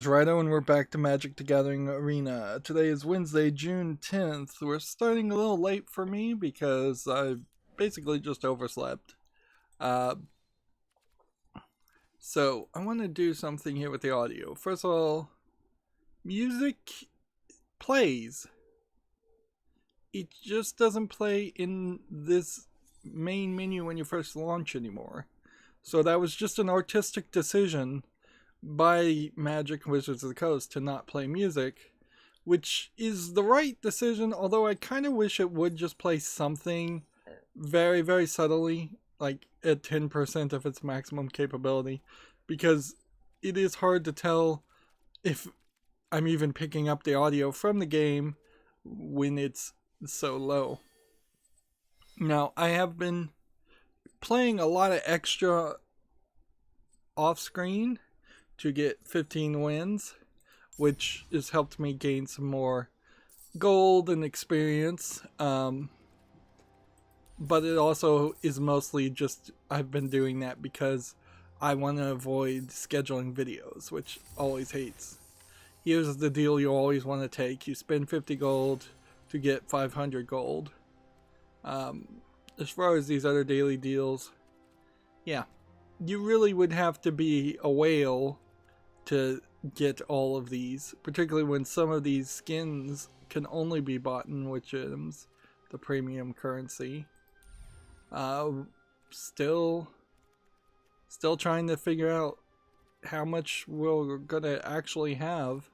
Rydo, and we're back to Magic the Gathering Arena. Today is Wednesday, June 10th. We're starting a little late for me because I basically just overslept. Uh, so I want to do something here with the audio. First of all, music plays. It just doesn't play in this main menu when you first launch anymore. So that was just an artistic decision by Magic Wizards of the Coast to not play music, which is the right decision, although I kind of wish it would just play something very, very subtly, like at 10% of its maximum capability, because it is hard to tell if I'm even picking up the audio from the game when it's so low. Now, I have been playing a lot of extra off screen to get 15 wins, which has helped me gain some more gold and experience. But it also is mostly just I've been doing that because I want to avoid scheduling videos, which always hates. Here's the deal you always want to take: you spend 50 gold to get 500 gold. As far as these other daily deals, yeah, you really would have to be a whale to get all of these, particularly when some of these skins can only be bought in witch items, the premium currency. Uh, still, still trying to figure out how much we're gonna actually have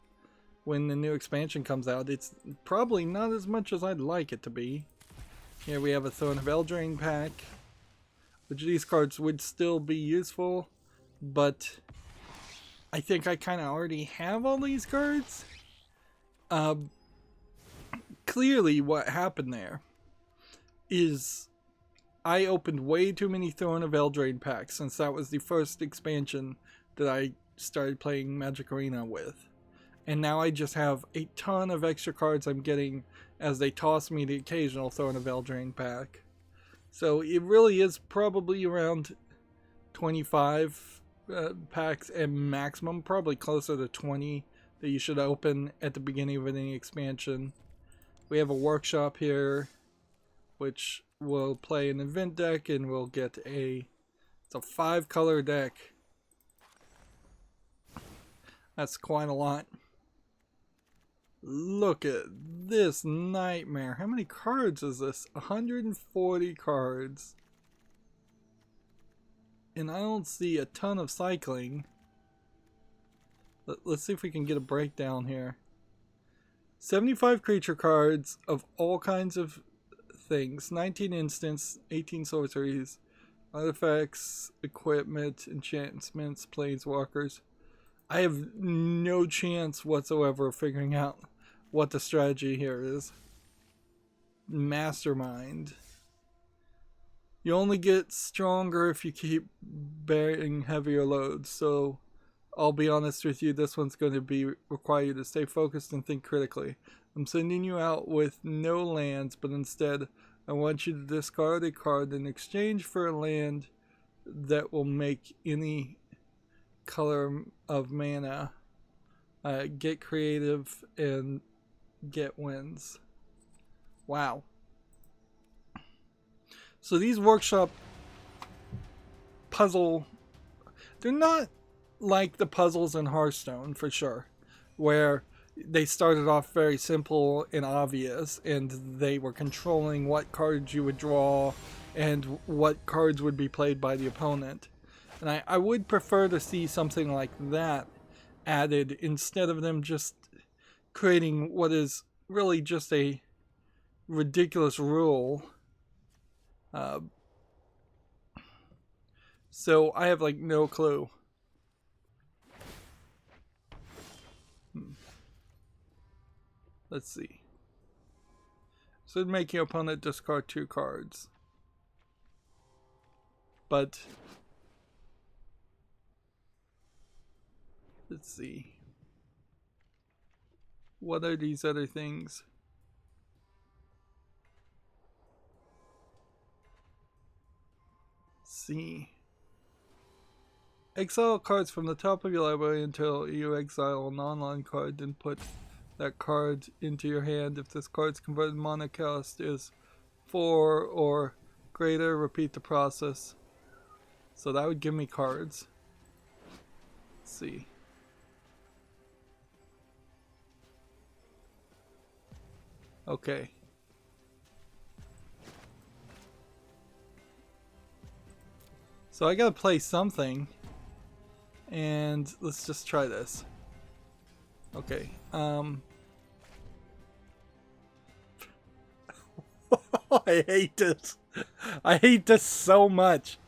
when the new expansion comes out. It's probably not as much as I'd like it to be. Here we have a Throne of Eldraine pack, which these cards would still be useful, but I think I kind of already have all these cards. Clearly what happened there is I opened way too many Throne of Eldraine packs since that was the first expansion that I started playing Magic Arena with. And now I just have a ton of extra cards I'm getting as they toss me the occasional Throne of Eldraine pack. So it really is probably around 25 packs at maximum, probably closer to 20 that you should open at the beginning of any expansion. We have a workshop here, which will play an event deck, and we'll get it's a 5-color deck. That's quite a lot. Look at this nightmare. How many cards is this? 140 cards. And I don't see a ton of cycling. Let's see if we can get a breakdown here. 75 creature cards of all kinds of things. 19 instants, 18 sorceries, artifacts, equipment, enchantments, planeswalkers. I have no chance whatsoever of figuring out what the strategy here is. Mastermind. You only get stronger if you keep bearing heavier loads, so I'll be honest with you, this one's going to require you to stay focused and think critically. I'm sending you out with no lands, but instead I want you to discard a card in exchange for a land that will make any color of mana. Get creative and get wins. Wow. So these workshop puzzle, they're not like the puzzles in Hearthstone for sure, where they started off very simple and obvious, and they were controlling what cards you would draw and what cards would be played by the opponent. And I would prefer to see something like that added instead of them just creating what is really just a ridiculous rule. So I have like no clue. Let's see. So it'd make your opponent discard 2 cards. But let's see. What are these other things? Let's see. Exile cards from the top of your library until you exile an online card, then put that card into your hand. If this card's converted mana cost is 4 or greater, repeat the process. So that would give me cards. Let's see. Okay. So I gotta play something. And let's just try this. Okay. I hate this. I hate this so much.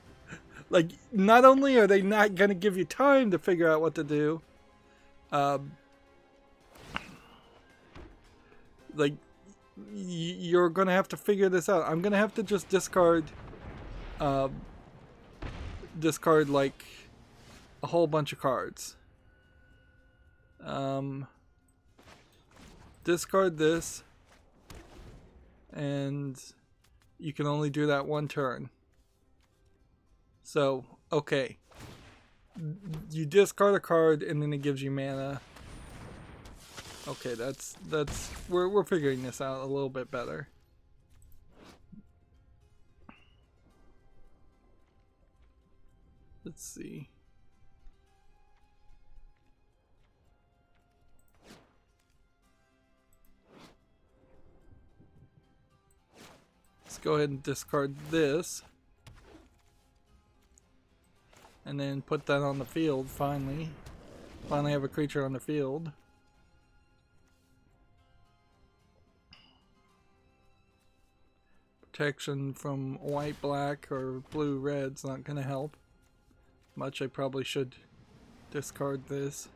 Like, not only are they not gonna give you time to figure out what to do, like, you're gonna have to figure this out. I'm gonna have to just discard like a whole bunch of cards. Discard this, and you can only do that one turn. So, okay. You discard a card and then it gives you mana. Okay, that's we're figuring this out a little bit better. Let's see. Let's go ahead and discard this. And then put that on the field finally. Finally have a creature on the field. Protection from white, black, or blue, red's not going to help much. I probably should discard this.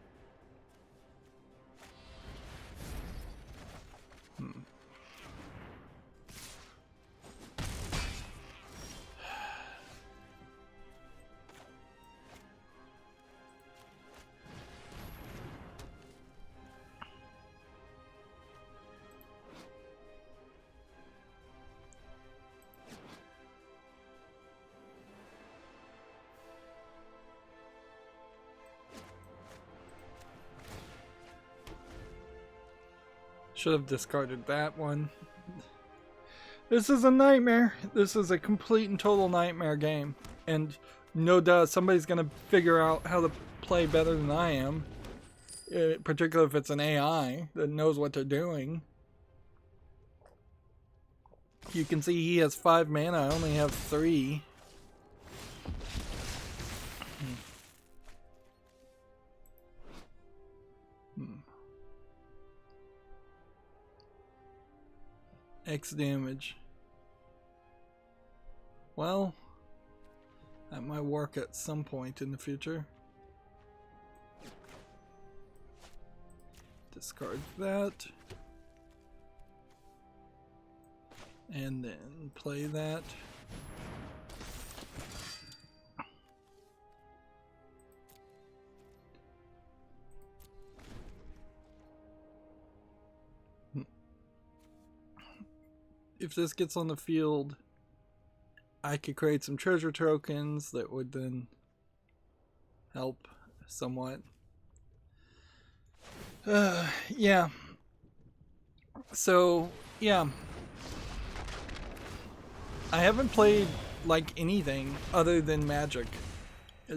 Should have discarded that one. This is a nightmare. This is a complete and total nightmare game. And no doubt somebody's going to figure out how to play better than I am. Particularly if it's an AI that knows what they're doing. You can see he has 5 mana. I only have 3. X damage. Well, that might work at some point in the future. Discard that. And then play that. If this gets on the field, I could create some treasure tokens that would then help somewhat. Yeah. So, yeah. I haven't played like anything other than Magic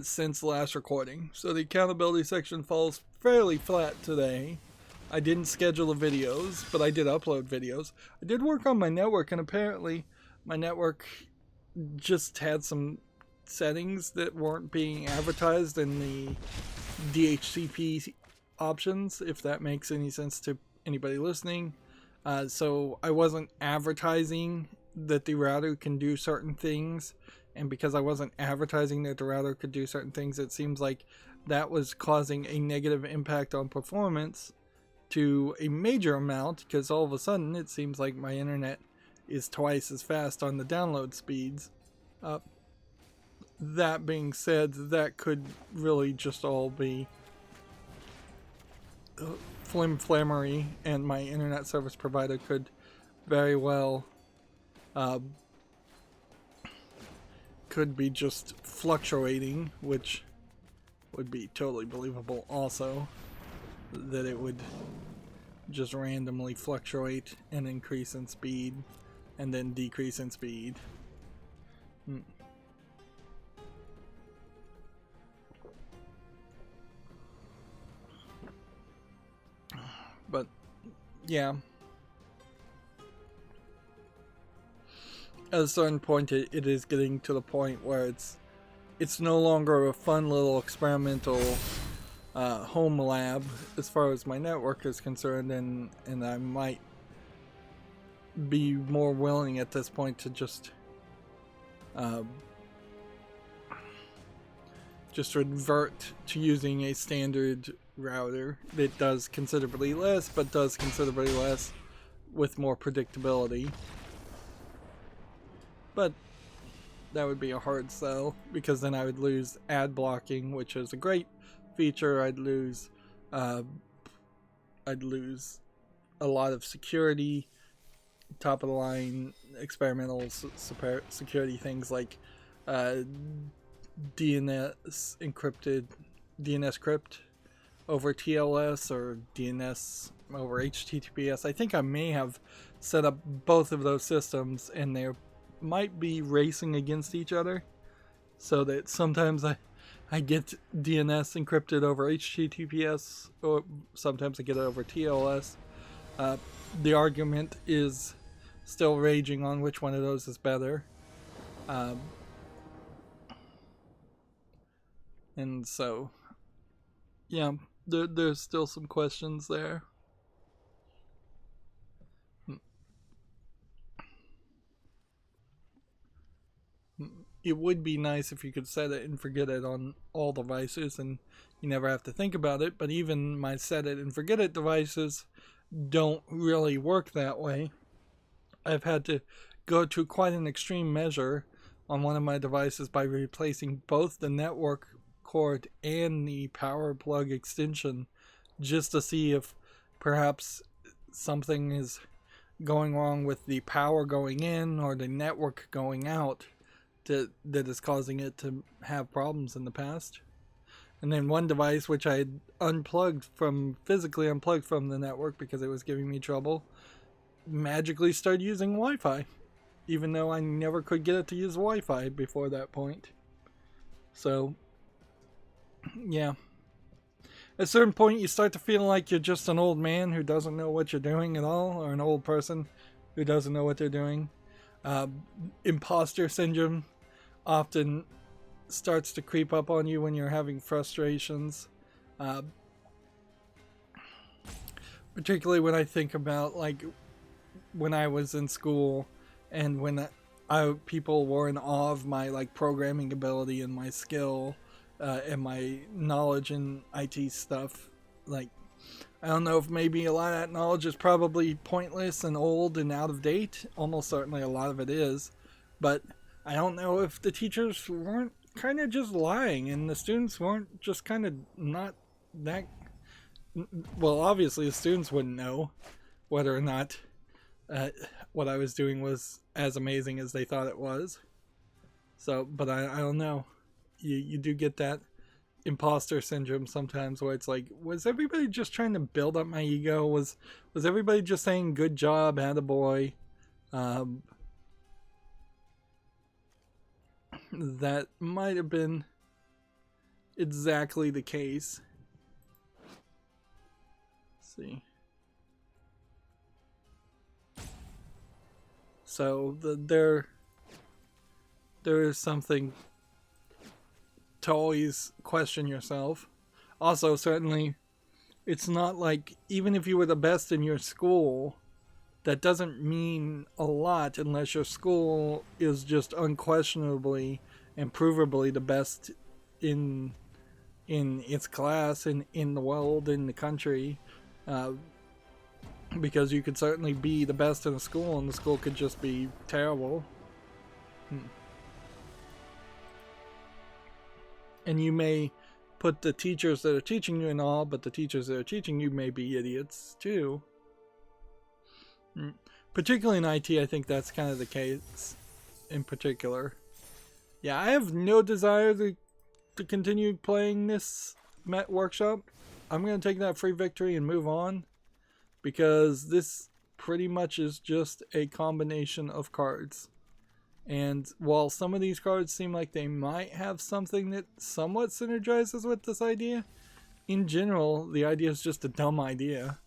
since the last recording. So the accountability section falls fairly flat today. I didn't schedule the videos, but I did upload videos. I did work on my network, and apparently my network just had some settings that weren't being advertised in the DHCP options, if that makes any sense to anybody listening. So I wasn't advertising that the router can do certain things, and because I wasn't advertising that the router could do certain things, it seems like that was causing a negative impact on performance to a major amount, because all of a sudden it seems like my internet is twice as fast on the download speeds. That being said, that could really just all be flimflammery, and my internet service provider could very well could be just fluctuating, which would be totally believable also, that it would just randomly fluctuate and increase in speed and then decrease in speed. But yeah, at a certain point it is getting to the point where it's no longer a fun little experimental home lab as far as my network is concerned, and I might be more willing at this point to just revert to using a standard router that does considerably less, but does considerably less with more predictability. But that would be a hard sell, because then I would lose ad blocking, which is a great feature. I'd lose a lot of security, top of the line experimental security things like DNS crypt over TLS or DNS over HTTPS. I think I may have set up both of those systems, and they might be racing against each other, so that sometimes I get DNS encrypted over HTTPS, or sometimes I get it over TLS. The argument is still raging on which one of those is better. And so, yeah, there's still some questions there. It would be nice if you could set it and forget it on all devices and you never have to think about it, but even my set it and forget it devices don't really work that way. I've had to go to quite an extreme measure on one of my devices by replacing both the network cord and the power plug extension, just to see if perhaps something is going wrong with the power going in or the network going out that is causing it to have problems in the past. And then one device which I had physically unplugged from the network because it was giving me trouble, magically started using Wi-Fi, even though I never could get it to use Wi-Fi before that point. So, yeah. At a certain point, you start to feel like you're just an old man who doesn't know what you're doing at all, or an old person who doesn't know what they're doing. Imposter syndrome often starts to creep up on you when you're having frustrations. Particularly when I think about, like, when I was in school and when people were in awe of my, like, programming ability and my skill and my knowledge in IT stuff. Like, I don't know if maybe a lot of that knowledge is probably pointless and old and out of date. Almost certainly a lot of it is. But I don't know if the teachers weren't kind of just lying and the students weren't just kind of not that... Well, obviously the students wouldn't know whether or not what I was doing was as amazing as they thought it was. So, but I don't know. You do get that imposter syndrome sometimes where it's like, was everybody just trying to build up my ego? Was everybody just saying good job, attaboy? That might have been exactly the case. Let's see. So there is something to always question yourself. Also, certainly, it's not like, even if you were the best in your school, that doesn't mean a lot unless your school is just unquestionably and provably the best in its class and in the world, in the country. Because you could certainly be the best in a school and the school could just be terrible. And you may put the teachers that are teaching you in awe, but the teachers that are teaching you may be idiots too. Particularly in IT, I think that's kind of the case in particular. Yeah, I have no desire to to continue playing this workshop, I'm going to take that free victory and move on, because this pretty much is just a combination of cards. And while some of these cards seem like they might have something that somewhat synergizes with this idea, in general, the idea is just a dumb idea.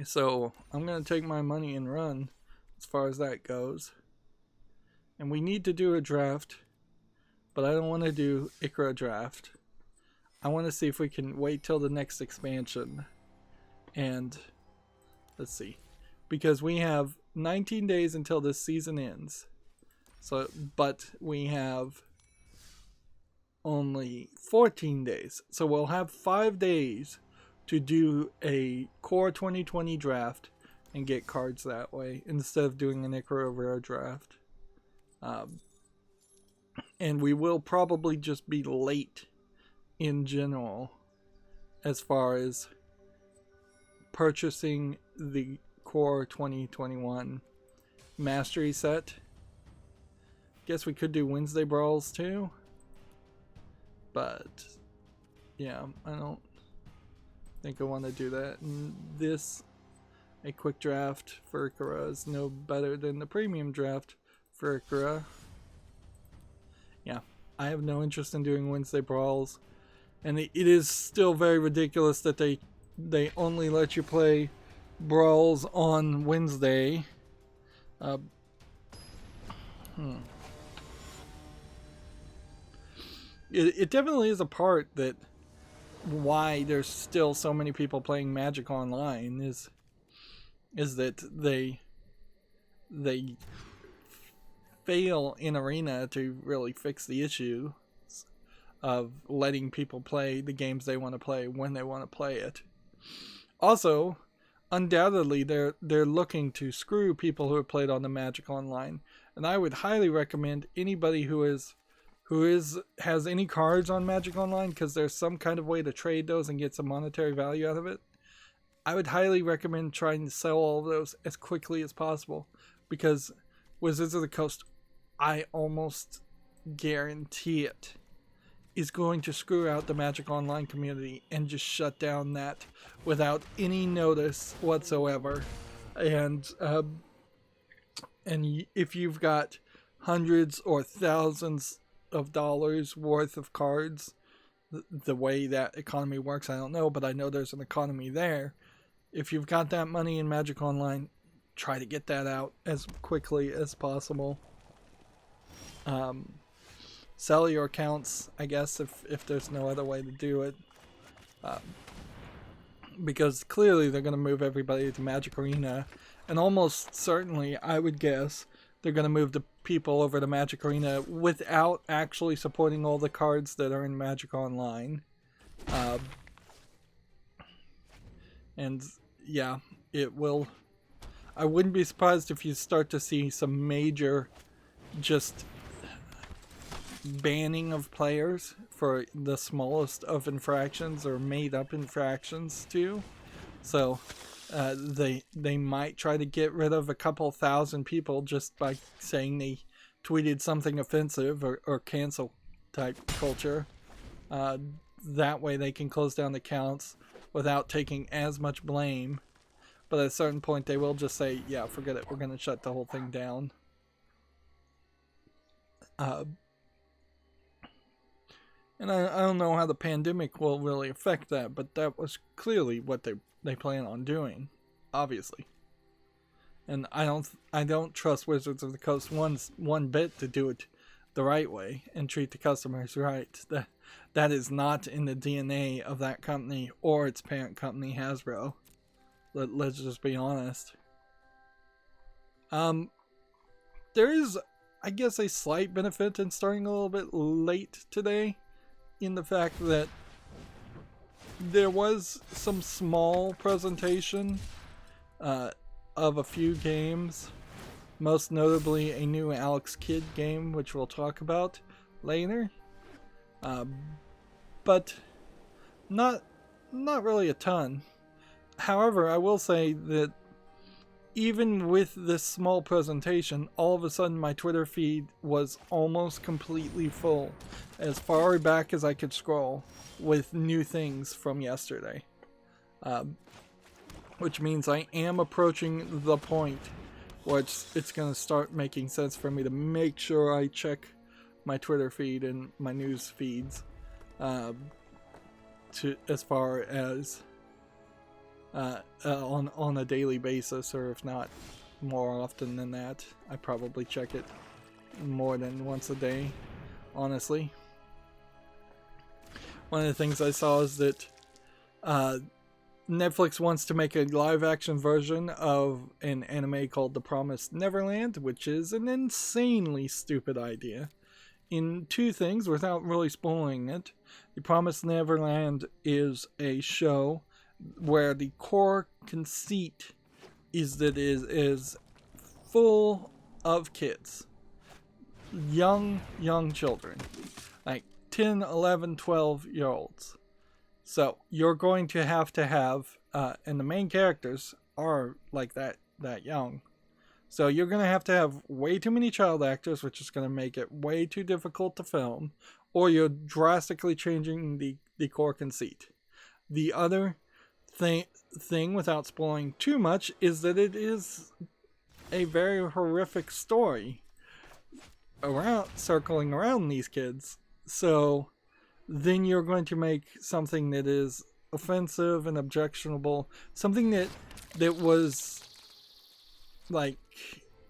So I'm going to take my money and run as far as that goes. And we need to do a draft, but I don't want to do Ikra draft. I want to see if we can wait till the next expansion. And let's see. Because we have 19 days until this season ends. So, but we have only 14 days. So we'll have 5 days to do a core 2020 draft and get cards that way, instead of doing an Ikra rare draft. And we will probably just be late in general as far as purchasing the core 2021 mastery set. Guess we could do Wednesday brawls too, but yeah, I don't think I want to do that. And this, a quick draft for Ikra, is no better than the premium draft for Ikra. Yeah, I have no interest in doing Wednesday brawls, and it is still very ridiculous that they only let you play brawls on Wednesday. It definitely is a part that why there's still so many people playing Magic Online is that they fail in Arena to really fix the issue of letting people play the games they want to play when they want to play it. Also, undoubtedly, they're looking to screw people who have played on the Magic Online, and I would highly recommend anybody who has any cards on Magic Online, because there's some kind of way to trade those and get some monetary value out of it. I would highly recommend trying to sell all of those as quickly as possible, because Wizards of the Coast, I almost guarantee it, is going to screw out the Magic Online community and just shut down that without any notice whatsoever. And if you've got hundreds or thousands of dollars worth of cards, the way that economy works, I don't know, but I know there's an economy there. If you've got that money in Magic Online, try to get that out as quickly as possible. Sell your accounts, I guess, if there's no other way to do it. Because clearly they're going to move everybody to Magic Arena. And almost certainly, I would guess, they're going to move the people over to Magic Arena without actually supporting all the cards that are in Magic Online. And yeah, it will... I wouldn't be surprised if you start to see some major just banning of players for the smallest of infractions or made up infractions too. So they might try to get rid of a couple thousand people just by saying they tweeted something offensive or cancel type culture. That way they can close down accounts without taking as much blame. But at a certain point they will just say, yeah, forget it, we're going to shut the whole thing down. And I don't know how the pandemic will really affect that, but that was clearly what they plan on doing, obviously. And I don't trust Wizards of the Coast one bit to do it the right way and treat the customers right. That is not in the DNA of that company or its parent company, Hasbro. Let's just be honest. There is, I guess, a slight benefit in starting a little bit late today, in the fact that there was some small presentation of a few games, most notably a new Alex Kidd game, which we'll talk about later, but not really a ton. However, I will say that even with this small presentation, all of a sudden my Twitter feed was almost completely full, as far back as I could scroll, with new things from yesterday. Which means I am approaching the point where it's going to start making sense for me to make sure I check my Twitter feed and my news feeds as far as on a daily basis, or if not more often than that. I probably check it more than once a day, honestly. One of the things I saw is that Netflix wants to make a live-action version of an anime called The Promised Neverland, which is an insanely stupid idea. In two things, without really spoiling it, The Promised Neverland is a show where the core conceit is that it is full of kids. Young children. Like 10, 11, 12-year-olds. So you're going to have, and the main characters are like that young. So you're going to have way too many child actors, which is going to make it way too difficult to film, or you're drastically changing the core conceit. The other thing, without spoiling too much, is that it is a very horrific story circling around these kids. So then you're going to make something that is offensive and objectionable, something that was like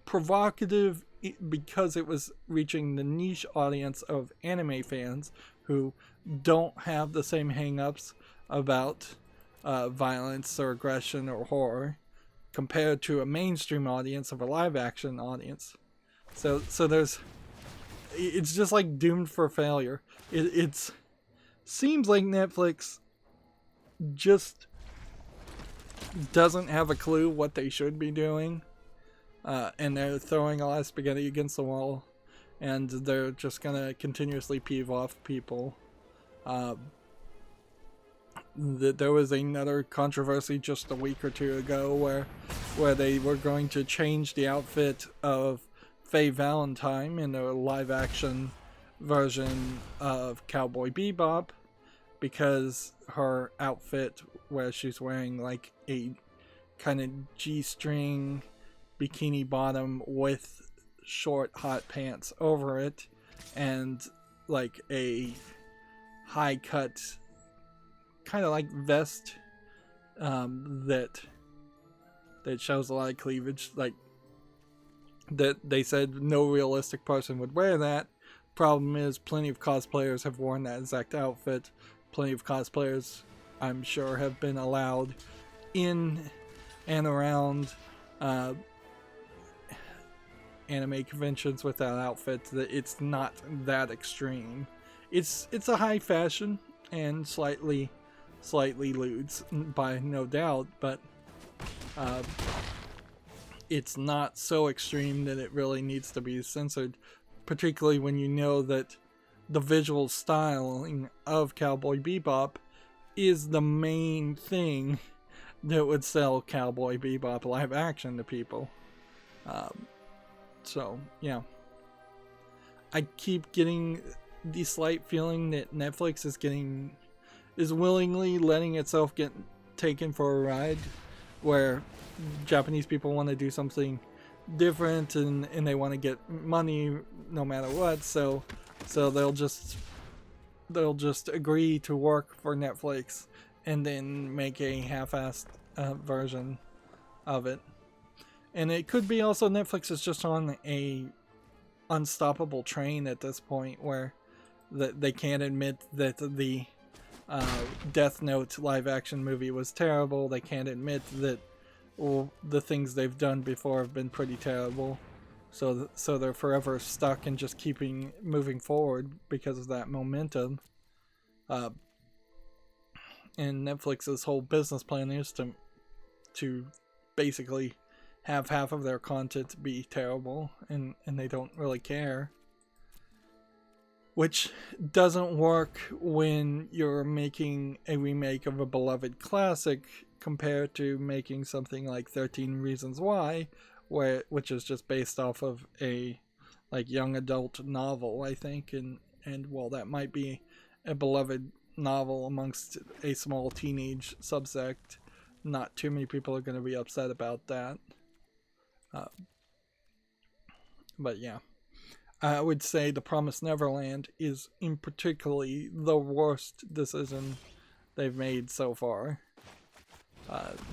provocative because it was reaching the niche audience of anime fans who don't have the same hang-ups about violence or aggression or horror compared to a mainstream audience of a live action audience. So it's just like doomed for failure. It seems like Netflix just doesn't have a clue what they should be doing, and they're throwing a lot of spaghetti against the wall, and they're just gonna continuously peeve off people. There was another controversy just a week or two ago where they were going to change the outfit of Faye Valentine in a live action version of Cowboy Bebop, because her outfit, where she's wearing like a kind of G-string bikini bottom with short hot pants over it, and like a high cut kind of like vest that shows a lot of cleavage, like that they said no realistic person would wear that. Problem is, plenty of cosplayers have worn that exact outfit. Plenty of cosplayers, I'm sure, have been allowed in and around anime conventions with that outfit. That it's not that extreme. It's a high fashion and slightly lewd, by no doubt, but it's not so extreme that it really needs to be censored, particularly when you know that the visual styling of Cowboy Bebop is the main thing that would sell Cowboy Bebop live action to people. So, yeah. I keep getting the slight feeling that Netflix is willingly letting itself get taken for a ride, where Japanese people want to do something different and they want to get money no matter what, so they'll just agree to work for Netflix and then make a half-assed version of it. And it could be also Netflix is just on a unstoppable train at this point, where they can't admit that the Death Note live-action movie was terrible. They can't admit that the things they've done before have been pretty terrible. So they're forever stuck in just moving forward because of that momentum. And Netflix's whole business plan is to basically have half of their content be terrible, and they don't really care. which doesn't work when you're making a remake of a beloved classic compared to making something like 13 Reasons Why, which is just based off of a like young adult novel, I think, and while that might be a beloved novel amongst a small teenage subsect, not too many people are going to be upset about that. But yeah, I would say The Promised Neverland is in particularly the worst decision they've made so far.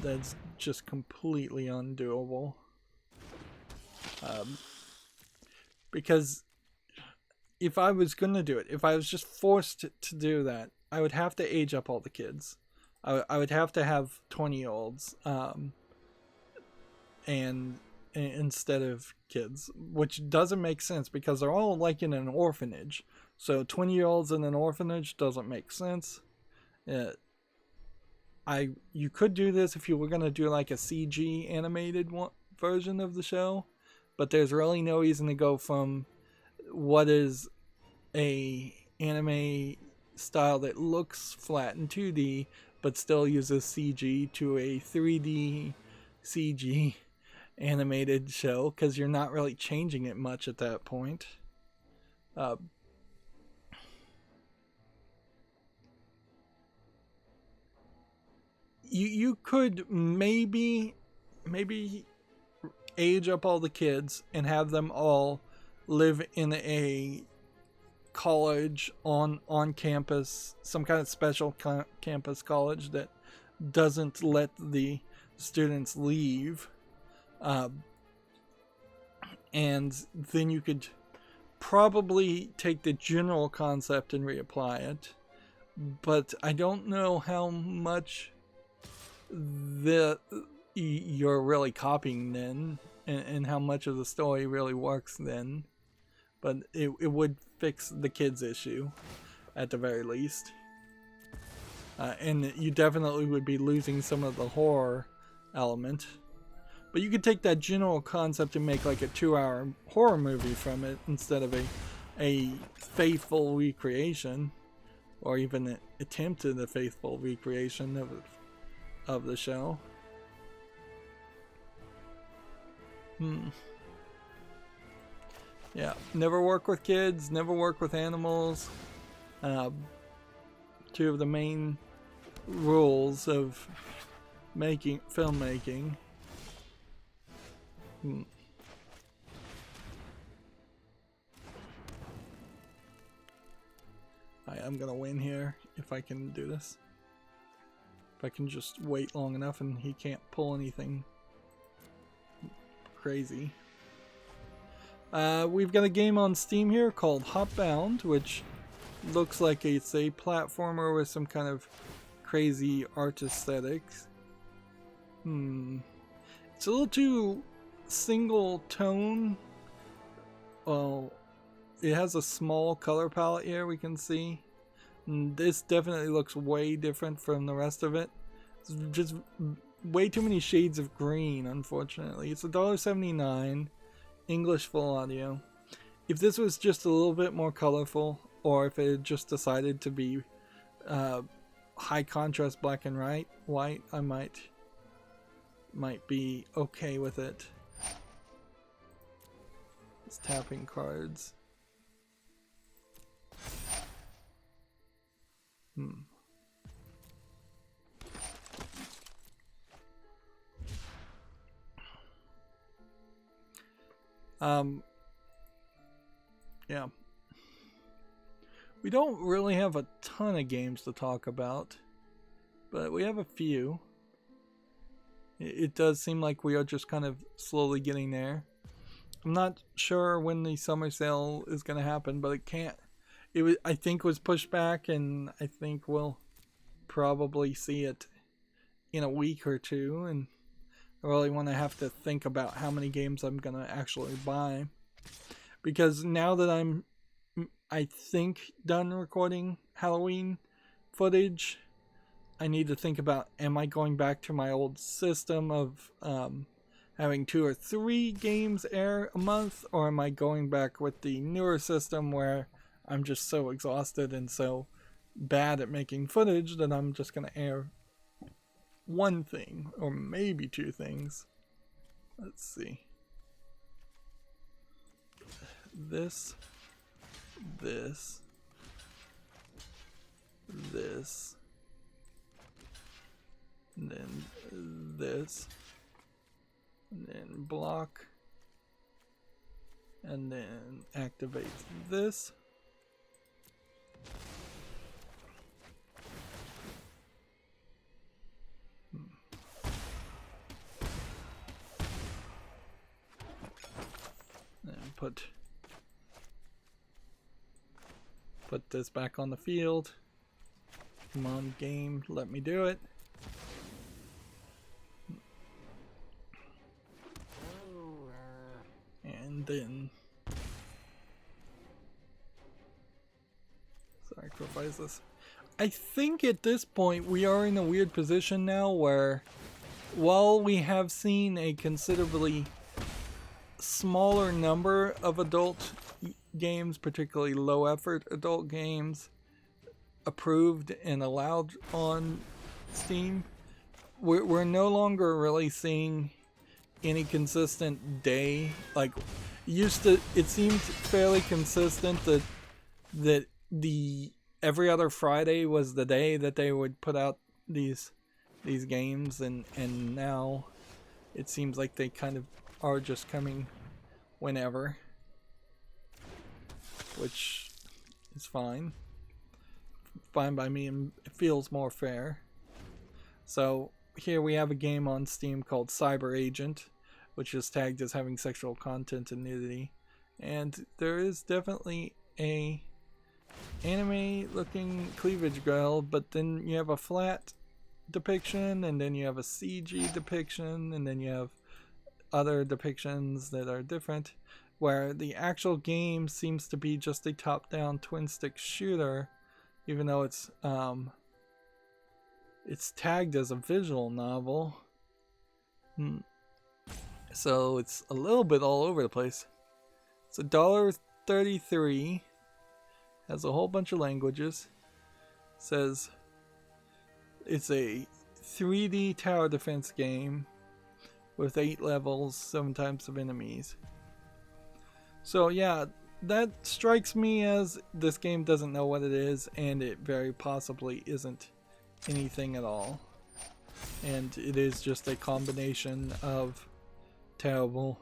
That's just completely undoable. Because if I was going to do it, if I was just forced to do that, I would have to age up all the kids. I would have to have 20-year-olds and instead of kids, which doesn't make sense because they're all like in an orphanage. So 20-year-olds in an orphanage doesn't make sense. You could do this if you were going to do like a CG animated version of the show, but there's really no reason to go from what is a anime style that looks flat in 2D but still uses CG to a 3D CG animated show, because you're not really changing it much at that point. You could maybe age up all the kids and have them all live in a college on campus, some kind of special campus college that doesn't let the students leave. And then you could probably take the general concept and reapply it. But I don't know how much you're really copying then, and how much of the story really works then. But it would fix the kids issue at the very least. And you definitely would be losing some of the horror element. But you could take that general concept and make like a 2-hour horror movie from it instead of a faithful recreation, or even an attempt at a faithful recreation of the show. Yeah, never work with kids, never work with animals. Two of the main rules of filmmaking. I'm gonna win here if I can do this. If I can just wait long enough and he can't pull anything crazy. We've got a game on Steam here called Hopbound, which looks like it's a platformer with some kind of crazy art aesthetics. It's a little too single tone. Well, it has a small color palette here, we can see. This definitely looks way different from the rest of it. It's just way too many shades of green, unfortunately. It's $1.79, English full audio. If this was just a little bit more colorful, or if it had just decided to be high contrast black and white, I might be okay with it. It's tapping cards. Yeah. We don't really have a ton of games to talk about, but we have a few. It does seem like we are just kind of slowly getting there. I'm not sure when the summer sale is going to happen, but I think was pushed back, and I think we'll probably see it in a week or two, and I really want to have to think about how many games I'm going to actually buy. Because now that I think, done recording Halloween footage, I need to think about, am I going back to my old system of having 2 or 3 games air a month, or am I going back with the newer system where I'm just so exhausted and so bad at making footage that I'm just going to air one thing or maybe two things. Let's see. This, this, this, and then this, and then block, and then activate this. And put this back on the field. Come on, game, let me do it. And then sacrifice this. I think at this point we are in a weird position now where, while we have seen a considerably smaller number of adult games, particularly low effort adult games, approved and allowed on Steam, we're no longer really seeing any consistent day. Like, it seemed fairly consistent that the every other Friday was the day that they would put out these games, and now it seems like they kind of are just coming whenever, which is fine by me, and it feels more fair. So here we have a game on Steam called Cyber Agent, which is tagged as having sexual content and nudity, and there is definitely a anime looking cleavage girl, but then you have a flat depiction, and then you have a CG depiction, and then you have other depictions that are different, where the actual game seems to be just a top-down twin-stick shooter, even though it's tagged as a visual novel. So it's a little bit all over the place. It's $1.33. Has a whole bunch of languages. Says it's a 3D tower defense game with 8 levels, 7 types of enemies. So yeah, that strikes me as this game doesn't know what it is, and it very possibly isn't anything at all. And it is just a combination of terrible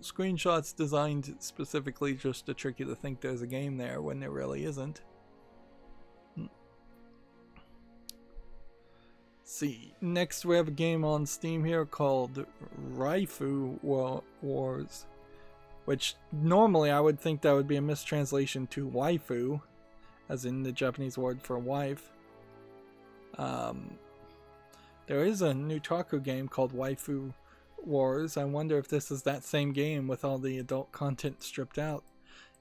screenshots designed specifically just to trick you to think there's a game there when there really isn't. See, next we have a game on Steam here called Rydo Wars, which normally I would think that would be a mistranslation to waifu, as in the Japanese word for wife. There is a Nutaku game called Waifu Wars. I wonder if this is that same game with all the adult content stripped out.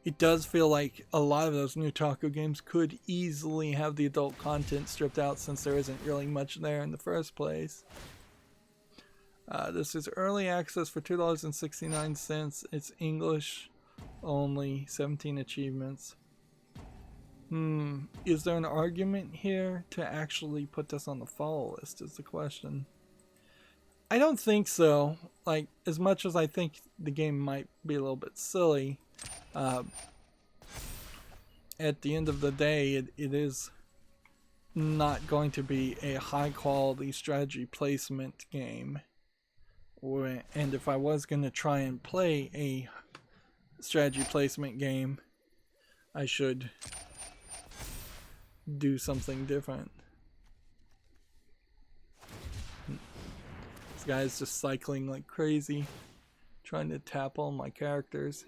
It does feel like a lot of those Nutaku games could easily have the adult content stripped out, since there isn't really much there in the first place. This is early access for $2.69. It's English only, 17 achievements. Is there an argument here to actually put this on the follow list is the question. I don't think so. Like, as much as I think the game might be a little bit silly, at the end of the day, it is not going to be a high quality strategy placement game. And if I was going to try and play a strategy placement game, I should do something different. This guy's just cycling like crazy, trying to tap all my characters.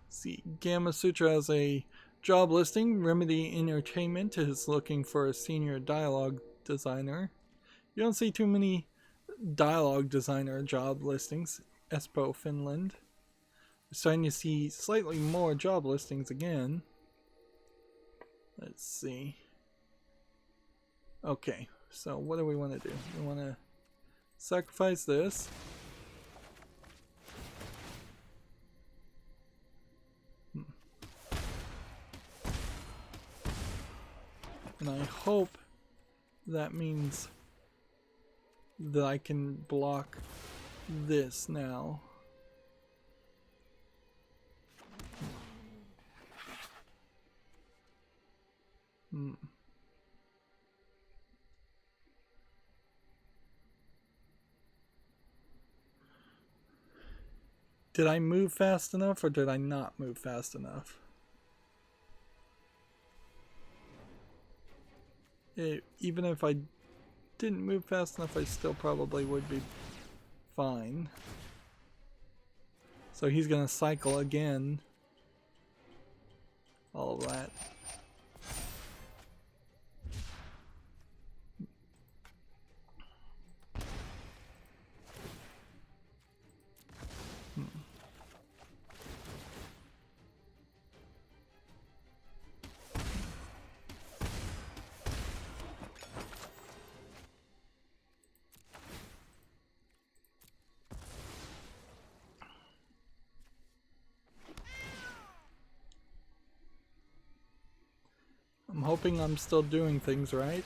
See, Gamma Sutra has a job listing. Remedy Entertainment is looking for a senior dialogue designer. You don't see too many dialogue designer job listings. Espoo, Finland. We're starting to see slightly more job listings again. Let's see. Okay, so what do we want to do? We want to Sacrifice this. And I hope that means that I can block this now. Did I move fast enough or did I not move fast enough? Even if I didn't move fast enough, I still probably would be fine. So he's gonna cycle again. All of that. I'm hoping I'm still doing things right.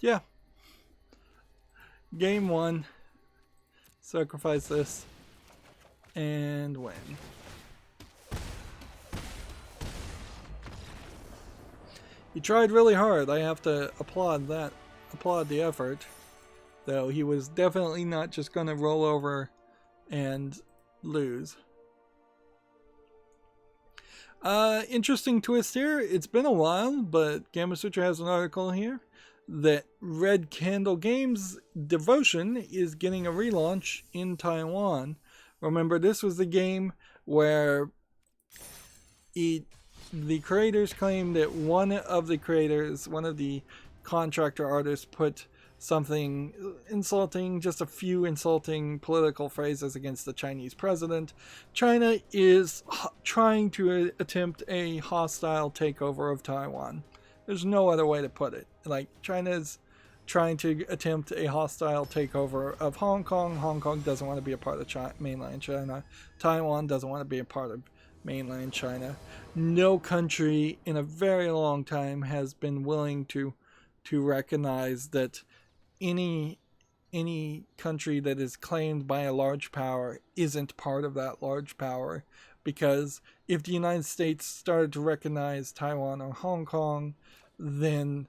Yeah. Game 1. Sacrifice this. And win. He tried really hard. I have to applaud that. Applaud the effort. Though he was definitely not just going to roll over and lose. Interesting twist here. It's been a while, but Gamma Sutra has an article here that Red Candle Games Devotion is getting a relaunch in Taiwan. Remember, this was the game where the creators claimed that one of the contractor artists, put something insulting, just a few insulting political phrases against the Chinese president. China is trying to attempt a hostile takeover of Taiwan. There's no other way to put it. Like, China's trying to attempt a hostile takeover of Hong Kong. Hong Kong doesn't want to be a part of mainland China. Taiwan doesn't want to be a part of mainland China. No country in a very long time has been willing to recognize that any country that is claimed by a large power isn't part of that large power, because if the United States started to recognize Taiwan or Hong Kong, then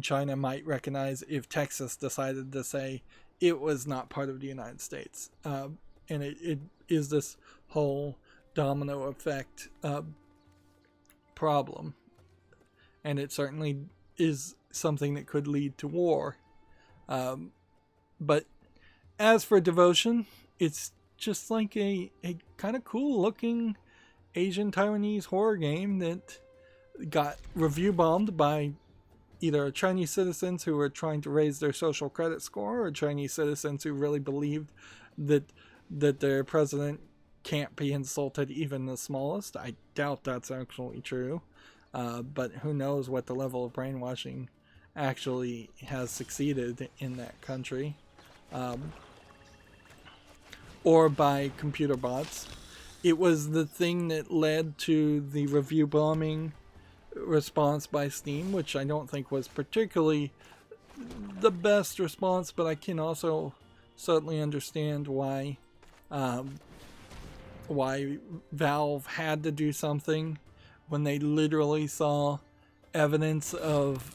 China might recognize if Texas decided to say it was not part of the United States. And it is this whole domino effect problem. And it certainly is something that could lead to war. But as for Devotion, it's just like a kind of cool looking Asian Taiwanese horror game that got review bombed by either Chinese citizens who were trying to raise their social credit score, or Chinese citizens who really believed that their president can't be insulted even the smallest. I doubt that's actually true. But who knows what the level of brainwashing actually has succeeded in that country. Or by computer bots. It was the thing that led to the review bombing response by Steam, which I don't think was particularly the best response, but I can also certainly understand why Valve had to do something when they literally saw evidence of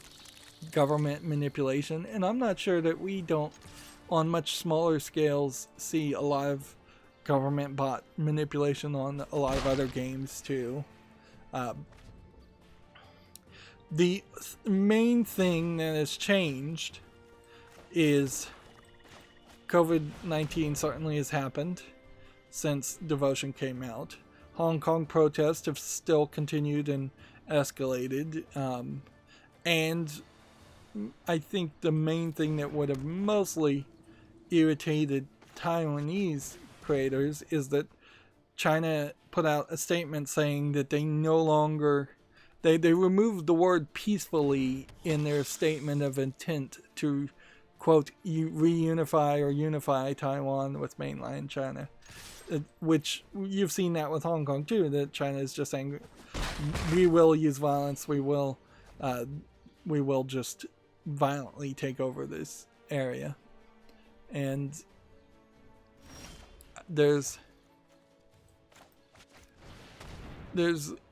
government manipulation. And I'm not sure that we don't, on much smaller scales, see a lot of government bot manipulation on a lot of other games too. The main thing that has changed is COVID-19 certainly has happened since Devotion came out. Hong Kong protests have still continued and escalated. And I think the main thing that would have mostly irritated Taiwanese creators is that China put out a statement saying that they no longer, they removed the word peacefully in their statement of intent to, quote, reunify or unify Taiwan with mainland China. Which you've seen that with Hong Kong too, that China is just saying, we will use violence, we will just violently take over this area. And there's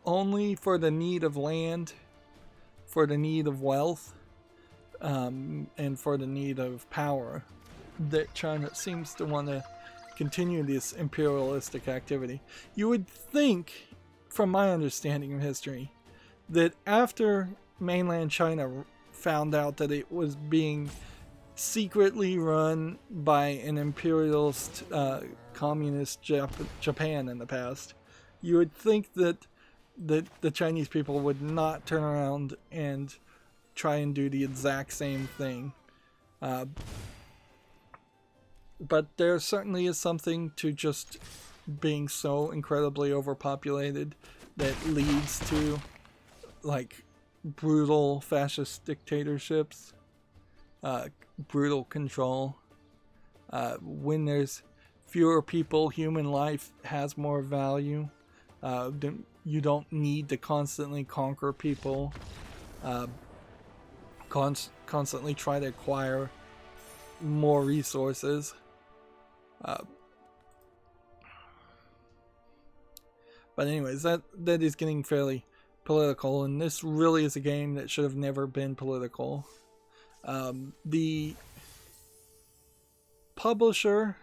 only for the need of land, for the need of wealth, and for the need of power that China seems to want to continue this imperialistic activity. You would think, from my understanding of history, that after mainland China found out that it was being secretly run by an imperialist communist Japan in the past, you would think that the Chinese people would not turn around and try and do the exact same thing. But there certainly is something to just being so incredibly overpopulated that leads to like brutal fascist dictatorships, brutal control. When there's fewer people, human life has more value. You don't need to constantly conquer people, constantly try to acquire more resources. But anyways, that is getting fairly political, and this really is a game that should have never been political. The publisher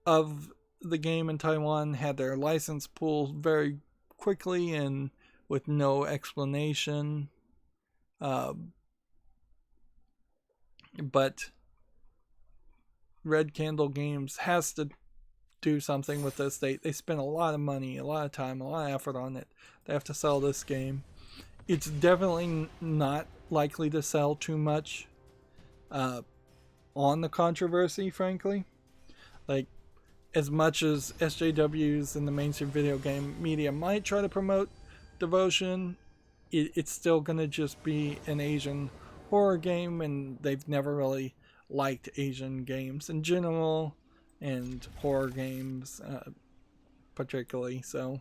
of the game in Taiwan had their license pulled very quickly and with no explanation. But Red Candle Games has to do something with this. They spent a lot of money, a lot of time, a lot of effort on it. They have to sell this game. It's definitely not likely to sell too much on the controversy, frankly. Like, as much as SJWs and the mainstream video game media might try to promote Devotion, it's still going to just be an Asian horror game, and they've never really liked Asian games in general, and horror games particularly. So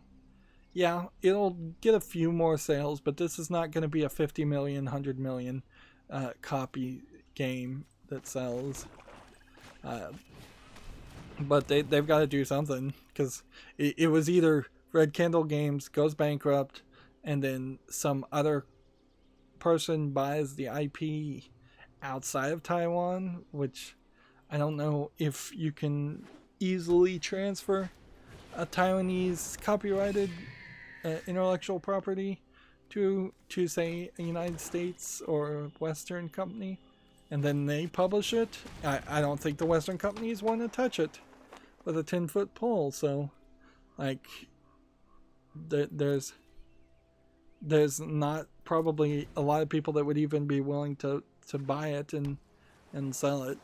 yeah, it'll get a few more sales, but this is not going to be a 50 million, 100 million copy game that sells. But they've got to do something, because it was either Red Candle Games goes bankrupt and then some other person buys the IP outside of Taiwan, which I don't know if you can easily transfer a Taiwanese copyrighted intellectual property to say a United States or Western company, and then they publish it. I don't think the Western companies want to touch it with a 10-foot pole. So like there's not probably a lot of people that would even be willing to buy it and sell it.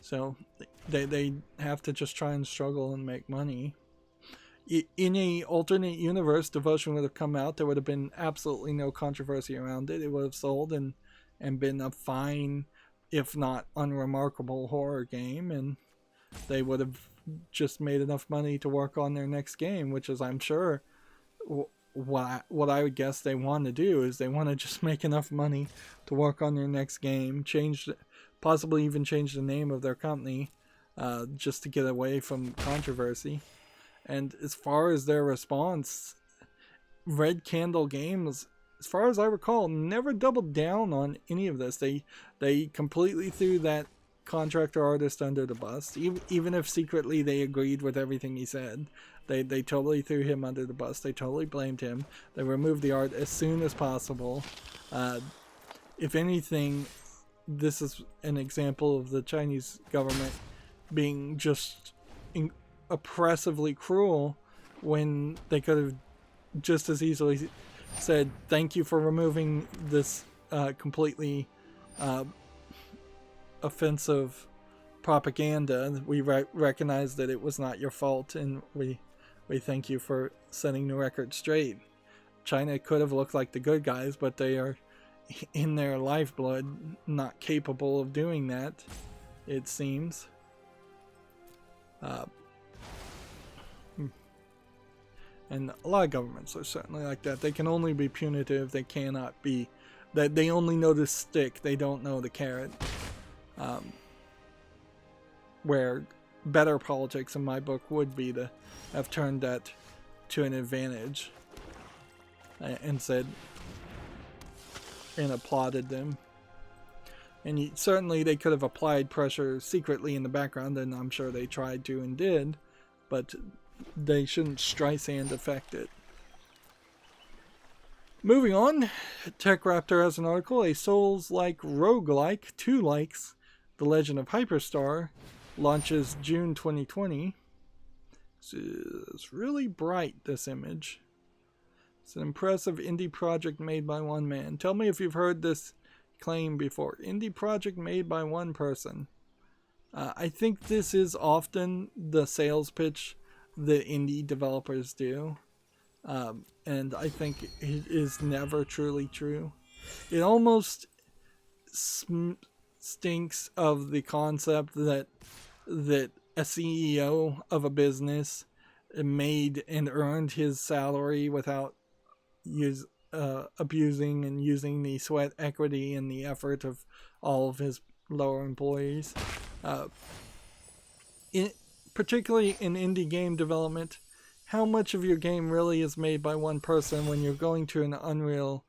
So they have to just try and struggle and make money. In a alternate universe, Devotion would have come out. There would have been absolutely no controversy around it. It would have sold and been a fine, if not unremarkable, horror game, and they would have just made enough money to work on their next game, which is, I'm sure, what I would guess they want to do, is they want to just make enough money to work on their next game, possibly even change the name of their company, just to get away from controversy. And as far as their response, Red Candle Games, as far as I recall, never doubled down on any of this. They completely threw that contractor artist under the bus, even if secretly they agreed with everything he said. They totally threw him under the bus. They totally blamed him. They removed the art as soon as possible. If anything, this is an example of the Chinese government being just oppressively cruel, when they could have just as easily said, thank you for removing this completely offensive propaganda. We recognize that it was not your fault, and we thank you for setting the record straight. China could have looked like the good guys, but they are, in their lifeblood, not capable of doing that, it seems. And a lot of governments are certainly like that. They can only be punitive. They cannot be... that they only know the stick. They don't know the carrot. Where better politics, in my book, would be to have turned that to an advantage. And said... and applauded them. And certainly they could have applied pressure secretly in the background, and I'm sure they tried to and did. But... they shouldn't Streisand affect it. Moving on, TechRaptor has an article, a Souls-like roguelike, 2 likes, The Legend of Hyperstar, launches June 2020. It's really bright, this image. It's an impressive indie project made by one man. Tell me if you've heard this claim before. Indie project made by one person. I think this is often the sales pitch that indie developers do, and I think it is never truly true. It almost stinks of the concept that a CEO of a business made and earned his salary without abusing and using the sweat equity and the effort of all of his lower employees. Particularly in indie game development, how much of your game really is made by one person when you're going to an Unreal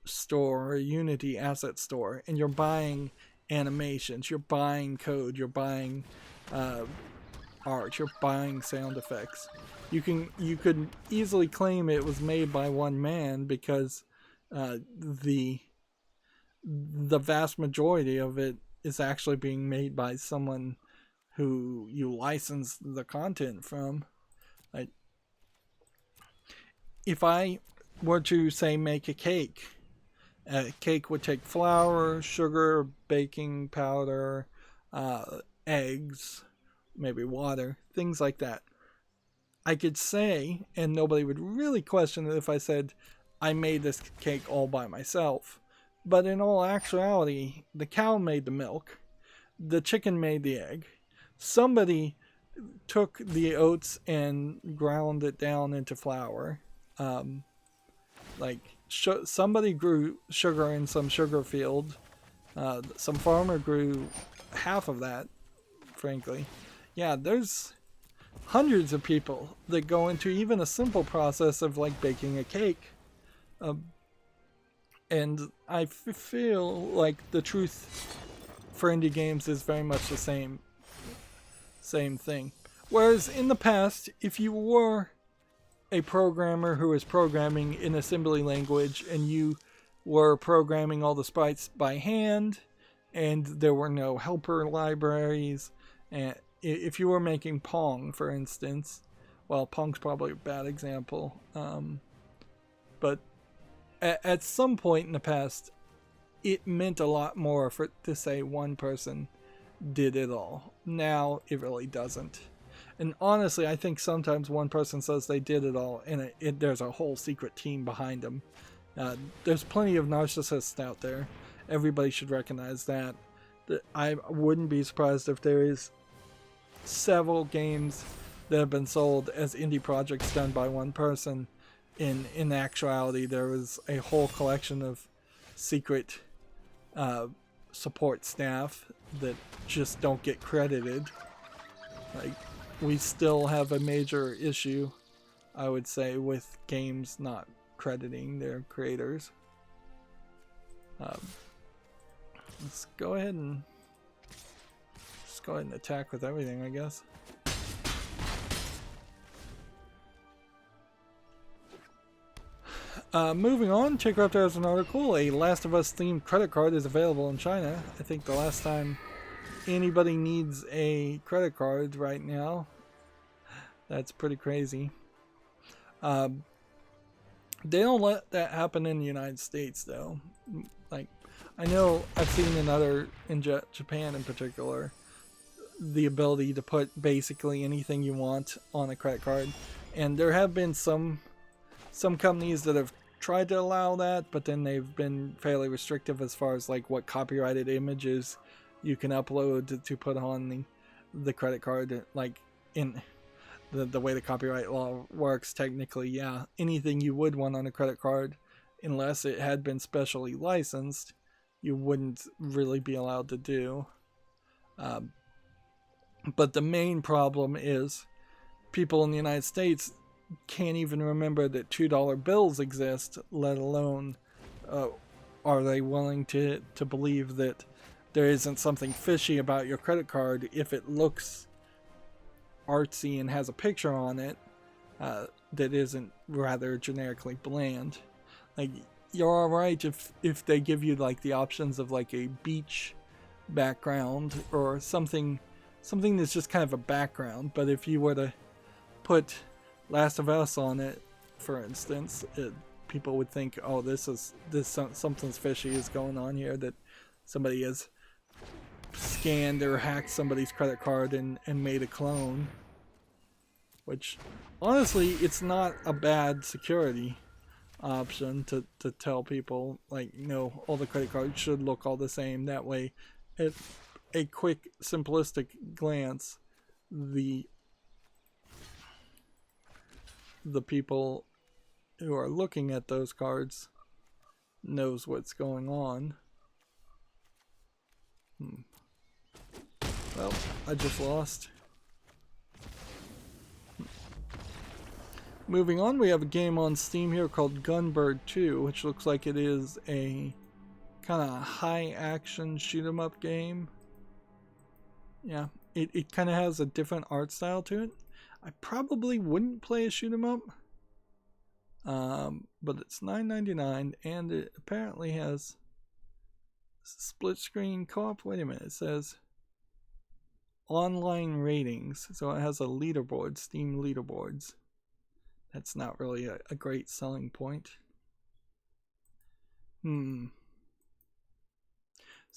store or a Unity asset store and you're buying animations, you're buying code, you're buying art, you're buying sound effects. You could easily claim it was made by one man because the vast majority of it is actually being made by someone who you license the content from. Like, if I were to say make a cake would take flour, sugar, baking powder, eggs, maybe water, things like that. I could say, and nobody would really question it if I said I made this cake all by myself. But in all actuality, the cow made the milk, the chicken made the egg, somebody took the oats and ground it down into flour. Somebody grew sugar in some sugar field. Some farmer grew half of that, frankly. Yeah, there's hundreds of people that go into even a simple process of like baking a cake. And I feel like the truth for indie games is very much the same thing. Whereas in the past, if you were a programmer who was programming in assembly language and you were programming all the sprites by hand and there were no helper libraries, and if you were making Pong, for instance, well, Pong's probably a bad example, but at some point in the past, it meant a lot more to say one person did it all. Now it really doesn't. And honestly, I think sometimes one person says they did it all and there's a whole secret team behind them. There's plenty of narcissists out there. Everybody should recognize that. I wouldn't be surprised if there is several games that have been sold as indie projects done by one person. In actuality, there was a whole collection of secret support staff that just don't get credited. Like, we still have a major issue, I would say, with games not crediting their creators. Let's go ahead and attack with everything, I guess. Moving on, TechRaptor has an article. A Last of Us themed credit card is available in China. I think the last time anybody needs a credit card right now. That's pretty crazy. They don't let that happen in the United States, though. Like, I know I've seen in Japan in particular, the ability to put basically anything you want on a credit card, and there have been some companies that have tried to allow that, but then they've been fairly restrictive as far as like what copyrighted images you can upload to put on the credit card. Like in the way the copyright law works, technically, yeah, anything you would want on a credit card, unless it had been specially licensed, you wouldn't really be allowed to do. But the main problem is people in the United States can't even remember that $2 bills exist, let alone are they willing to believe that there isn't something fishy about your credit card if it looks artsy and has a picture on it that isn't rather generically bland. Like, you're alright if they give you like the options of like a beach background or something that's just kind of a background, but if you were to put Last of Us on it, for instance, people would think, oh, something's fishy is going on here, that somebody has scanned or hacked somebody's credit card and made a clone. Which, honestly, it's not a bad security option to tell people, like, no, all the credit cards should look all the same. That way, at a quick, simplistic glance, the people who are looking at those cards knows what's going on. Well, I just lost. Moving on, we have a game on Steam here called Gunbird 2, which looks like it is a kind of high-action shoot-'em-up game. Yeah, it kind of has a different art style to it. I probably wouldn't play a shoot-'em-up, but it's $9.99, and it apparently has split-screen co-op. Wait a minute, it says online ratings, so it has a leaderboard, Steam leaderboards. That's not really a great selling point. This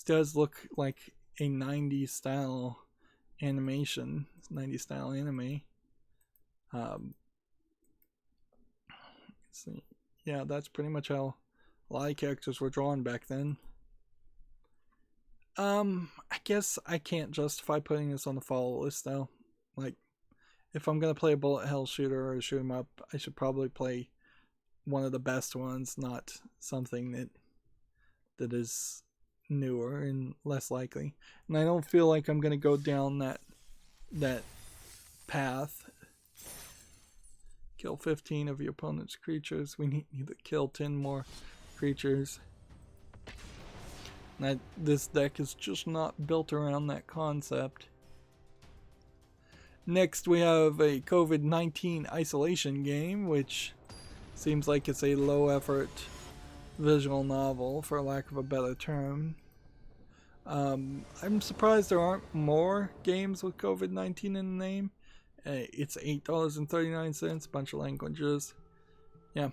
does look like a 90s style animation, 90s style anime. Let's see. Yeah, that's pretty much how a lot of characters were drawn back then. I guess I can't justify putting this on the follow list though. Like, if I'm gonna play a bullet hell shooter or a shoot 'em up, I should probably play one of the best ones, not something that is newer and less likely. And I don't feel like I'm gonna go down that path. Kill 15 of your opponent's creatures. We need to kill 10 more creatures. And this deck is just not built around that concept. Next, we have a COVID-19 isolation game, which seems like it's a low-effort visual novel, for lack of a better term. I'm surprised there aren't more games with COVID-19 in the name. It's $8.39, bunch of languages. Yeah,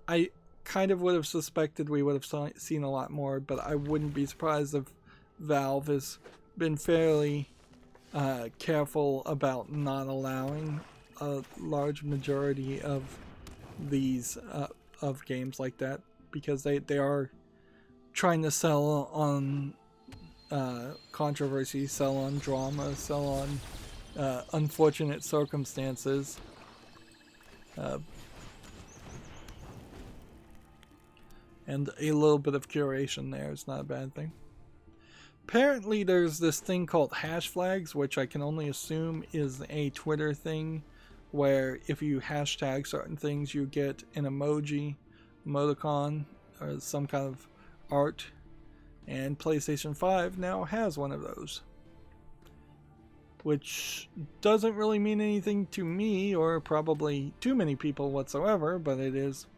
I kind of would have suspected we would have seen a lot more, but I wouldn't be surprised if Valve has been fairly careful about not allowing a large majority of these of games like that, because they are trying to sell on controversy, sell on drama, sell on unfortunate circumstances. And a little bit of curation there is not a bad thing. Apparently there's this thing called hash flags, which I can only assume is a Twitter thing, where if you hashtag certain things you get an emoticon, or some kind of art, and PlayStation 5 now has one of those. Which doesn't really mean anything to me, or probably too many people whatsoever, but it is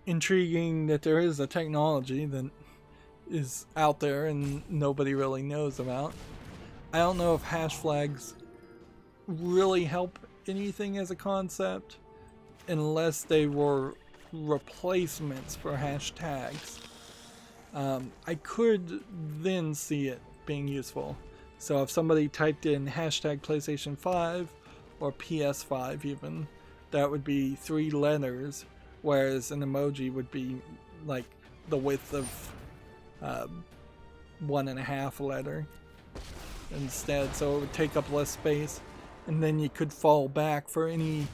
intriguing that there is a technology that is out there and nobody really knows about. I don't know if hash flags really help anything as a concept, unless they were replacements for hashtags, I could then see it being useful. So if somebody typed in hashtag PlayStation 5 or PS5 even, that would be 3 letters, whereas an emoji would be like the width of 1.5 letter instead, so it would take up less space, and then you could fall back for any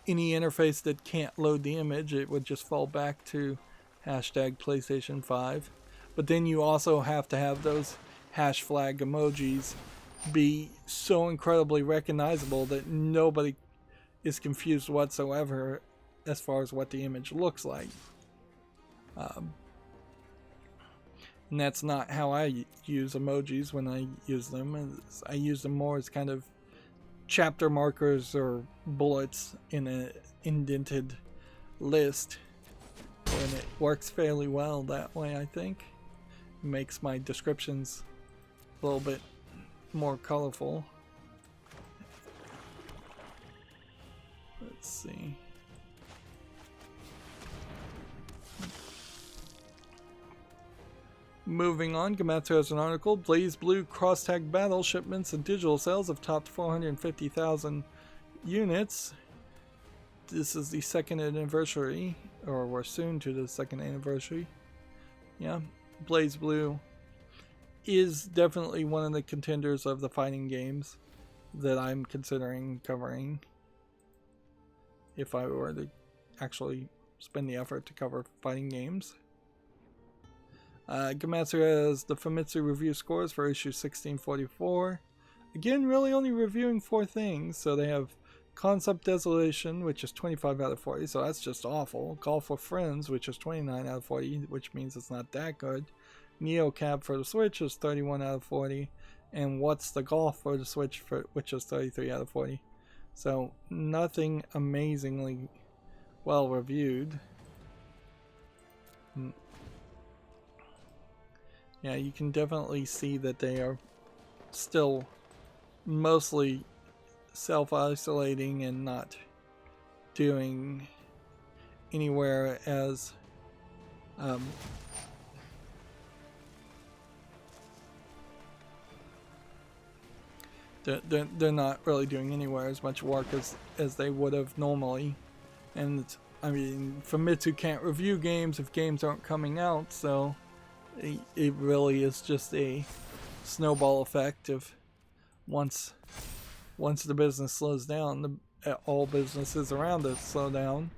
interface that can't load the image. It would just fall back to hashtag PlayStation 5. But then you also have to have those hash flag emojis be so incredibly recognizable that nobody is confused whatsoever as far as what the image looks like. And that's not how I use emojis when I use them. I use them more as kind of chapter markers or bullets in an indented list. And it works fairly well that way, I think. It makes my descriptions a little bit more colorful. Let's see. Moving on, Gamatsu has an article. Blaze Blue cross-tag battle shipments and digital sales have topped 450,000 units. This is the second anniversary, or we're soon to the second anniversary. Yeah, Blaze Blue is definitely one of the contenders of the fighting games that I'm considering covering. If I were to actually spend the effort to cover fighting games. Gamatsu has the Famitsu review scores for issue 1644. Again, really only reviewing 4 things. So they have Concept Desolation, which is 25 out of 40, so that's just awful. Golf with Friends, which is 29 out of 40, which means it's not that good. NeoCab for the Switch is 31 out of 40. And What's the Golf for the Switch, which is 33 out of 40. So nothing amazingly well reviewed. Yeah, you can definitely see that they are still mostly self-isolating and not doing anywhere as they're not really doing anywhere as much work as they would have normally. And I mean, Famitsu can't review games if games aren't coming out, so it really is just a snowball effect of once the business slows down, all businesses around it slow down.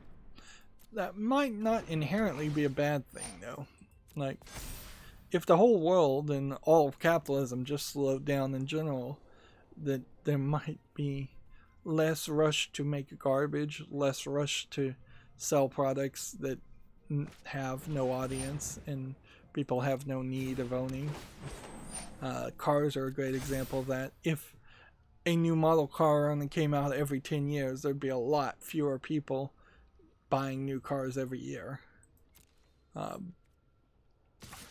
That might not inherently be a bad thing, though. Like, if the whole world and all of capitalism just slowed down in general, that there might be less rush to make garbage, less rush to sell products that have no audience and people have no need of owning. Cars are a great example of that. If a new model car only came out every 10 years, there'd be a lot fewer people buying new cars every year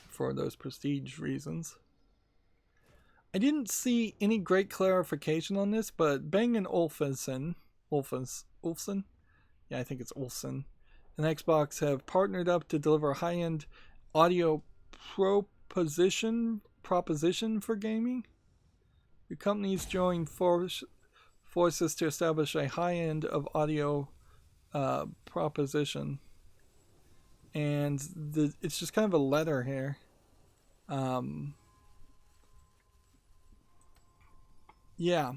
for those prestige reasons. I didn't see any great clarification on this, but Bang & Olufsen? Yeah, I think it's Olufsen, and Xbox have partnered up to deliver a high-end audio proposition for gaming. The companies joined forces to establish a high-end of audio proposition, and it's just kind of a letter here. Yeah,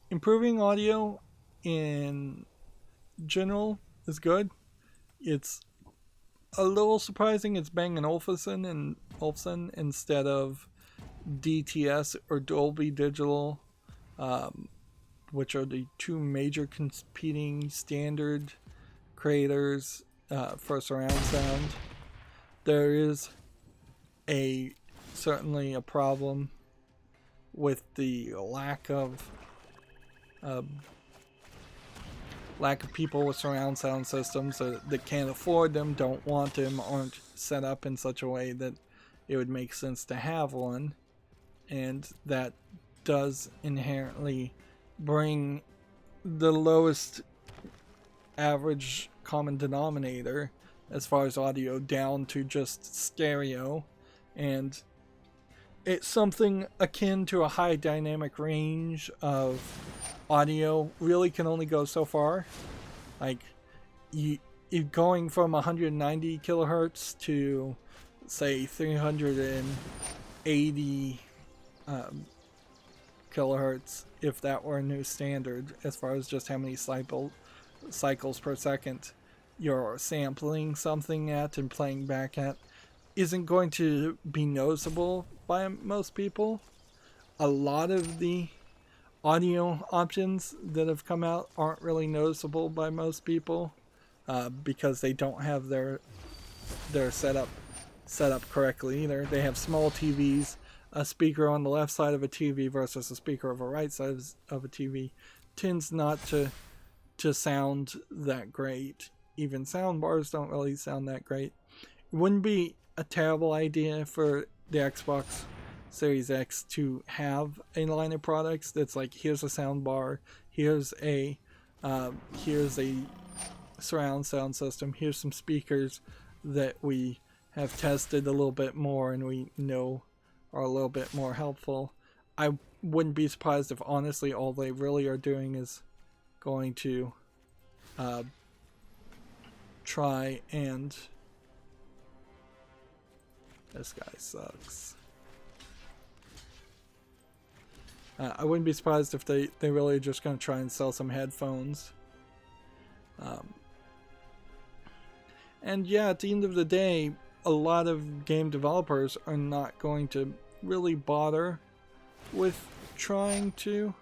improving audio in general is good. It's a little surprising it's Bang & Olufsen instead of DTS or Dolby Digital, which are the 2 major competing standard creators for surround sound. There is certainly a problem with the lack of people with surround sound systems that can't afford them, don't want them, aren't set up in such a way that it would make sense to have one. And that does inherently bring the lowest average common denominator as far as audio, down to just stereo, and it's something akin to a high dynamic range of audio really can only go so far. Like, you going from 190 kilohertz to, say, 380 kilohertz, if that were a new standard, as far as just how many cycles per second you're sampling something at and playing back at, isn't going to be noticeable by most people. A lot of the audio options that have come out aren't really noticeable by most people because they don't have their setup set up correctly either. They have small TVs. A speaker on the left side of a TV versus a speaker on the right side of a TV tends not to sound that great. Even sound bars don't really sound that great. It wouldn't be a terrible idea for the Xbox Series X to have a line of products that's like, here's a sound bar, here's a surround sound system, here's some speakers that we have tested a little bit more and we know are a little bit more helpful. I wouldn't be surprised if honestly all they really are doing is going to try and... This guy sucks. I wouldn't be surprised if they really are just going to try and sell some headphones. And yeah, at the end of the day, a lot of game developers are not going to really bother with trying to...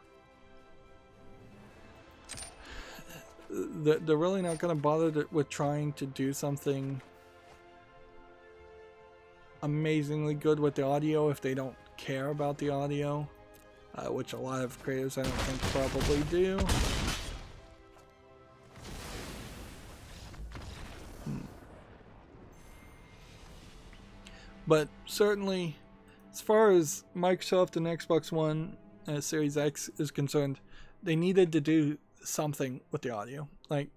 They're really not going to bother with trying to do something amazingly good with the audio if they don't care about the audio, which a lot of creators I don't think probably do. But certainly, as far as Microsoft and Xbox One Series X is concerned, they needed to do something with the audio. Like,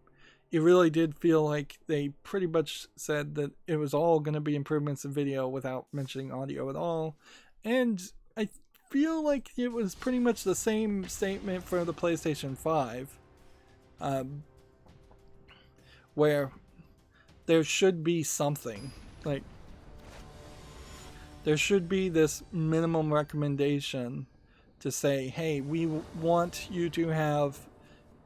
it really did feel like they pretty much said that it was all going to be improvements in video without mentioning audio at all. And I feel like it was pretty much the same statement for the PlayStation 5. Where there should be something. Like, there should be this minimum recommendation to say, hey, we want you to have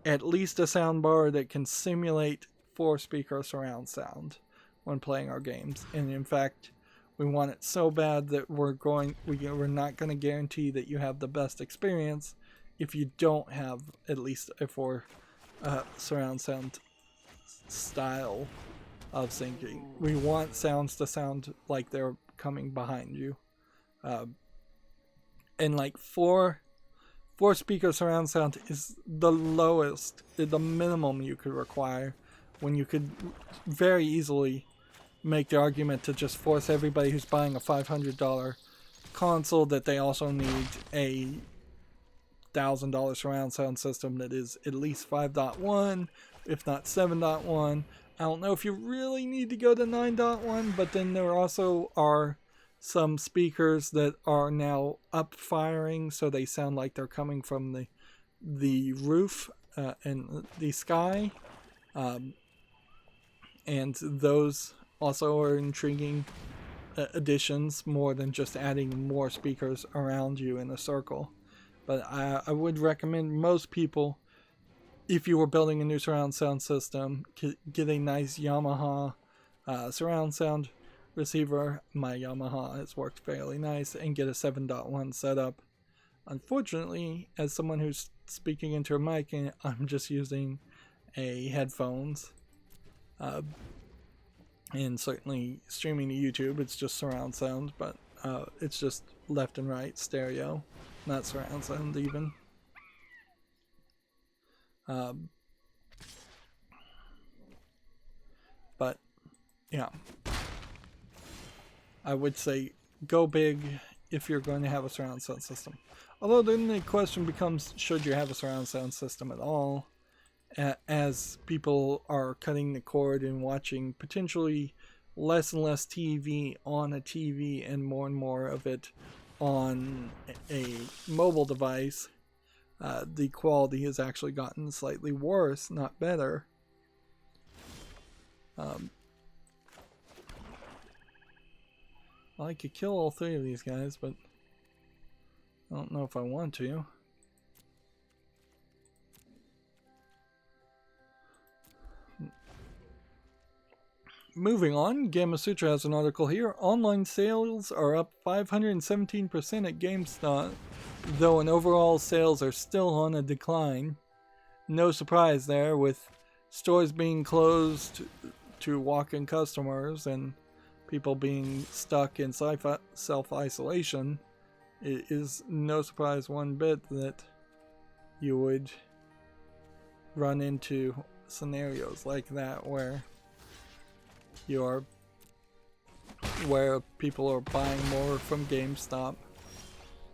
at least a sound bar that can simulate 4-speaker surround sound when playing our games. And in fact, we want it so bad that we're not going to guarantee that you have the best experience if you don't have at least a 4 surround sound style of syncing. We want sounds to sound like they're coming behind you. And like 4-speaker surround sound is the lowest, the minimum you could require, when you could very easily make the argument to just force everybody who's buying a $500 console that they also need a $1,000 surround sound system that is at least 5.1, if not 7.1. I don't know if you really need to go to 9.1, but then there also are some speakers that are now up firing, so they sound like they're coming from the roof and the sky. And those also are intriguing additions, more than just adding more speakers around you in a circle. But I would recommend most people, if you were building a new surround sound system, get a nice Yamaha surround sound receiver. My Yamaha has worked fairly nice, and get a 7.1 setup. Unfortunately, as someone who's speaking into a mic, I'm just using a headphones. And certainly streaming to YouTube, it's just surround sound, but it's just left and right stereo, not surround sound even. But yeah, I would say go big if you're going to have a surround sound system. Although then the question becomes, should you have a surround sound system at all? as people are cutting the cord and watching potentially less and less TV on a TV and more of it on a mobile device, the quality has actually gotten slightly worse, not better. I could kill all three of these guys, but I don't know if I want to. Moving on, Gamasutra has an article here. Online sales are up 517% at GameStop, though in overall sales are still on a decline. No surprise there, with stores being closed to walk-in customers and people being stuck in self-isolation. It is no surprise one bit that you would run into scenarios like that where people are buying more from GameStop.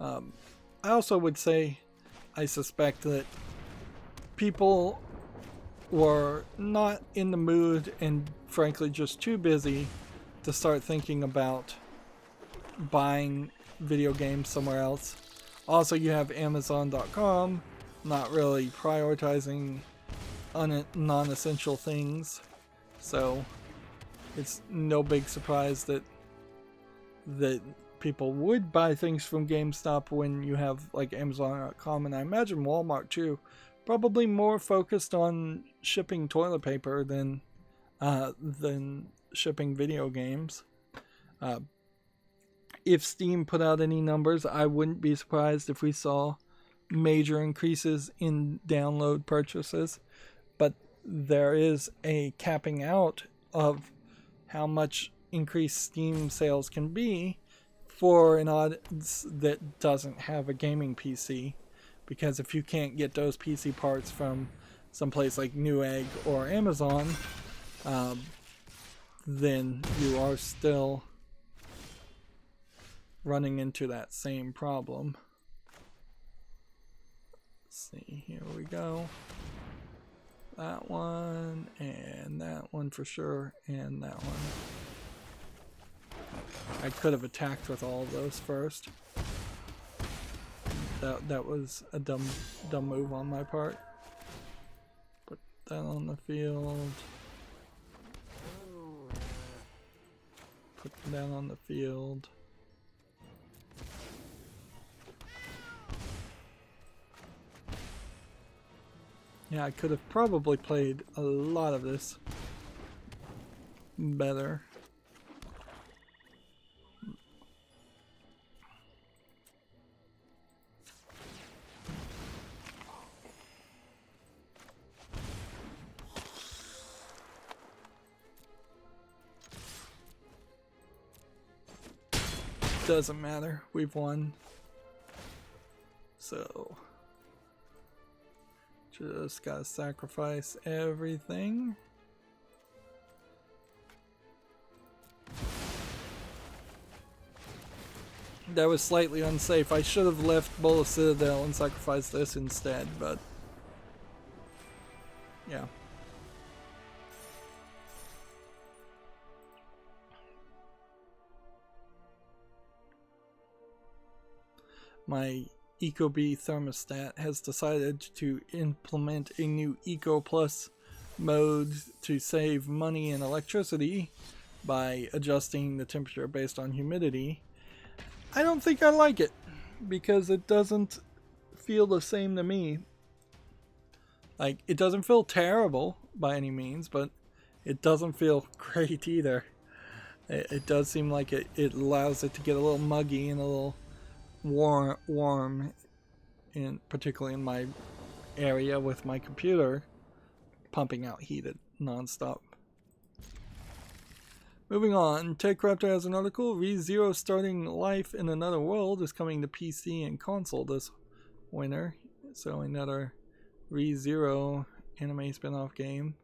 I also would say I suspect that people were not in the mood and frankly just too busy to start thinking about buying video games somewhere else. Also, you have Amazon.com not really prioritizing non-essential things, so it's no big surprise that people would buy things from GameStop when you have like Amazon.com, and I imagine Walmart too, probably more focused on shipping toilet paper than shipping video games. If Steam put out any numbers, I wouldn't be surprised if we saw major increases in download purchases, but there is a capping out of how much increased Steam sales can be for an audience that doesn't have a gaming PC, because if you can't get those PC parts from someplace like Newegg or Amazon, then you are still running into that same problem. Let's see, here we go. That one, and that one for sure, and that one. I could have attacked with all of those first. That was a dumb move on my part. Put that on the field. Put that on the field. Yeah, I could have probably played a lot of this better. Doesn't matter, we've won. So just gotta sacrifice everything. That was slightly unsafe. I should have left Bola Citadel and sacrificed this instead, but yeah. My Ecobee thermostat has decided to implement a new Eco Plus mode to save money and electricity by adjusting the temperature based on humidity. I don't think I like it because it doesn't feel the same to me. Like, it doesn't feel terrible by any means, but it doesn't feel great either. It does seem like it allows it to get a little muggy and a little warm, particularly in my area with my computer pumping out heat non-stop. Moving on, TechRaptor has an article. ReZero Starting Life in Another World is coming to PC and console this winter. So another ReZero anime spin-off game.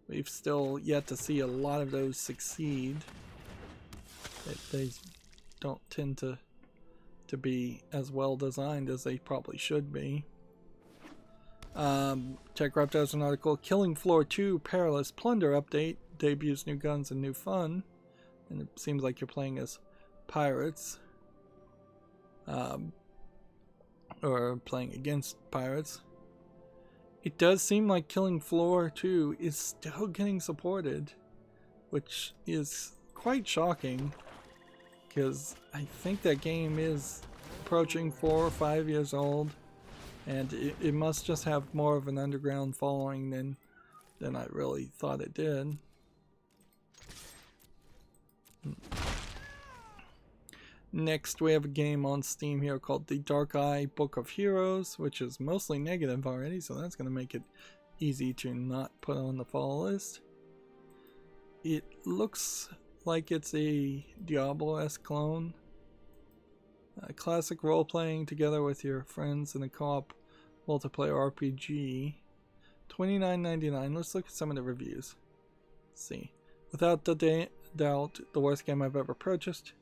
We've still yet to see a lot of those succeed. They don't tend to be as well designed as they probably should be. TechCraft has an article, Killing Floor 2 Perilous Plunder Update debuts new guns and new fun. And it seems like you're playing as pirates. Or playing against pirates. It does seem like Killing Floor 2 is still getting supported, which is quite shocking, because I think that game is approaching 4 or 5 years old, and it must just have more of an underground following than I really thought it did. Next, we have a game on Steam here called The Dark Eye Book of Heroes, which is mostly negative already, so that's going to make it easy to not put on the follow list. It looks like it's a Diablo-esque clone. Classic role-playing together with your friends in a co-op multiplayer RPG. $29.99. Let's look at some of the reviews. Let's see. Without doubt, the worst game I've ever purchased.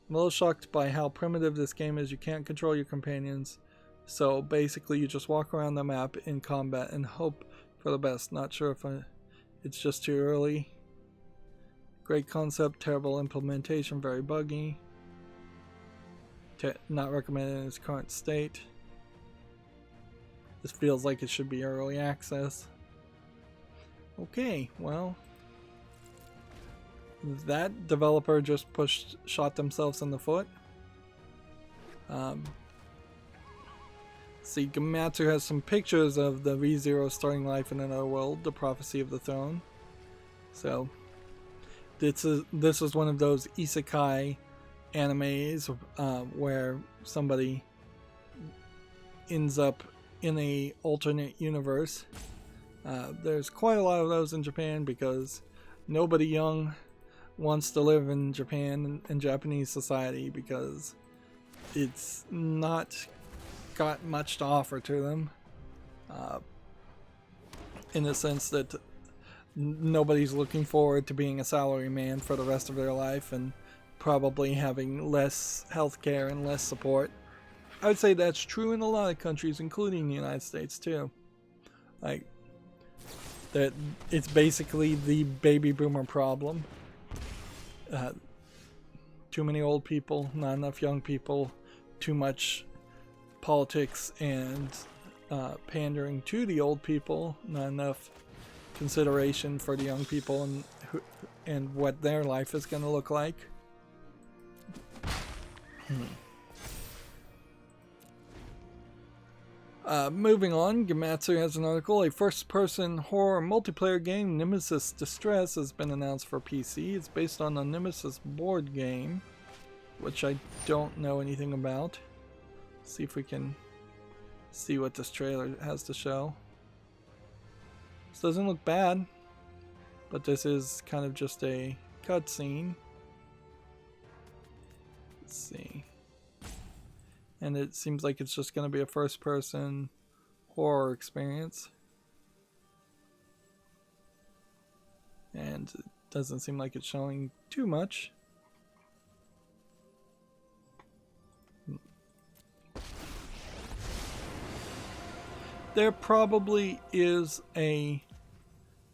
I'm a little shocked by how primitive this game is. You can't control your companions, so basically you just walk around the map in combat and hope for the best. Not sure if it's just too early. Great concept, terrible implementation, very buggy. Not recommended in its current state. This feels like it should be early access. Okay, well, that developer just shot themselves in the foot. See, Gamatsu has some pictures of the ReZero starting life in another world, the Prophecy of the Throne. So, this is one of those isekai animes where somebody ends up in a alternate universe. There's quite a lot of those in Japan because nobody young wants to live in Japan and Japanese society because it's not got much to offer to them, in the sense that nobody's looking forward to being a salaryman for the rest of their life and probably having less healthcare and less support. I would say that's true in a lot of countries, including the United States too. Like, that it's basically the baby boomer problem. Too many old people, not enough young people, too much politics and pandering to the old people, not enough consideration for the young people and what their life is going to look like. Moving on, Gamatsu has an article. A first-person horror multiplayer game, Nemesis Distress, has been announced for PC. It's based on a Nemesis board game, which I don't know anything about. Let's see if we can see what this trailer has to show. This doesn't look bad, but this is kind of just a cutscene. Let's see. And it seems like it's just going to be a first-person horror experience. And it doesn't seem like it's showing too much. There probably is a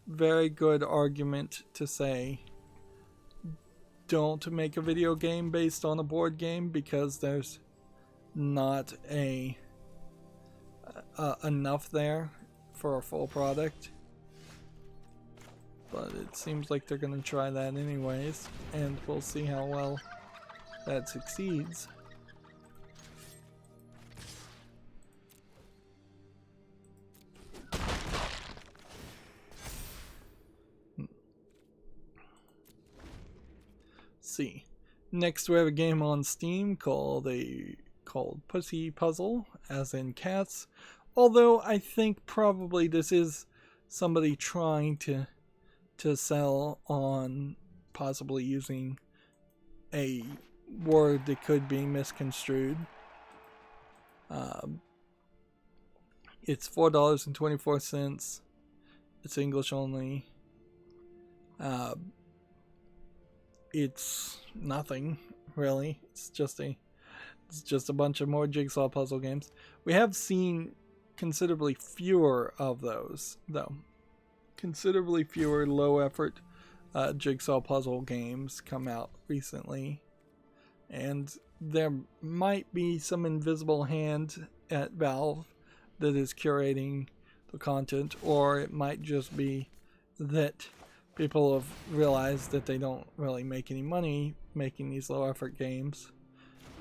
very good argument to say don't make a video game based on a board game because there's not enough there for a full product, but it seems like they're going to try that anyways, and we'll see how well that succeeds. See, next we have a game on Steam called Pussy Puzzle, as in cats, although I think probably this is somebody trying to sell on possibly using a word that could be misconstrued. It's $4.24. It's English only. It's nothing really. It's just a bunch of more jigsaw puzzle games. We have seen considerably fewer of those, though. Considerably fewer low-effort jigsaw puzzle games come out recently. And there might be some invisible hand at Valve that is curating the content, or it might just be that people have realized that they don't really make any money making these low-effort games.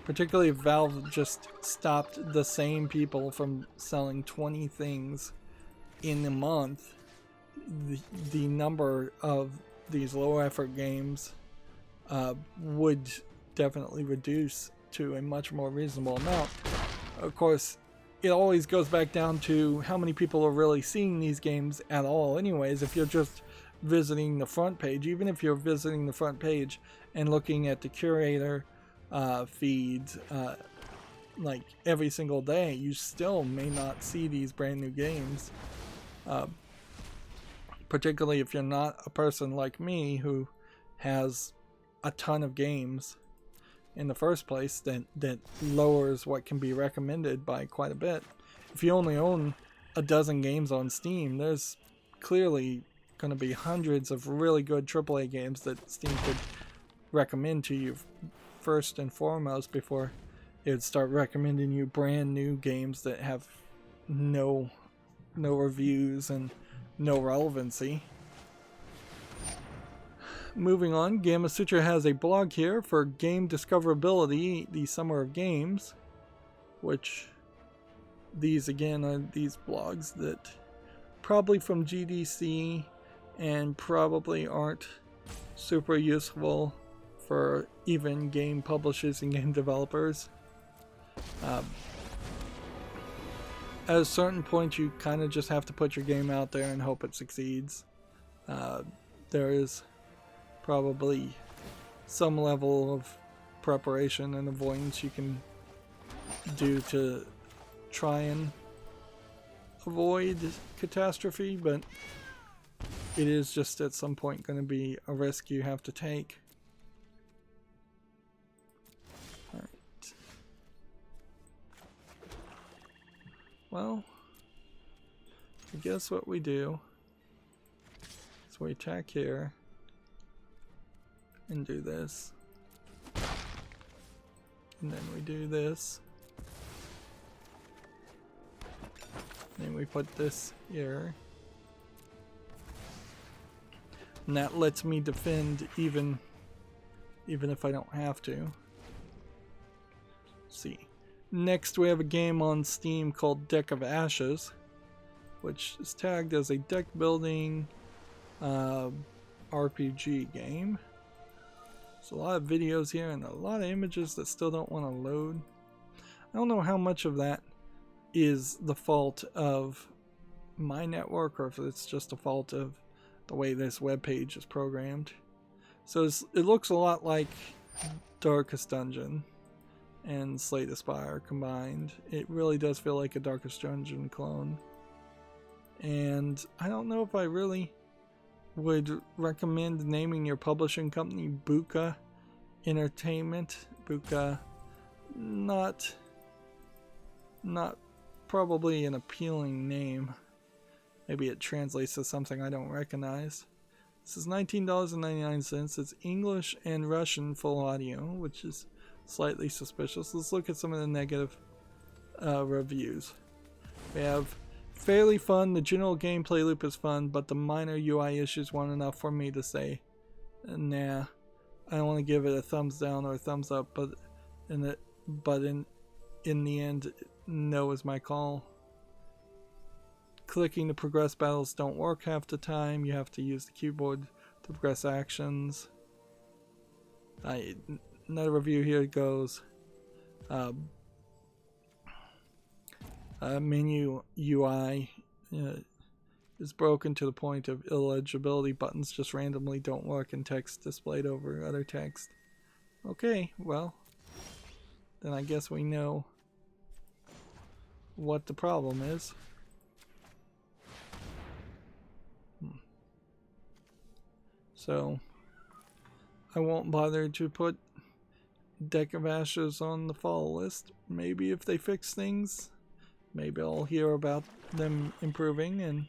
Particularly if Valve just stopped the same people from selling 20 things in a month, the number of these low-effort games would definitely reduce to a much more reasonable amount. Of course, it always goes back down to how many people are really seeing these games at all anyways. If you're just visiting the front page, even if you're visiting the front page and looking at the curator feeds like every single day, you still may not see these brand new games. Particularly if you're not a person like me who has a ton of games in the first place, that lowers what can be recommended by quite a bit. If you only own a dozen games on Steam, there's clearly going to be hundreds of really good AAA games that Steam could recommend to you first and foremost before it would start recommending you brand new games that have no reviews and no relevancy. Moving on, Gamma Sutra has a blog here for game discoverability, the summer of games, which these again are these blogs that probably from GDC and probably aren't super useful for even game publishers and game developers. At a certain point, you kind of just have to put your game out there and hope it succeeds. There is probably some level of preparation and avoidance you can do to try and avoid catastrophe, but it is just at some point going to be a risk you have to take. Alright. Well, I guess what we do is we attack here and do this, and then we do this, then we put this here, and that lets me defend even if I don't have to. Let's see. Next we have a game on Steam called Deck of Ashes, which is tagged as a deck building RPG game. There's a lot of videos here and a lot of images that still don't want to load. I don't know how much of that is the fault of my network or if it's just a fault of the way this web page is programmed. So it looks a lot like Darkest Dungeon and Slay the Spire combined. It really does feel like a Darkest Dungeon clone. And I don't know if I really would recommend naming your publishing company Buka Entertainment. Buka, not probably an appealing name. Maybe it translates to something I don't recognize. This is $19.99. It's English and Russian full audio, which is slightly suspicious. Let's look at some of the negative reviews. We have fairly fun. The general gameplay loop is fun, but the minor UI issues weren't enough for me to say, nah, I don't want to give it a thumbs down or a thumbs up, but in the end, no is my call. Clicking to progress battles don't work half the time. You have to use the keyboard to progress actions. Another review here goes, menu UI is broken to the point of illegibility. Buttons just randomly don't work and text displayed over other text. Okay, well, then I guess we know what the problem is. So I won't bother to put Deck of Ashes on the fall list. Maybe if they fix things, maybe I'll hear about them improving and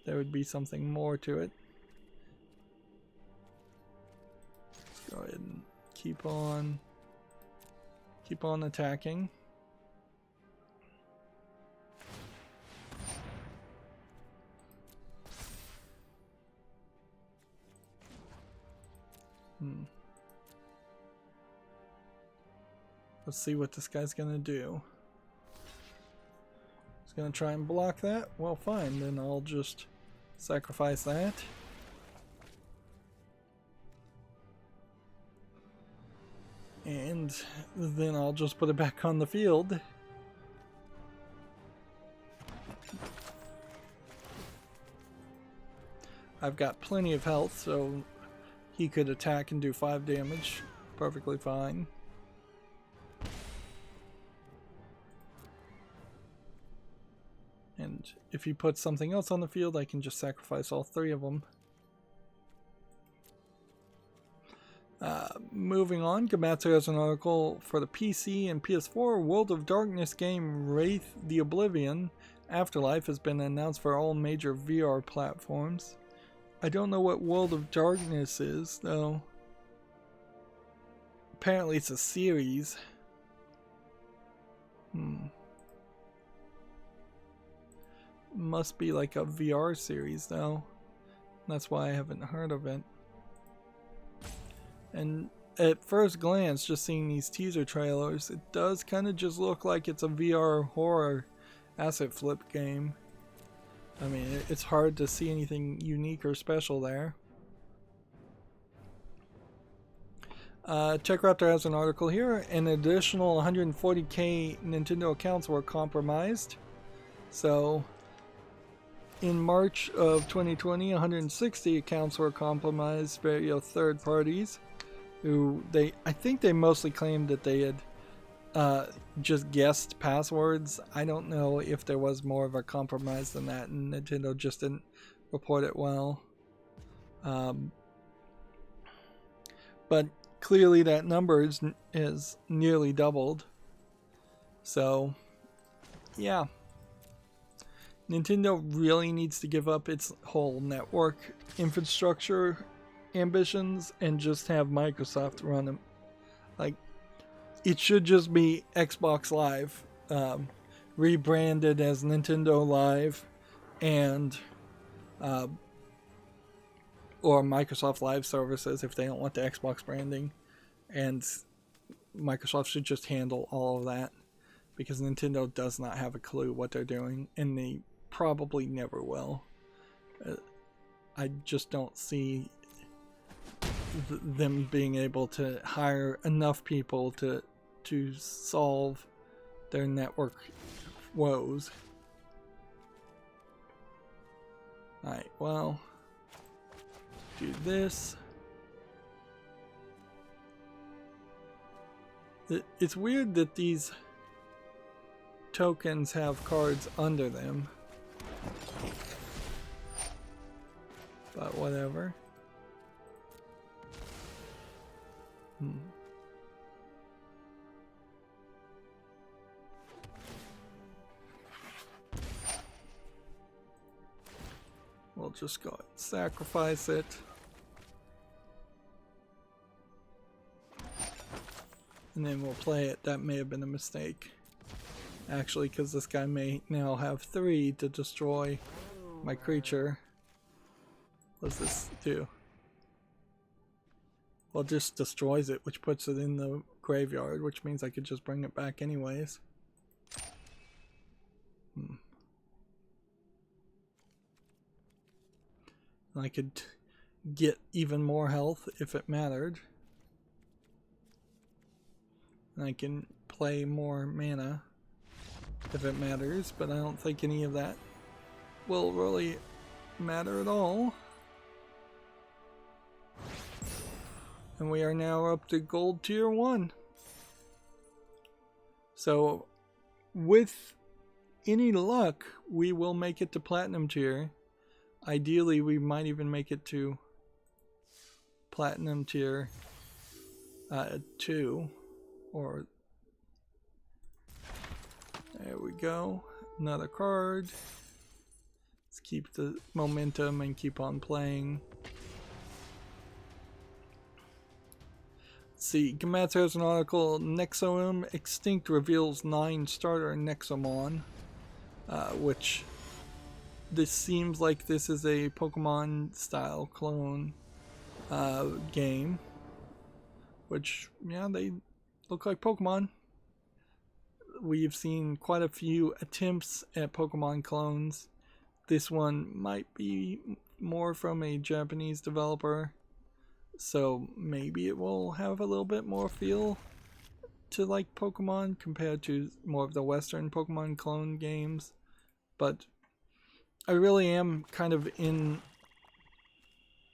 there would be something more to it. Let's go ahead and keep on attacking. Let's see what this guy's gonna do. He's gonna try and block that? Well, fine, then I'll just sacrifice that. And then I'll just put it back on the field. I've got plenty of health, so he could attack and do 5 damage perfectly fine. And if he puts something else on the field, I can just sacrifice all 3 of them. Moving on, Gamatsu has an article for the PC and PS4. World of Darkness game Wraith the Oblivion Afterlife has been announced for all major VR platforms. I don't know what World of Darkness is, though. Apparently it's a series. Must be like a VR series, though. That's why I haven't heard of it. And at first glance, just seeing these teaser trailers, it does kind of just look like it's a VR horror asset flip game. I mean, it's hard to see anything unique or special there. TechRaptor has an article here. An additional 140k Nintendo accounts were compromised. So, in March of 2020, 160 accounts were compromised by third parties. Who I think they mostly claimed that they had just guessed passwords. I don't know if there was more of a compromise than that, and Nintendo just didn't report it well. But clearly that number is nearly doubled. So, yeah. Nintendo really needs to give up its whole network infrastructure ambitions and just have Microsoft run them. Like, it should just be Xbox Live, rebranded as Nintendo Live, and or Microsoft Live services if they don't want the Xbox branding, and Microsoft should just handle all of that because Nintendo does not have a clue what they're doing, and they probably never will. I just don't see them being able to hire enough people to solve their network woes. Alright, well, do this. It's weird that these tokens have cards under them, but whatever. We'll just go and sacrifice it. And then we'll play it. That may have been a mistake. Actually, because this guy may now have 3 to destroy my creature. What does this do? Well, it just destroys it, which puts it in the graveyard, which means I could just bring it back anyways. I could get even more health if it mattered. And I can play more mana if it matters, but I don't think any of that will really matter at all. And we are now up to gold tier 1. So with any luck, we will make it to platinum tier. Ideally, we might even make it to platinum tier 2, or There we go. Another card. Let's keep the momentum and keep on playing. Let's see, Gamatsu has an article, Nexomon Extinct reveals 9 starter Nexomon, which this seems like this is a Pokemon style clone game, which, yeah, they look like Pokemon. We've seen quite a few attempts at Pokemon clones. This one might be more from a Japanese developer, so maybe it will have a little bit more feel to like Pokemon compared to more of the Western Pokemon clone games. But I really am kind of in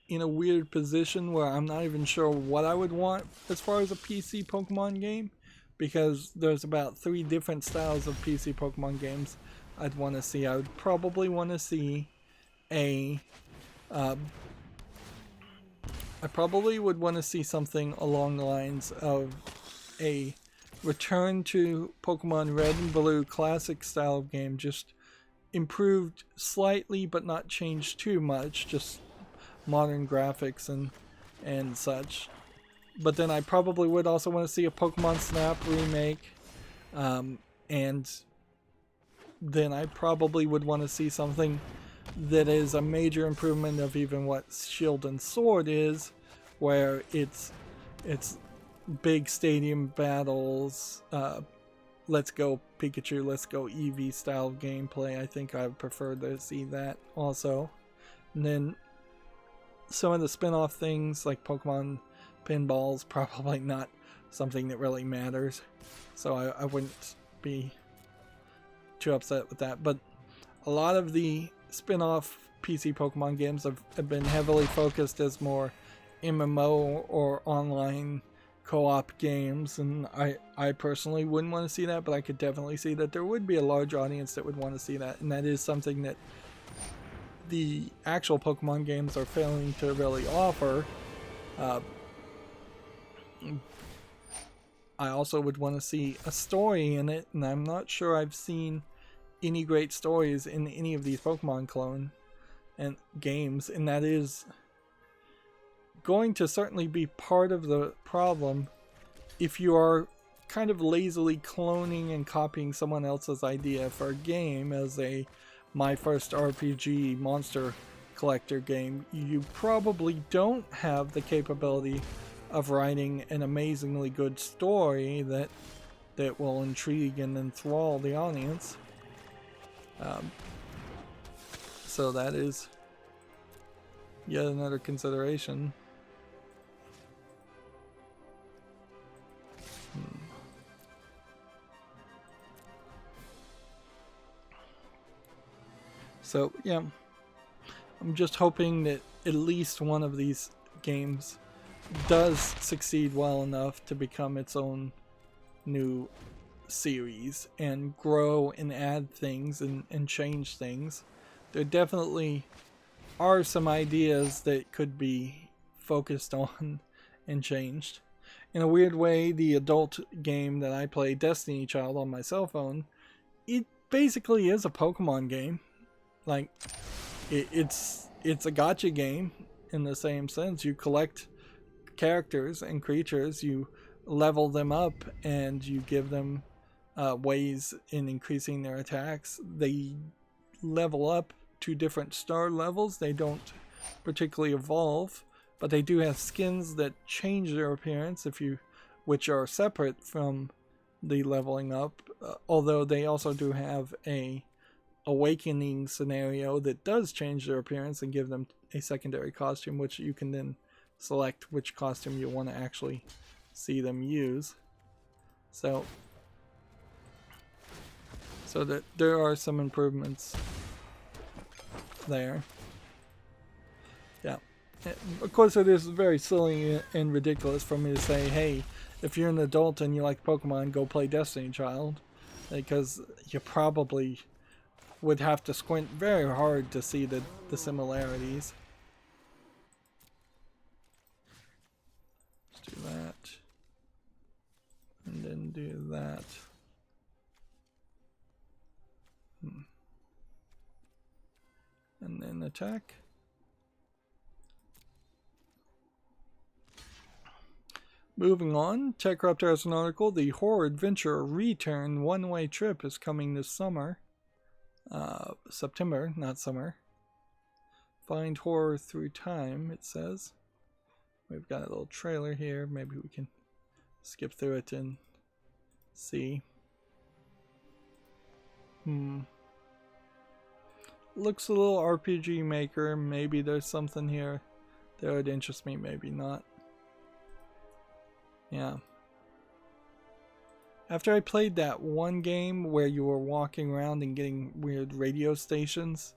a weird position where I'm not even sure what I would want as far as a PC Pokemon game, because there's about 3 different styles of PC Pokemon games I'd want to see. I would probably want to see I probably would want to see something along the lines of a return to Pokemon Red and Blue classic style of game, just improved slightly but not changed too much, just modern graphics and such. But then I probably would also want to see a Pokemon Snap remake, and then I probably would want to see something that is a major improvement of even what Shield and Sword is, where it's big stadium battles, let's go Pikachu, let's go Eevee style of gameplay. I think I would prefer to see that also. And then some of the spin-off things like Pokemon Pinball's probably not something that really matters, so I wouldn't be too upset with that. But a lot of the spin-off PC Pokemon games have been heavily focused as more MMO or online co-op games, and I personally wouldn't want to see that, but I could definitely see that there would be a large audience that would want to see that, and that is something that the actual Pokemon games are failing to really offer. I also would want to see a story in it, and I'm not sure I've seen any great stories in any of these Pokemon clone and games, and that is going to certainly be part of the problem if you are kind of lazily cloning and copying someone else's idea for a game. As a My First RPG monster collector game, you probably don't have the capability of writing an amazingly good story that will intrigue and enthrall the audience. So that is yet another consideration. So yeah, I'm just hoping that at least one of these games does succeed well enough to become its own new series and grow and add things and change things. There definitely are some ideas that could be focused on and changed. In a weird way, the adult game that I play, Destiny Child, on my cell phone, it basically is a Pokemon game. Like, it's a gacha game in the same sense. You collect characters and creatures, you level them up, and you give them ways in increasing their attacks. They level up to different star levels. They don't particularly evolve, but they do have skins that change their appearance, which are separate from the leveling up. Although they also do have a awakening scenario that does change their appearance and give them a secondary costume, which you can then select which costume you want to actually see them use. So that there are some improvements there. Yeah. Of course, it is very silly and ridiculous for me to say, hey, if you're an adult and you like Pokemon, go play Destiny Child, because you probably would have to squint very hard to see the similarities. Let's do that. And then do that. And then attack. Moving on, TechRaptor has an article. The Horror Adventure Return one-way trip is coming this summer. September, not summer. Find horror through time, it says. We've got a little trailer here. Maybe we can skip through it and see. Looks a little RPG Maker. Maybe there's something here that would interest me, maybe not. Yeah. After I played that one game where you were walking around and getting weird radio stations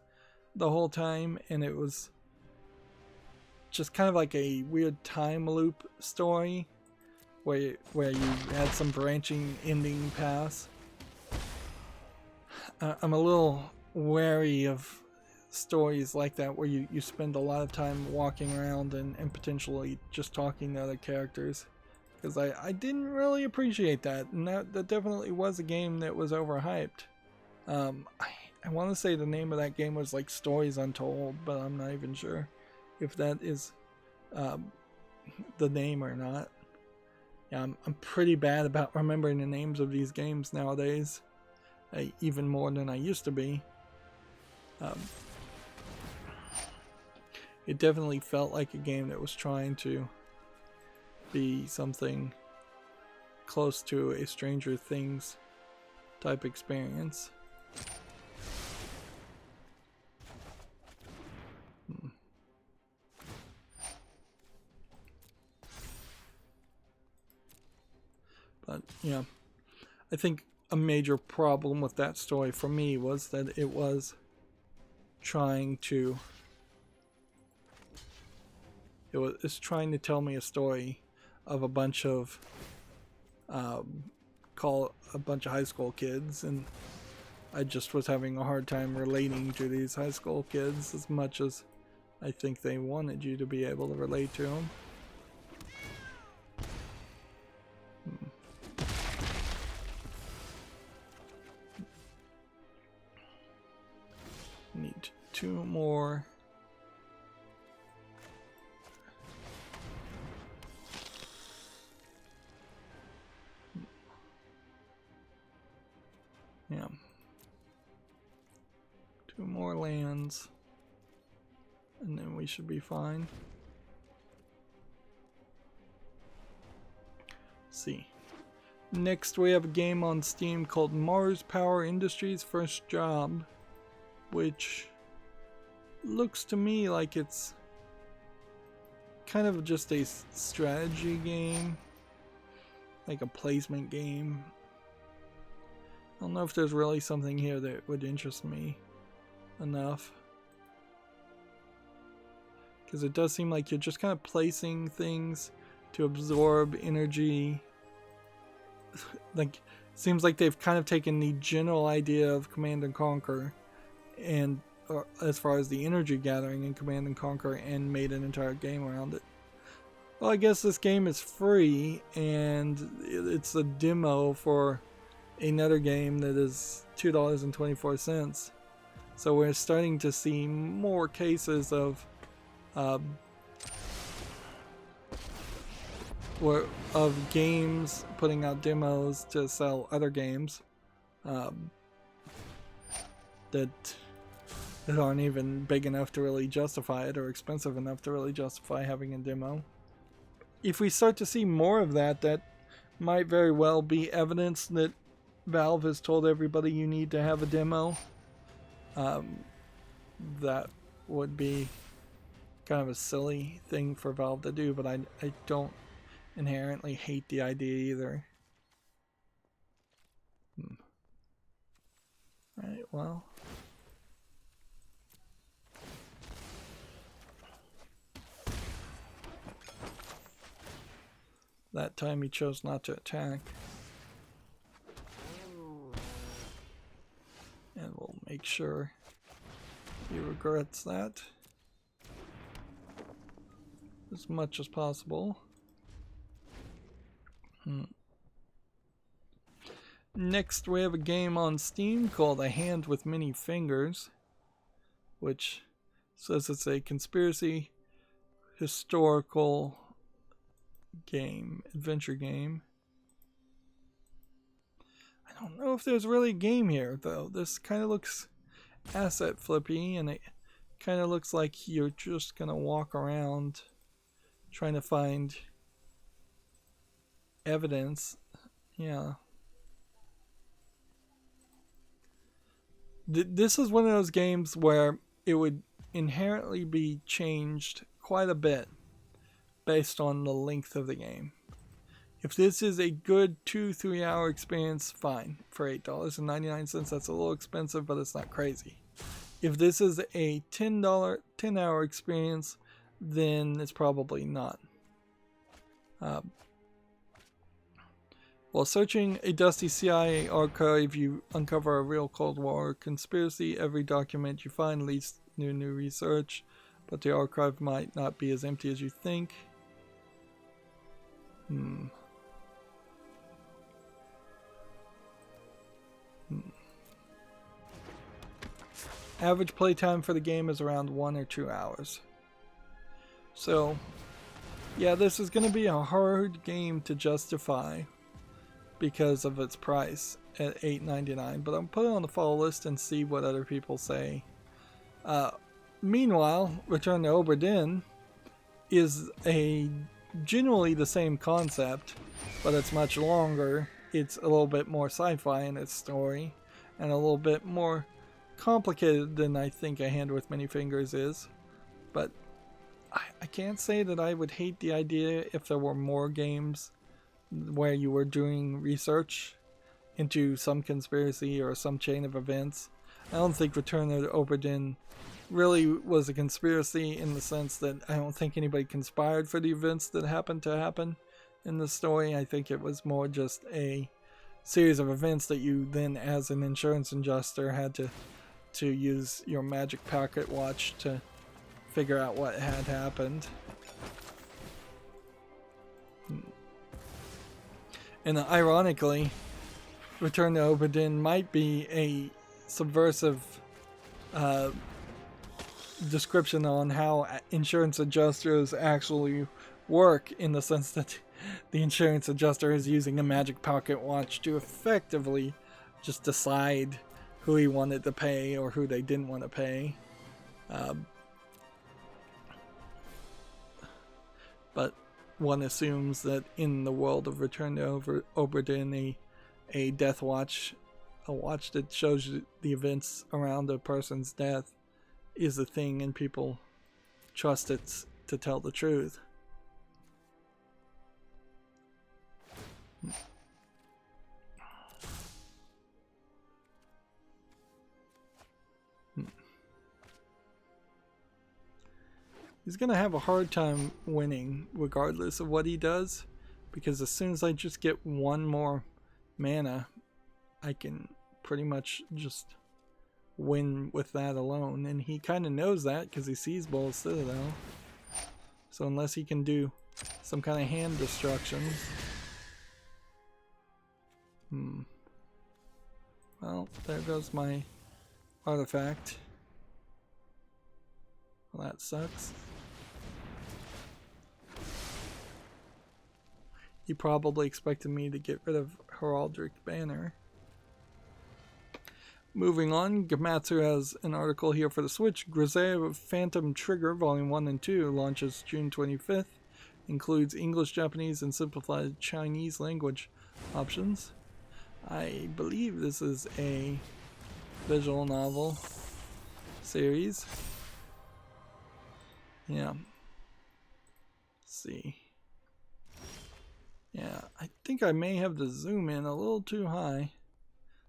the whole time, and it was just kind of like a weird time loop story where you had some branching ending paths. I'm a little wary of stories like that where you spend a lot of time walking around and potentially just talking to other characters. Because I didn't really appreciate that, and that definitely was a game that was overhyped. I want to say the name of that game was like Stories Untold, but I'm not even sure if that is the name or not. Yeah, I'm pretty bad about remembering the names of these games nowadays, even more than I used to be. It definitely felt like a game that was trying to be something close to a Stranger Things type experience. But yeah, I think a major problem with that story for me was that it was trying to trying to tell me a story of a bunch of high school kids, and I just was having a hard time relating to these high school kids as much as I think they wanted you to be able to relate to them. Need 2 more. Yeah. 2 more lands, and then we should be fine. Let's see. Next, we have a game on Steam called Mars Power Industries First Job, which looks to me like it's kind of just a strategy game, like a placement game. I don't know if there's really something here that would interest me enough, because it does seem like you're just kind of placing things to absorb energy. Like, seems like they've kind of taken the general idea of Command and Conquer, and as far as the energy gathering in Command and Conquer, and made an entire game around it. Well, I guess this game is free, and it's a demo for another game that is $2.24. So we're starting to see more cases of games putting out demos to sell other games that aren't even big enough to really justify it, or expensive enough to really justify having a demo. If we start to see more of that, that might very well be evidence that Valve has told everybody you need to have a demo. That would be kind of a silly thing for Valve to do, but I don't inherently hate the idea either. Alright, well. That time he chose not to attack. And we'll make sure he regrets that as much as possible. Next, we have a game on Steam called A Hand with Many Fingers, which Says it's a conspiracy historical game, adventure game. I don't know if there's really a game here, though. This kind of looks asset flippy, and it kind of looks like you're just gonna walk around trying to find evidence. Yeah. This is one of those games where it would inherently be changed quite a bit based on the length of the game. If this is a good 2-3 hour experience, fine. For $8.99, that's a little expensive, but it's not crazy. If this is a $10 10-hour experience, then it's probably not. While searching a dusty CIA archive, you uncover a real Cold War conspiracy. Every document you find leads to new research, but the archive might not be as empty as you think. Average playtime for the game is around 1 or 2 hours. So, yeah, this is going to be a hard game to justify because of its price at $8.99, but I'm putting it on the follow list and see what other people say. Meanwhile, Return to Obra Dinn is generally the same concept, but it's much longer. It's a little bit more sci-fi in its story, and a little bit more complicated than I think A Hand with Many Fingers is. But I can't say that I would hate the idea if there were more games where you were doing research into some conspiracy or some chain of events. I don't think Return to Obra Dinn really was a conspiracy in the sense that I don't think anybody conspired for the events that happened to happen in the story. I think it was more just a series of events that you then, as an insurance adjuster, had to use your magic pocket watch to figure out what had happened. And ironically, Return to Obra Dinn might be a subversive description on how insurance adjusters actually work, in the sense that the insurance adjuster is using a magic pocket watch to effectively just decide who he wanted to pay or who they didn't want to pay. But one assumes that in the world of Return to Obra Dinn, a death watch, a watch that shows you the events around a person's death, is a thing, and people trust it to tell the truth. He's gonna have a hard time winning regardless of what he does, because as soon as I just get one more mana, I can pretty much just win with that alone, and he kind of knows that because he sees Bull Citadel. So unless he can do some kind of hand destruction, well, there goes my artifact. Well, that sucks. He probably expected me to get rid of Heraldric Banner. Moving on, Gamatsu has an article here for the Switch. Grisea Phantom Trigger Volume 1 and 2 launches June 25th. Includes English, Japanese, and simplified Chinese language options. I believe this is a visual novel series. Yeah. Let's see. Yeah, I think I may have to zoom in a little too high.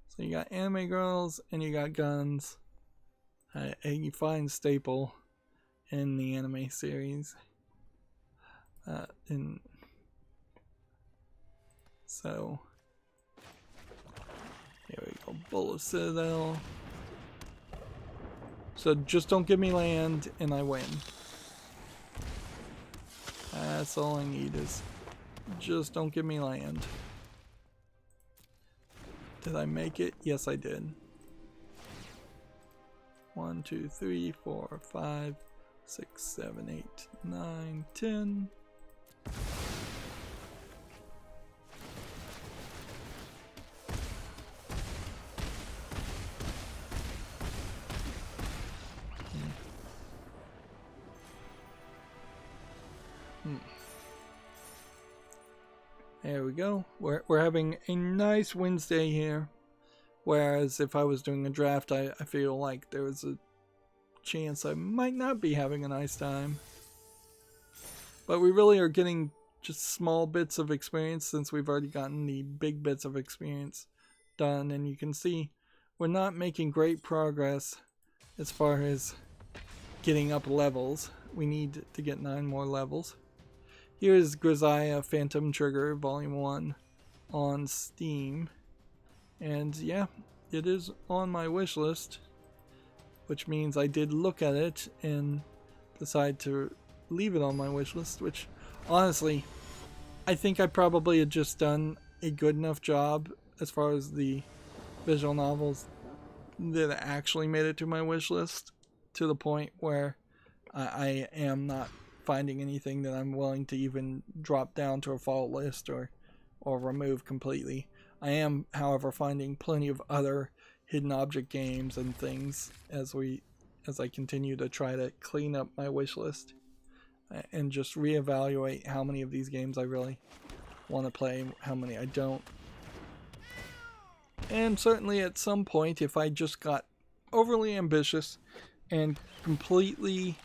So you got anime girls and you got guns. And you find staple in the anime series. So here we go. Bullet Citadel. So just don't give me land and I win. That's all I need, is just don't give me land. Did I make it? Yes, I did. 1, 2, 3, 4, 5, 6, 7, 8, 9, 10. There we go. We're having a nice Wednesday here. Whereas if I was doing a draft, I feel like there was a chance I might not be having a nice time. But we really are getting just small bits of experience since we've already gotten the big bits of experience done. And you can see we're not making great progress as far as getting up levels. We need to get 9 more levels. Here's Grisaia Phantom Trigger Volume 1 on Steam. And yeah, it is on my wish list, which means I did look at it and decide to leave it on my wish list, which honestly, I think I probably had just done a good enough job as far as the visual novels that actually made it to my wish list, to the point where I am not finding anything that I'm willing to even drop down to a fall list or remove completely. I am, however, finding plenty of other hidden object games and things as I continue to try to clean up my wish list and just reevaluate how many of these games I really want to play, how many I don't. And certainly at some point, if I just got overly ambitious and completely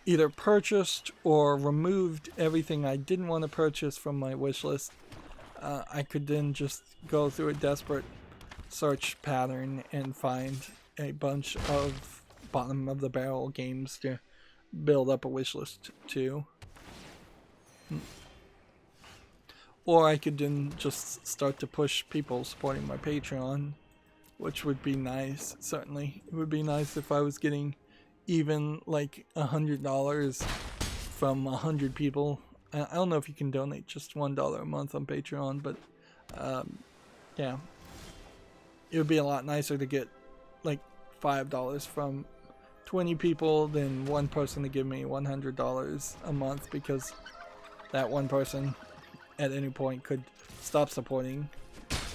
either purchased or removed everything I didn't want to purchase from my wish list, I could then just go through a desperate search pattern and find a bunch of bottom of the barrel games to build up a wish list to. Or I could then just start to push people supporting my Patreon, which would be nice, certainly. It would be nice if I was getting even like $100 from 100 people. I don't know if you can donate just $1 a month on Patreon, but yeah, it would be a lot nicer to get like $5 from 20 people than one person to give me $100 a month, because that one person at any point could stop supporting,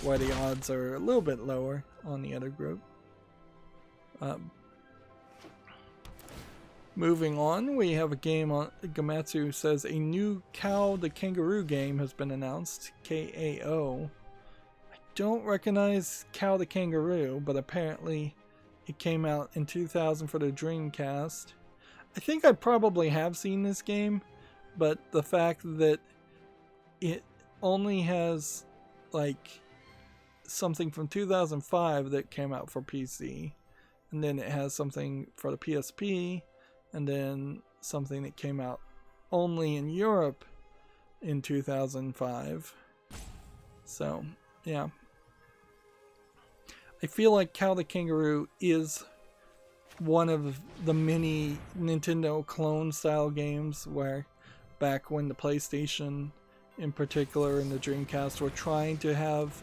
where the odds are a little bit lower on the other group. Moving on, we have a game on Gamatsu says a new Cow the Kangaroo game has been announced, KAO. I don't recognize Cow the Kangaroo, but apparently it came out in 2000 for the Dreamcast. I think I probably have seen this game, but the fact that it only has like something from 2005 that came out for PC, and then it has something for the PSP, and then something that came out only in Europe in 2005. So, yeah. I feel like Cow the Kangaroo is one of the many Nintendo clone style games where back when the PlayStation in particular and the Dreamcast were trying to have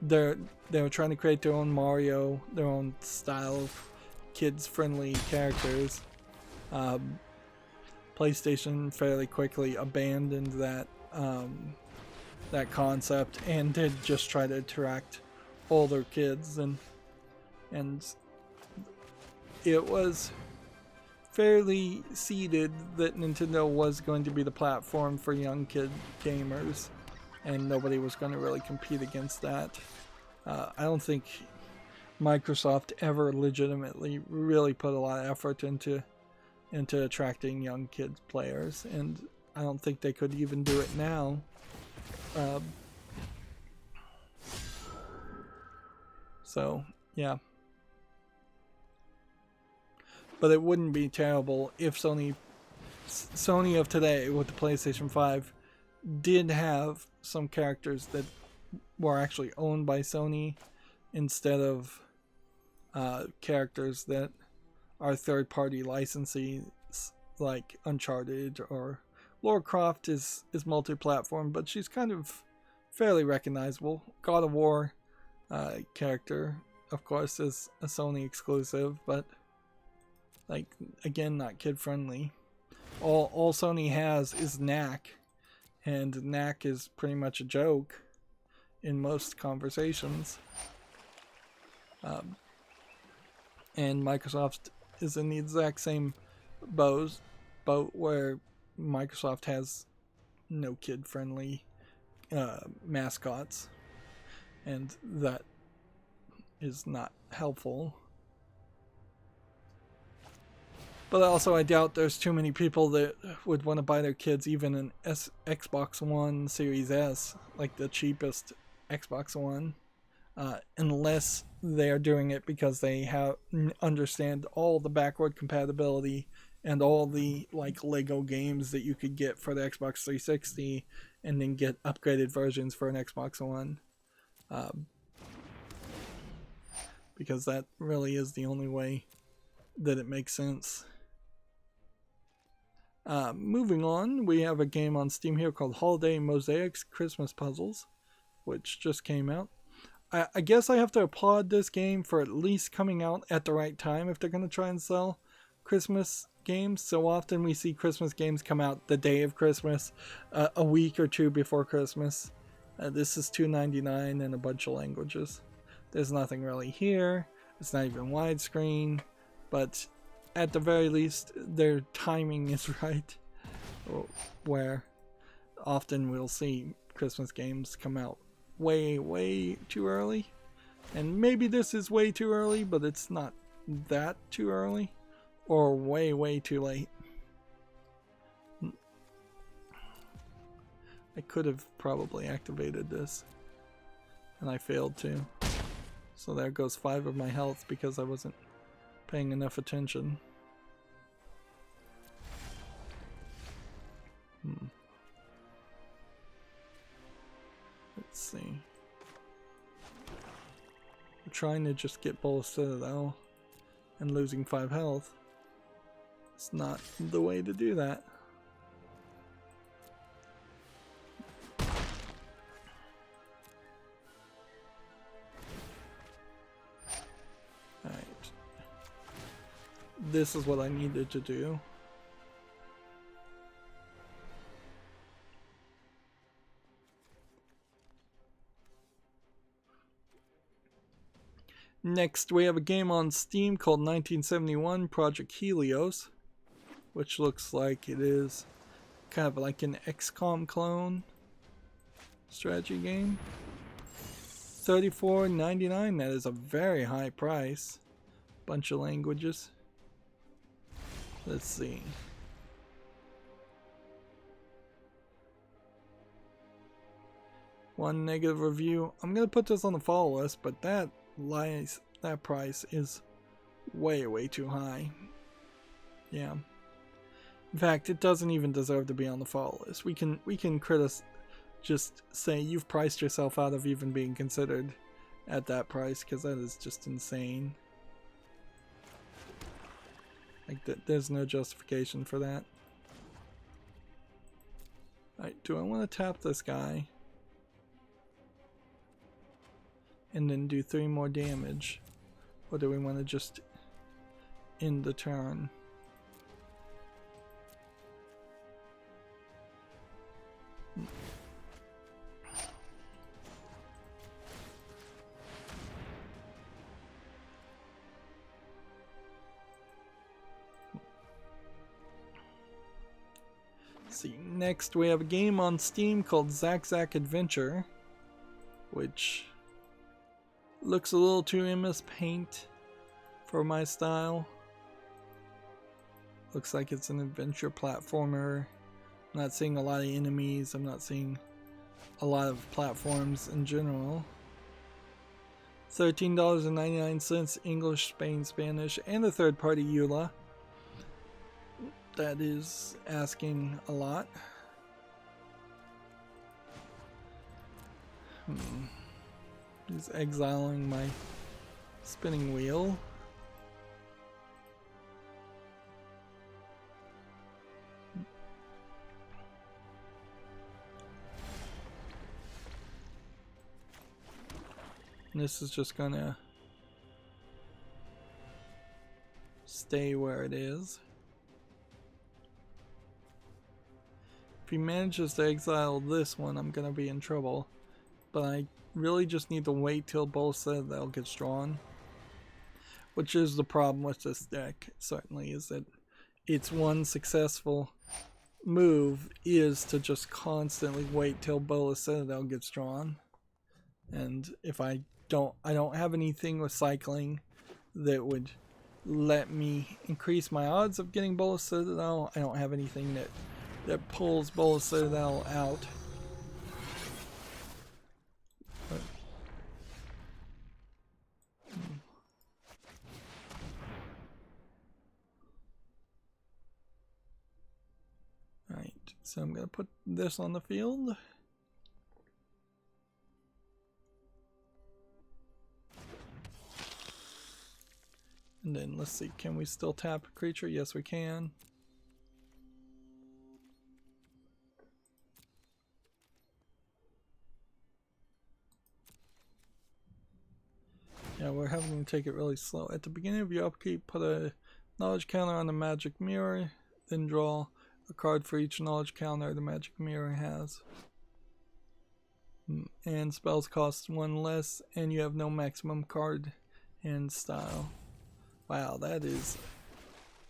they were trying to create their own Mario, their own style of kids friendly characters. PlayStation fairly quickly abandoned that concept and did just try to attract older kids, and it was fairly seeded that Nintendo was going to be the platform for young kid gamers, and nobody was going to really compete against that. I don't think Microsoft ever legitimately really put a lot of effort into attracting young kids players, and I don't think they could even do it now. So yeah, but it wouldn't be terrible if Sony of today with the PlayStation 5 did have some characters that were actually owned by Sony instead of characters that are third-party licensees like Uncharted, or Lara Croft is multi-platform, but she's kind of fairly recognizable. God of War character, of course, is a Sony exclusive, but Like, again, not kid friendly. All Sony has is knack, and knack is pretty much a joke in most conversations. And Microsoft is in the exact same boat where Microsoft has no kid friendly mascots, and that is not helpful. But also, I doubt there's too many people that would want to buy their kids even an Xbox One Series S, like the cheapest Xbox One, unless they are doing it because they understand all the backward compatibility and all the like Lego games that you could get for the Xbox 360, and then get upgraded versions for an Xbox One. Because that really is the only way that it makes sense. Moving on, we have a game on Steam here called Holiday Mosaics Christmas Puzzles, which just came out. I guess I have to applaud this game for at least coming out at the right time if they're going to try and sell Christmas games. So often we see Christmas games come out the day of Christmas, a week or two before Christmas. This is $2.99 in a bunch of languages. There's nothing really here. It's not even widescreen, but at the very least, their timing is right. Where often we'll see Christmas games come out way too early. And maybe this is way too early, but it's not that too early. Or way too late. I could have probably activated this, and I failed to. So there goes 5 of my health because I wasn't paying enough attention. Let's see. I'm trying to just get Bowl of Citadel, and losing 5 health. It's not the way to do that. Alright. This is what I needed to do. Next, we have a game on Steam called 1971 Project Helios, which looks like it is kind of like an XCOM clone strategy game. $34.99, that is a very high price. Bunch of languages. Let's see. One negative review. I'm gonna put this on the follow list, but that price is way too high. Yeah. In fact, it doesn't even deserve to be on the follow list. We can just say you've priced yourself out of even being considered at that price, because that is just insane. Like, there's no justification for that. Alright, do I want to tap this guy and then do 3 more damage? Or do we want to just end the turn? See, next we have a game on Steam called Zack Adventure, which looks a little too MS Paint for my style. Looks like it's an adventure platformer. I'm not seeing a lot of enemies. I'm not seeing a lot of platforms in general. $13.99 English, Spain, Spanish, and a third-party EULA. That is asking a lot. He's exiling my spinning wheel. And this is just gonna stay where it is. If he manages to exile this one, I'm gonna be in trouble. But I really just need to wait till both Citadel gets drawn. Which is the problem with this deck, certainly, is that its one successful move is to just constantly wait till Bola Citadel gets drawn. And if I don't have anything with cycling that would let me increase my odds of getting Bola Citadel. I don't have anything that pulls Bola Citadel out. But, Alright, so I'm going to put this on the field. And then let's see, can we still tap a creature? Yes, we can. Yeah, we're having to take it really slow. At the beginning of your upkeep, put a knowledge counter on the magic mirror, then draw a card for each knowledge counter the magic mirror has. And spells cost one less, and you have no maximum card hand style. Wow, that is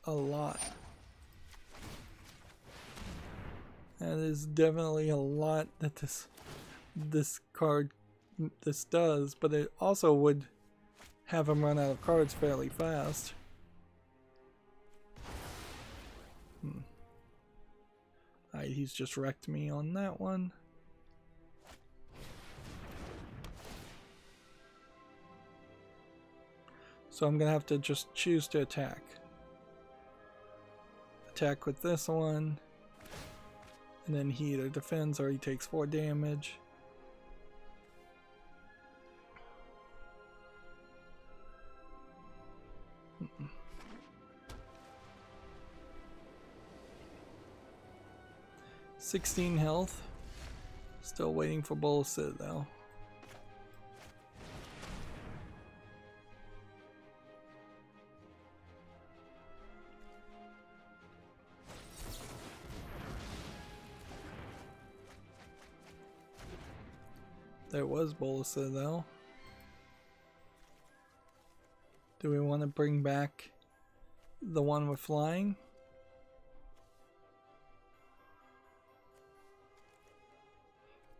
a lot. That is definitely a lot that this does, but it also would have him run out of cards fairly fast. Alright, he's just wrecked me on that one. So I'm gonna have to just choose to attack. Attack with this one, and then he either defends or he takes 4 damage. Mm-mm. 16 health. Still waiting for Bola Citadel. There was Bola Citadel. Do we want to bring back the one with flying?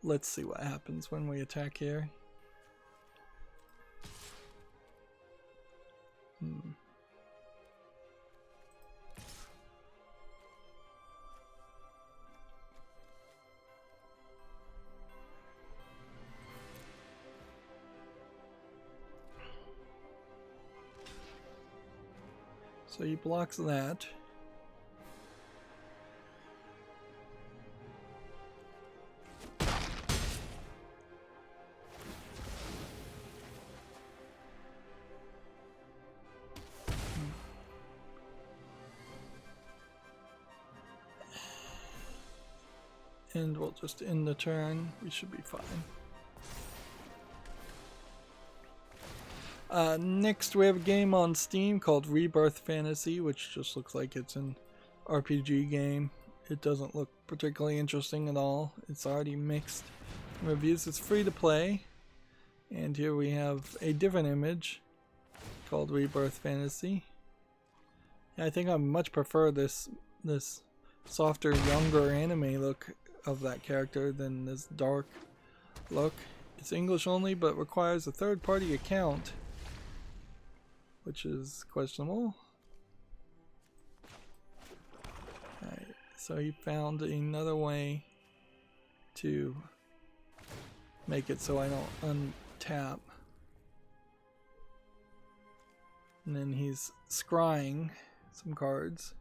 Let's see what happens when we attack here. So he blocks that. And we'll just end the turn. We should be fine. Next we have a game on Steam called Rebirth Fantasy, which just looks like it's an RPG game. It doesn't look particularly interesting at all. It's already mixed reviews. It's free to play. And here we have a different image called Rebirth Fantasy. I think I much prefer this softer, younger anime look of that character than this dark look. It's English only, but requires a third-party account, which is questionable. Alright, so he found another way to make it so I don't untap. And then he's scrying some cards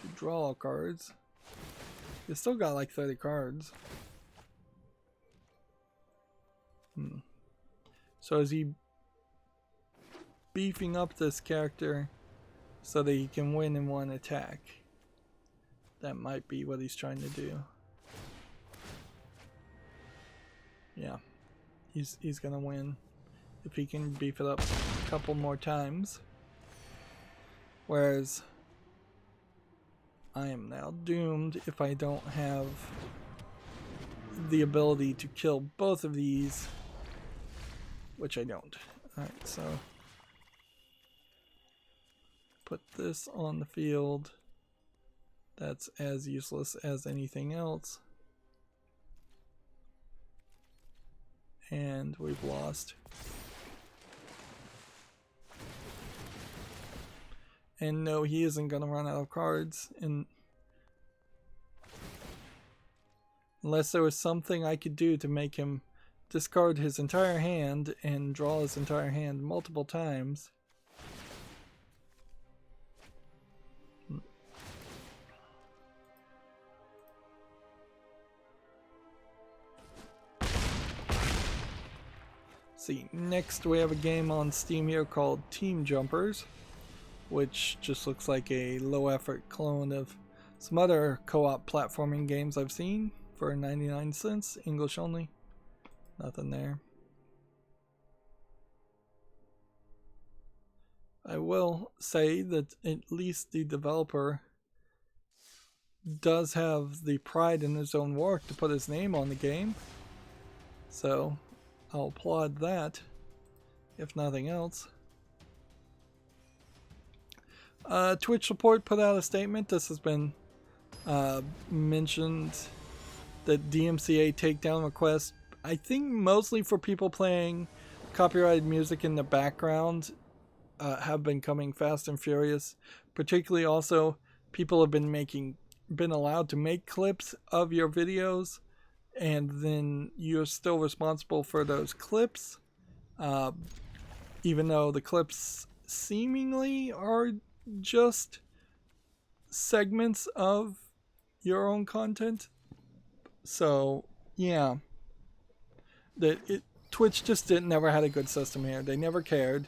to draw cards. He's still got like 30 cards. So is he beefing up this character so that he can win in one attack? That might be what he's trying to do. Yeah, he's gonna win if he can beef it up a couple more times. Whereas I am now doomed if I don't have the ability to kill both of these, which I don't. Alright, so put this on the field. That's as useless as anything else. And we've lost. And no, he isn't going to run out of cards. And unless there was something I could do to make him discard his entire hand and draw his entire hand multiple times. See, next we have a game on Steam here called Team Jumpers, which just looks like a low-effort clone of some other co-op platforming games I've seen for 99 cents, English only. Nothing there. I will say that at least the developer does have the pride in his own work to put his name on the game. So I'll applaud that, if nothing else. Twitch support put out a statement. This has been mentioned, that DMCA takedown requests, I think mostly for people playing copyrighted music in the background, have been coming fast and furious. Particularly also, people have been allowed to make clips of your videos, and then you're still responsible for those clips, even though the clips seemingly are just segments of your own content. So yeah, Twitch just never had a good system here. They never cared.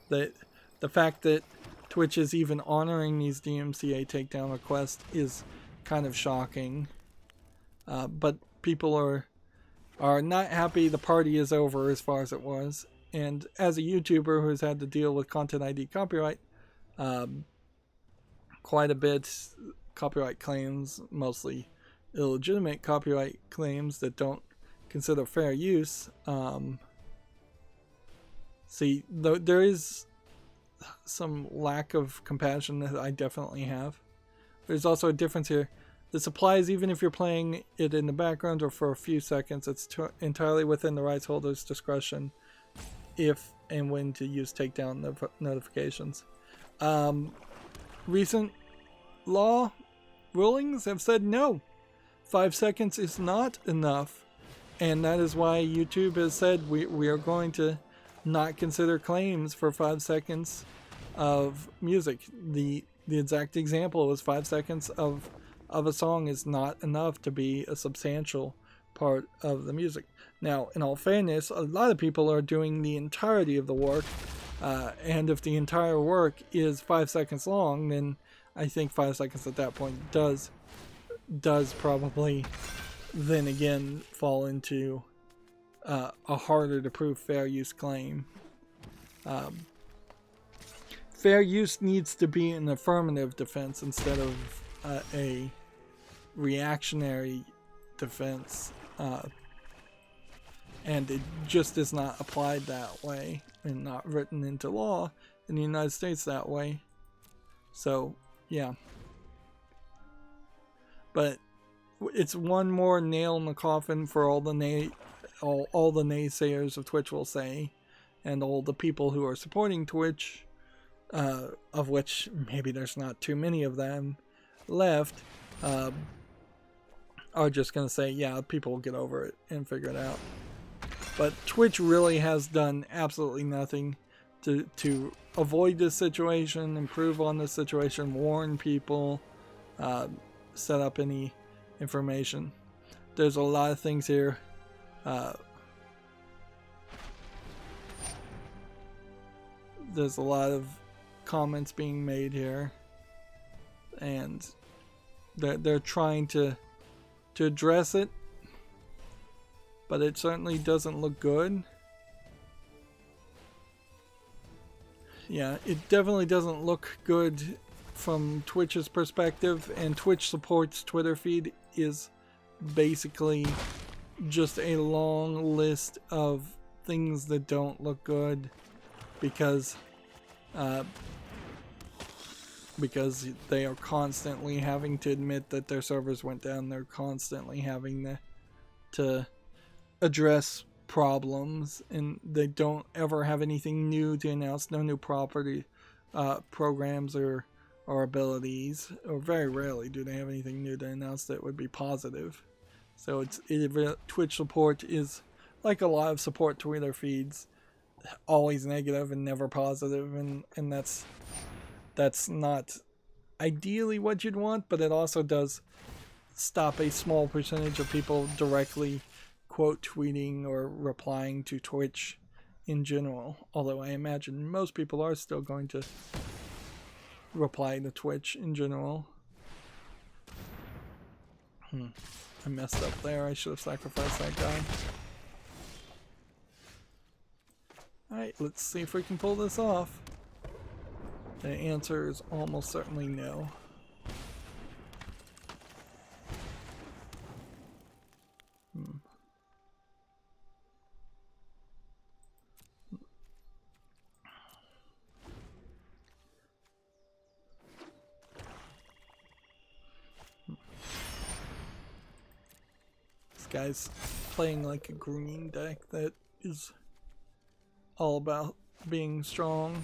The fact that Twitch is even honoring these DMCA takedown requests is kind of shocking. But people are not happy. The party is over as far as it was. And as a YouTuber who's had to deal with Content ID copyright quite a bit, copyright claims, mostly illegitimate copyright claims that don't consider fair use. See, there is some lack of compassion that I definitely have. There's also a difference here. This applies even if you're playing it in the background or for a few seconds. It's entirely within the rights holder's discretion if and when to use takedown notifications. Recent law rulings have said no. 5 seconds is not enough. And that is why YouTube has said we are going to not consider claims for 5 seconds of music. The exact example was 5 seconds of a song is not enough to be a substantial part of the music. Now, in all fairness, a lot of people are doing the entirety of the work, and if the entire work is 5 seconds long, then I think 5 seconds at that point does probably then again fall into a harder to prove fair use claim. Fair use needs to be an affirmative defense instead of a reactionary defense, and it just is not applied that way and not written into law in the United States that way. So yeah, but it's one more nail in the coffin for all the naysayers of Twitch will say, and all the people who are supporting Twitch, of which maybe there's not too many of them left, are just going to say, yeah, people will get over it and figure it out. But Twitch really has done absolutely nothing to avoid this situation, improve on this situation, warn people, set up any information. There's a lot of things here. There's a lot of comments being made here, and they're trying to address it, but it certainly doesn't look good. Yeah, it definitely doesn't look good from Twitch's perspective, and Twitch support's Twitter feed is basically just a long list of things that don't look good because they are constantly having to admit that their servers went down. They're constantly having to address problems, and they don't ever have anything new to announce. No new property programs or abilities, or very rarely do they have anything new to announce that would be positive. So Twitch support is like a lot of support Twitter feeds, always negative and never positive, and that's not ideally what you'd want, but it also does stop a small percentage of people directly quote tweeting or replying to Twitch in general, although I imagine most people are still going to reply to Twitch in general. I messed up there. I should have sacrificed that guy. Alright, let's see if we can pull this off. The answer is almost certainly no. This guy's playing like a green deck that is all about being strong.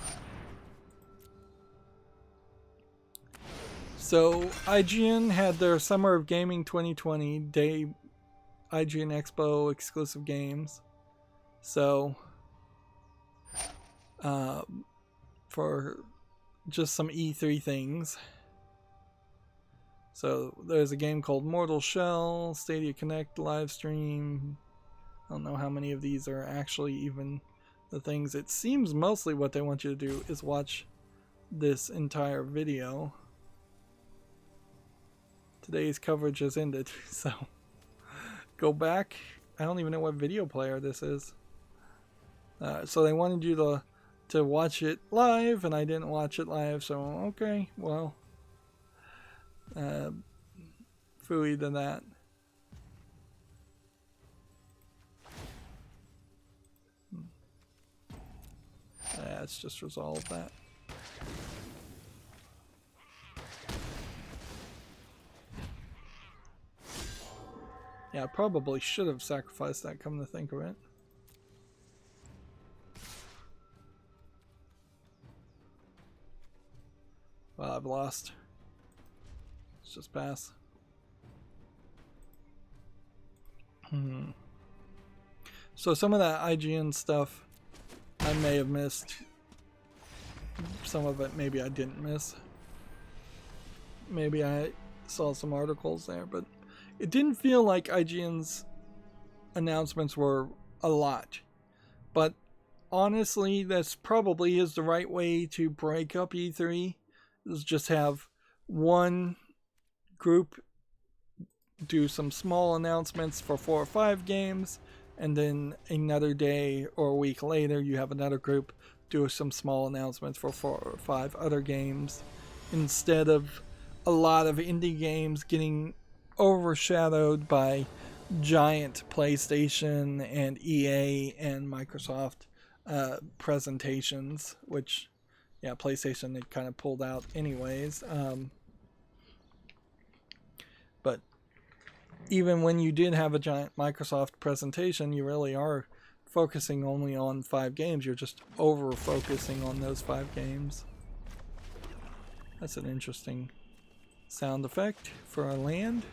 So IGN had their Summer of Gaming 2020 day IGN Expo exclusive games. So for just some E3 things. So there's a game called Mortal Shell, Stadia Connect live stream. I don't know how many of these are actually even the things. It seems mostly what they want you to do is watch this entire video. Today's coverage has ended, so go back. I don't even know what video player this is. So they wanted you to watch it live, and I didn't watch it live, so okay, well, phooey to that. Let's just resolve that. Yeah, I probably should have sacrificed that, come to think of it. Well, I've lost. Let's just pass. So some of that IGN stuff I may have missed. Some of it maybe I didn't miss. Maybe I saw some articles there, but it didn't feel like IGN's announcements were a lot. But honestly, that's probably is the right way to break up E3. Is just have one group do some small announcements for 4 or 5 games, and then another day or a week later you have another group do some small announcements for 4 or 5 other games, instead of a lot of indie games getting overshadowed by giant PlayStation and EA and Microsoft presentations, which, yeah, PlayStation had kind of pulled out anyways. But even when you did have a giant Microsoft presentation, you really are focusing only on 5 games. You're just over-focusing on those 5 games. That's an interesting sound effect for a land.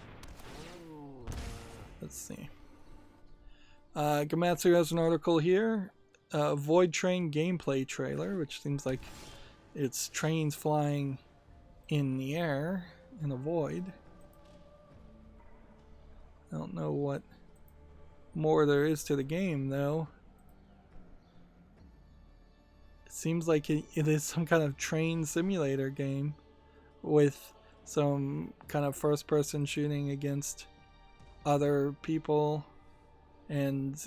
Let's see. Gamatsu has an article here. Void Train gameplay trailer, which seems like it's trains flying in the air in a void. I don't know what more there is to the game, though. It seems like it is some kind of train simulator game with some kind of first-person shooting against other people and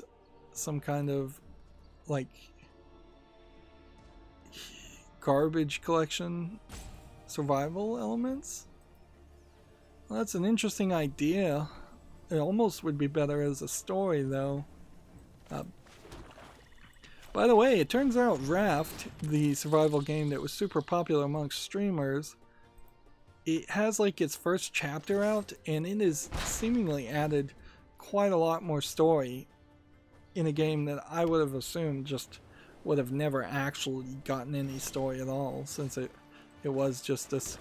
some kind of like garbage collection survival elements. Well, that's an interesting idea. It almost would be better as a story, though. By the way, it turns out Raft, the survival game that was super popular amongst streamers, it has like its first chapter out, and it is seemingly added quite a lot more story in a game that I would have assumed just would have never actually gotten any story at all, since it was just this,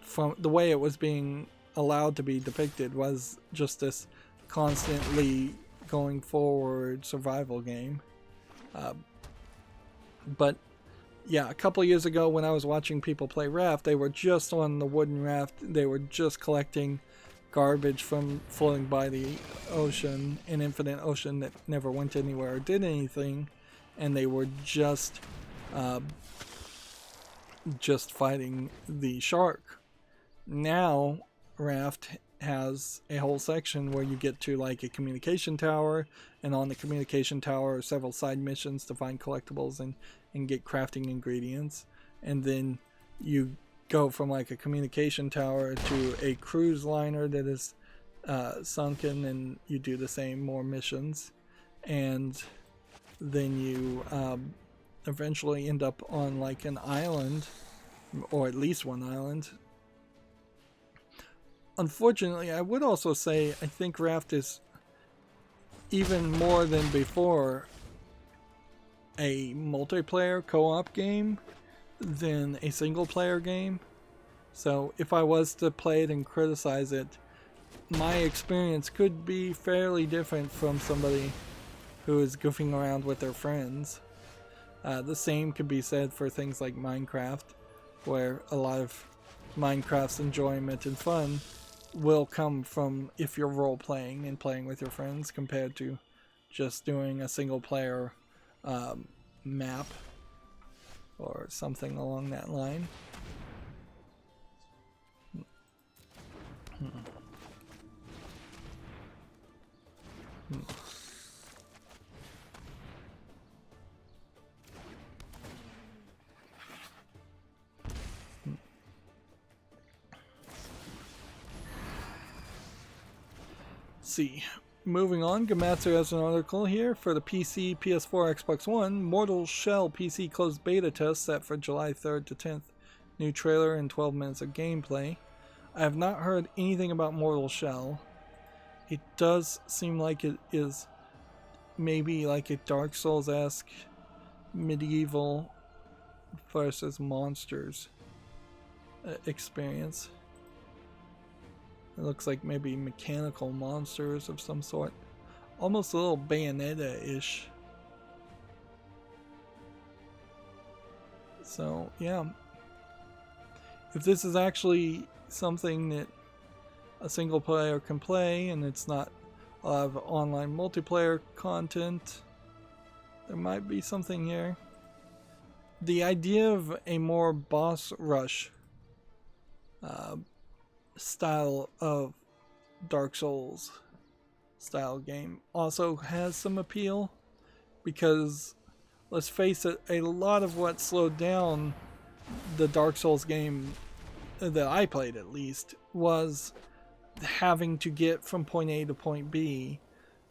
from the way it was being allowed to be depicted, was just this constantly going forward survival game. But yeah, a couple years ago when I was watching people play Raft, they were just on the wooden raft. They were just collecting garbage from floating by the ocean, an infinite ocean that never went anywhere or did anything, and they were just fighting the shark. Now Raft has a whole section where you get to like a communication tower, and on the communication tower are several side missions to find collectibles and get crafting ingredients, and then you go from like a communication tower to a cruise liner that is sunken, and you do the same, more missions, and then you eventually end up on like an island, or at least one island. Unfortunately, I would also say I think Raft is, even more than before, a multiplayer co-op game than a single player game. So if I was to play it and criticize it, my experience could be fairly different from somebody who is goofing around with their friends. The same could be said for things like Minecraft, where a lot of Minecraft's enjoyment and fun will come from if you're role-playing and playing with your friends, compared to just doing a single-player map or something along that line. See, moving on, Gamatsu has an article here for the PC, PS4, Xbox One. Mortal Shell PC closed beta test set for July 3rd to 10th. New trailer and 12 minutes of gameplay. I have not heard anything about Mortal Shell. It does seem like it is maybe like a Dark Souls-esque medieval versus monsters experience. It looks like maybe mechanical monsters of some sort. Almost a little Bayonetta-ish. So, yeah. If this is actually something that a single player can play, and it's not a lot of online multiplayer content, there might be something here. The idea of a more boss rush style of Dark Souls style game also has some appeal, because let's face it, a lot of what slowed down the Dark Souls game that I played, at least, was having to get from point A to point B,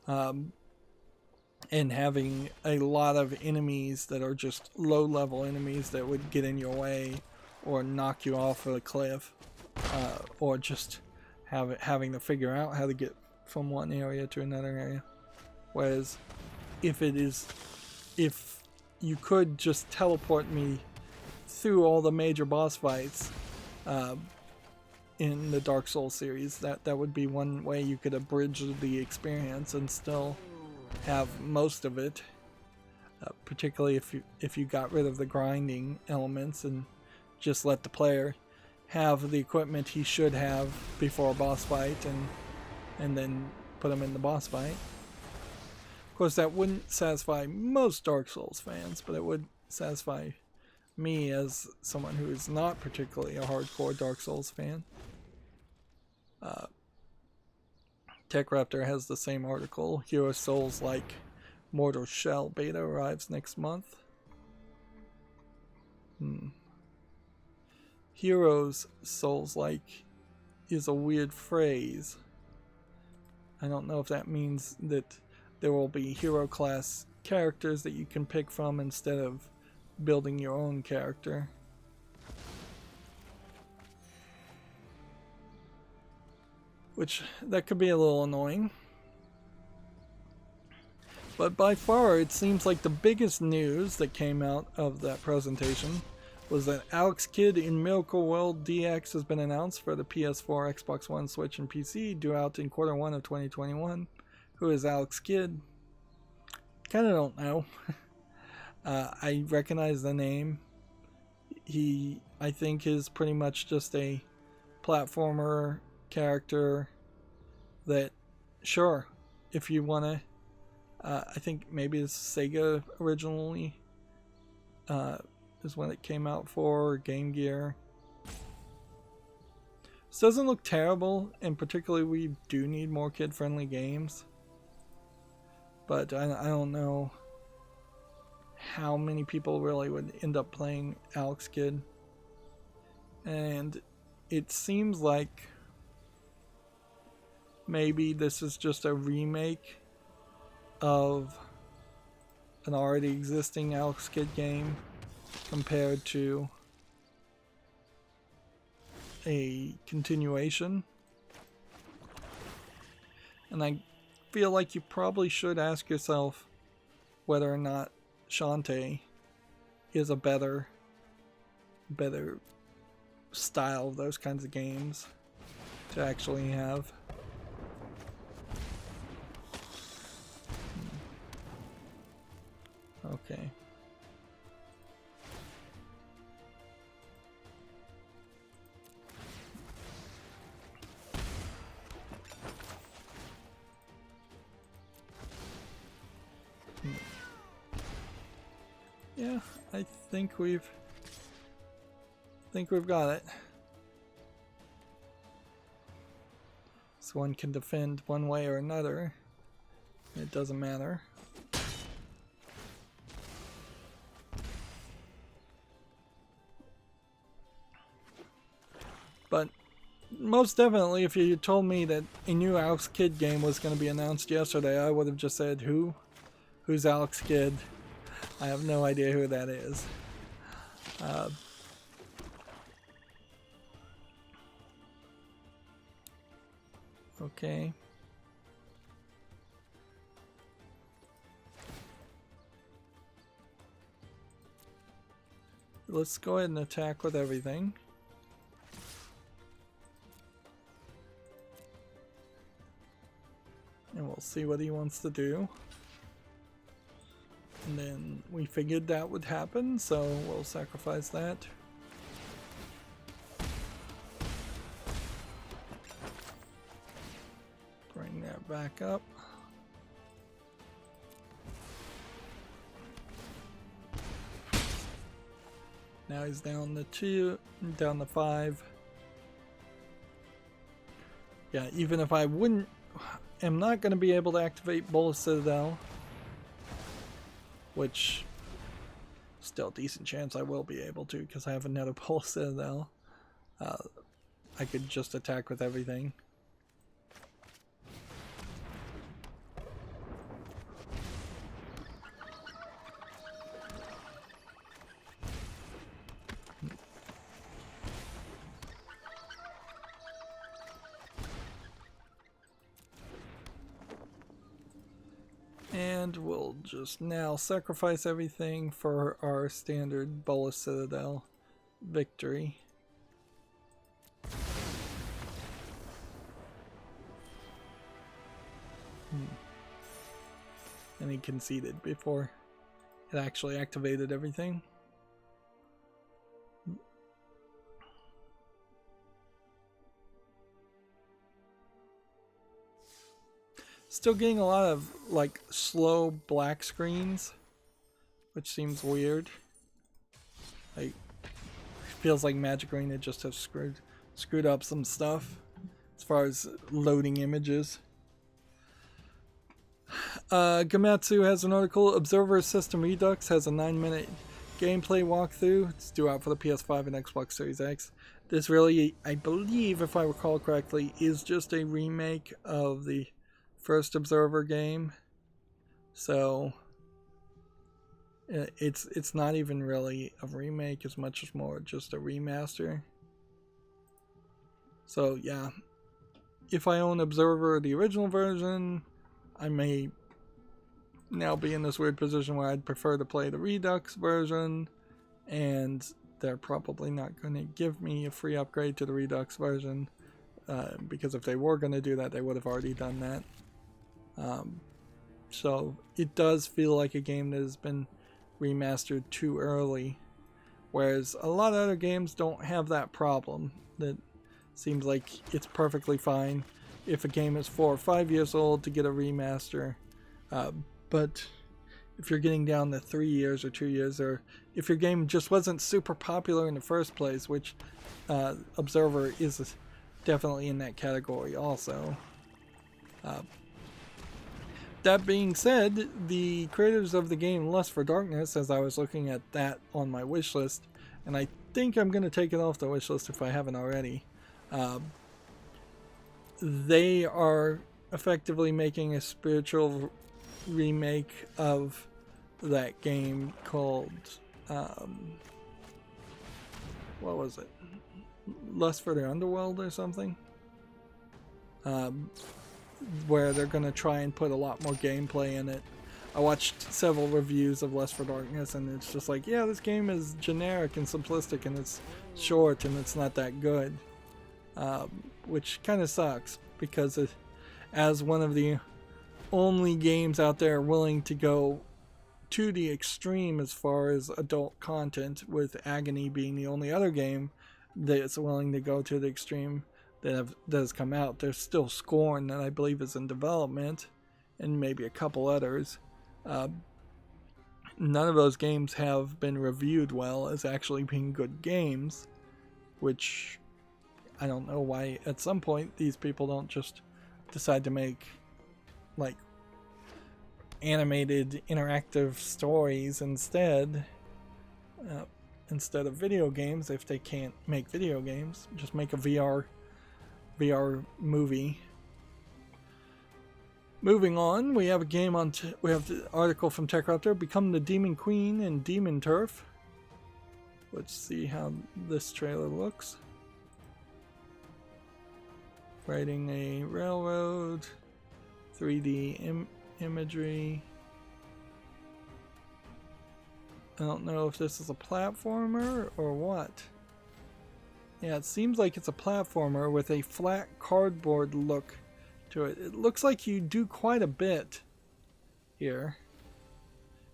and having a lot of enemies that are just low level enemies that would get in your way or knock you off of a cliff. Or just having to figure out how to get from one area to another area. Whereas if you could just teleport me through all the major boss fights in the Dark Souls series, that would be one way you could abridge the experience and still have most of it. Particularly if you got rid of the grinding elements and just let the player have the equipment he should have before a boss fight, and then put him in the boss fight. Of course, that wouldn't satisfy most Dark Souls fans, but it would satisfy me as someone who is not particularly a hardcore Dark Souls fan. TechRaptor has the same article. Hero Souls like Mortal Shell beta arrives next month. Heroes Souls-like is a weird phrase. I don't know if that means that there will be hero class characters that you can pick from instead of building your own character. Which, that could be a little annoying. But by far, it seems like the biggest news that came out of that presentation was that Alex Kidd in Miracle World DX has been announced for the PS4, Xbox One, Switch, and PC, due out in Q1 of 2021. Who is Alex Kidd? Kinda don't know. I recognize the name. He, I think, is pretty much just a platformer character that, sure, if you want to, I think maybe it's Sega originally, is when it came out for, Game Gear. This doesn't look terrible, and particularly we do need more kid-friendly games. But I don't know how many people really would end up playing Alex Kidd. And it seems like maybe this is just a remake of an already existing Alex Kidd game compared to a continuation. And I feel like you probably should ask yourself whether or not Shantae is a better style of those kinds of games to actually have. Okay. Yeah, I think we've got it. So one can defend one way or another. It doesn't matter. But most definitely, if you told me that a new Alex Kidd game was going to be announced yesterday, I would have just said, who? Who's Alex Kidd? I have no idea who that is. Okay. Let's go ahead and attack with everything. And we'll see what he wants to do. And then we figured that would happen, so we'll sacrifice that. Bring that back up. Now he's down to 2, down to 5. Yeah, even if I am not going to be able to activate Bullet Citadel, which still a decent chance I will be able to because I have another Bullet Citadel. I could just attack with everything. And we'll just now sacrifice everything for our standard Bullet Citadel victory. And he conceded before it actually activated everything. Still getting a lot of like slow black screens, which seems weird. Like, feels like Magic Arena just have screwed up some stuff as far as loading images. Gamatsu has an article. Observer System Redux has a 9-minute gameplay walkthrough. It's due out for the PS5 and Xbox Series X. This really, I believe, if I recall correctly, is just a remake of the first Observer game. So it's not even really a remake as much as more just a remaster. So yeah, if I own Observer, the original version, I may now be in this weird position where I'd prefer to play the Redux version, and they're probably not going to give me a free upgrade to the Redux version, because if they were going to do that, they would have already done that. So it does feel like a game that has been remastered too early, whereas a lot of other games don't have that problem. That seems like it's perfectly fine if a game is 4 or 5 years old to get a remaster, but if you're getting down to 3 years or 2 years, or if your game just wasn't super popular in the first place, which Observer is definitely in that category also. That being said, the creators of the game Lust for Darkness, as I was looking at that on my wish list, and I think I'm going to take it off the wish list if I haven't already, they are effectively making a spiritual remake of that game called, what was it? Lust for the Underworld or something? Where they're going to try and put a lot more gameplay in it. I watched several reviews of Lust for Darkness, and it's just like, yeah, this game is generic and simplistic, and it's short, and it's not that good. Which kind of sucks, because as one of the only games out there willing to go to the extreme as far as adult content, with Agony being the only other game that's willing to go to the extreme that has come out. There's still Scorn that I believe is in development, and maybe a couple others. None of those games have been reviewed well as actually being good games, which I don't know why at some point these people don't just decide to make like animated interactive stories instead of video games. If they can't make video games, just make a VR movie. Moving on, we have a game on. We have the article from TechRaptor: Become the Demon Queen in Demon Turf. Let's see how this trailer looks. Riding a railroad, 3D imagery. I don't know if this is a platformer or what. Yeah, it seems like it's a platformer with a flat cardboard look to it. It looks like you do quite a bit here.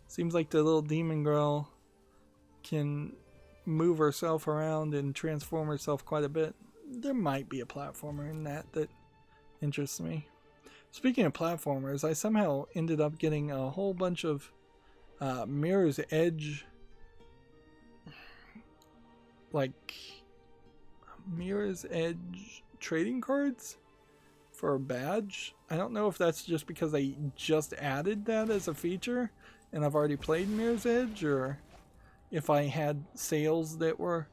Seems like the little demon girl can move herself around and transform herself quite a bit. There might be a platformer in that interests me. Speaking of platformers, I somehow ended up getting a whole bunch of Mirror's Edge, Mirror's Edge trading cards for a badge. I don't know if that's just because they just added that as a feature and I've already played Mirror's Edge, or if I had sales that were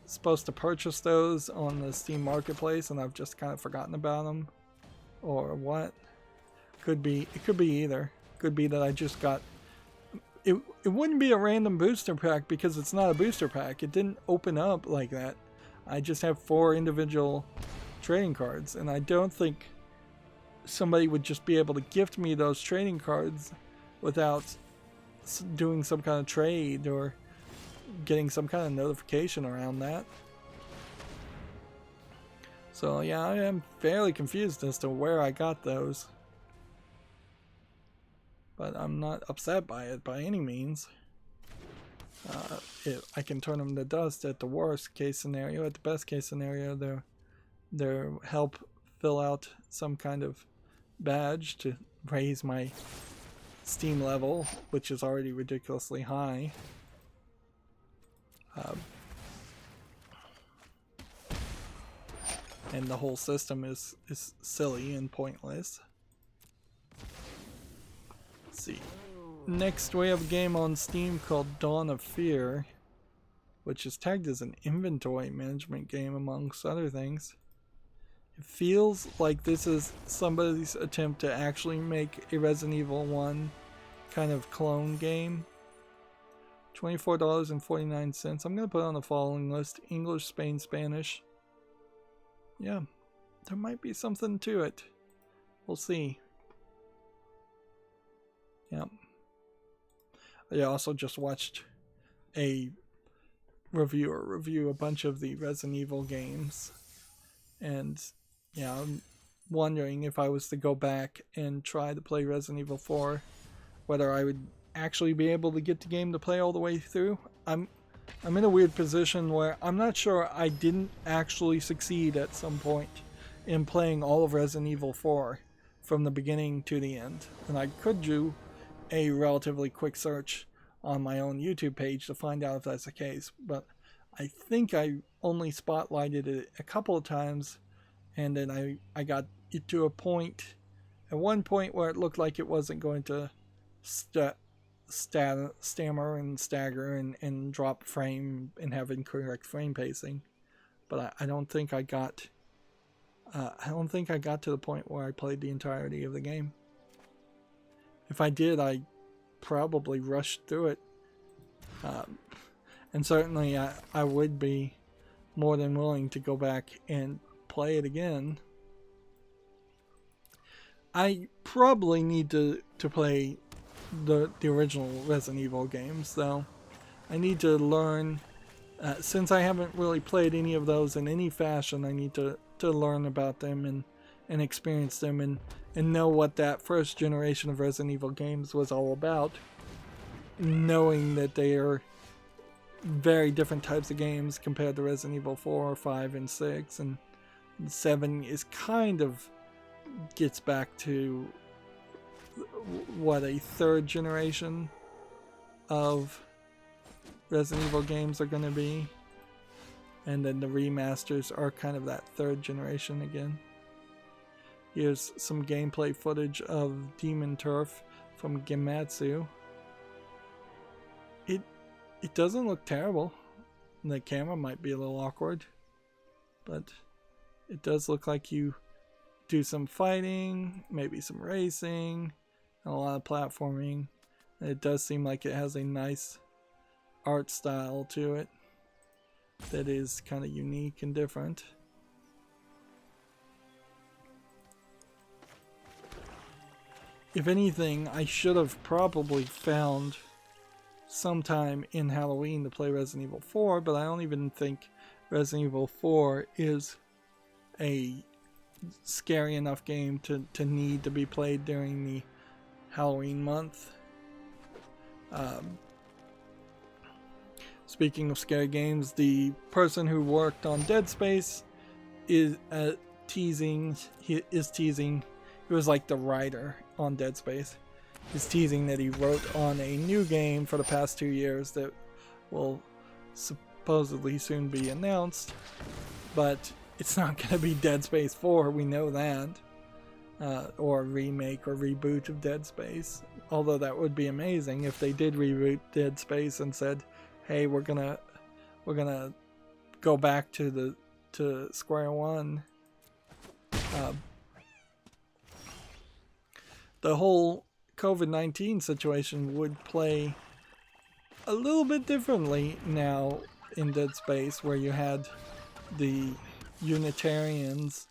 supposed to purchase those on the Steam Marketplace and I've just kind of forgotten about them, or what. Could be, it could be either. Could be that I just got it wouldn't be a random booster pack because it's not a booster pack. It didn't open up like that. I just have 4 individual trading cards, and I don't think somebody would just be able to gift me those trading cards without doing some kind of trade or getting some kind of notification around that. So yeah, I am fairly confused as to where I got those. But I'm not upset by it by any means. I can turn them to dust at the worst case scenario. At the best case scenario, they'll help fill out some kind of badge to raise my Steam level, which is already ridiculously high. And the whole system is silly and pointless. Let's see. Next, we have a game on Steam called Dawn of Fear, which is tagged as an inventory management game amongst other things. It feels like this is somebody's attempt to actually make a Resident Evil 1 kind of clone game. $24.49. I'm going to put it on the following list: English, Spain, Spanish. Yeah, there might be something to it. We'll see. Yeah. I also just watched a reviewer review a bunch of the Resident Evil games. And yeah, I'm wondering if I was to go back and try to play Resident Evil 4, whether I would actually be able to get the game to play all the way through. I'm in a weird position where I'm not sure I didn't actually succeed at some point in playing all of Resident Evil 4 from the beginning to the end. And I could do a relatively quick search on my own YouTube page to find out if that's the case, but I think I only spotlighted it a couple of times, and then I got it to a point, at one point, where it looked like it wasn't going to stammer and stagger and drop frame and have incorrect frame pacing. But I don't think I got to the point where I played the entirety of the game. If I did, I probably rushed through it. And certainly I would be more than willing to go back and play it again. I probably need to play the original Resident Evil games, though. I need to learn, since I haven't really played any of those in any fashion, I need to learn about them and experience them and know what that first generation of Resident Evil games was all about, knowing that they are very different types of games compared to Resident Evil 4, 5, and 6, and 7 is kind of gets back to what a third generation of Resident Evil games are going to be, and then the remasters are kind of that third generation again. Here's some gameplay footage of Demon Turf from Gematsu. It doesn't look terrible. The camera might be a little awkward, but it does look like you do some fighting, maybe some racing, and a lot of platforming. And it does seem like it has a nice art style to it that is kind of unique and different. If anything, I should have probably found sometime in Halloween to play Resident Evil 4, but I don't even think Resident Evil 4 is a scary enough game to need to be played during the Halloween month. Speaking of scary games, the person who worked on Dead Space is teasing. He was like the writer on Dead Space. He's teasing that he wrote on a new game for the past 2 years that will supposedly soon be announced, but it's not going to be Dead Space 4, we know that, or a remake or reboot of Dead Space, although that would be amazing if they did reboot Dead Space and said, hey, we're gonna go back to square one. The whole COVID-19 situation would play a little bit differently now in Dead Space, where you had the Unitarians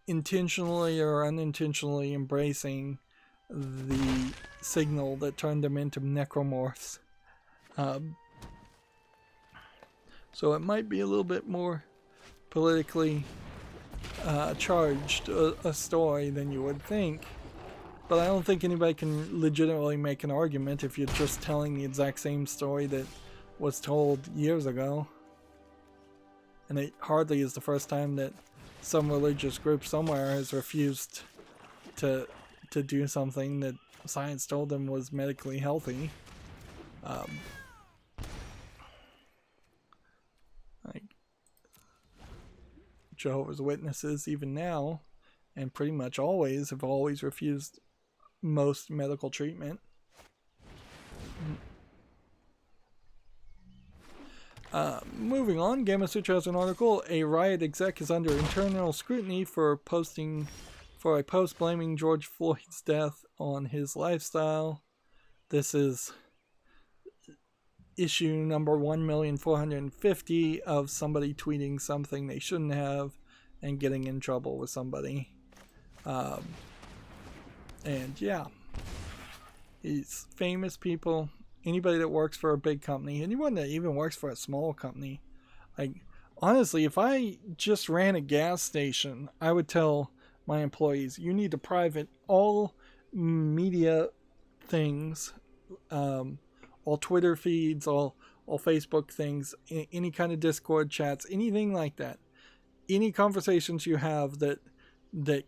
intentionally or unintentionally embracing the signal that turned them into necromorphs. So it might be a little bit more politically charged a story than you would think. But I don't think anybody can legitimately make an argument if you're just telling the exact same story that was told years ago. And it hardly is the first time that some religious group somewhere has refused to do something that science told them was medically healthy. Like Jehovah's Witnesses, even now, and pretty much always, have always refused most medical treatment. Moving on, Gamma Sutra has an article. A Riot exec is under internal scrutiny for a post blaming George Floyd's death on his lifestyle. This is issue number 1,450,000 of somebody tweeting something they shouldn't have and getting in trouble with somebody. And yeah, these famous people, anybody that works for a big company, anyone that even works for a small company, like, honestly, if I just ran a gas station, I would tell my employees, you need to private all media things, all Twitter feeds, all Facebook things, any kind of Discord chats, anything like that. Any conversations you have that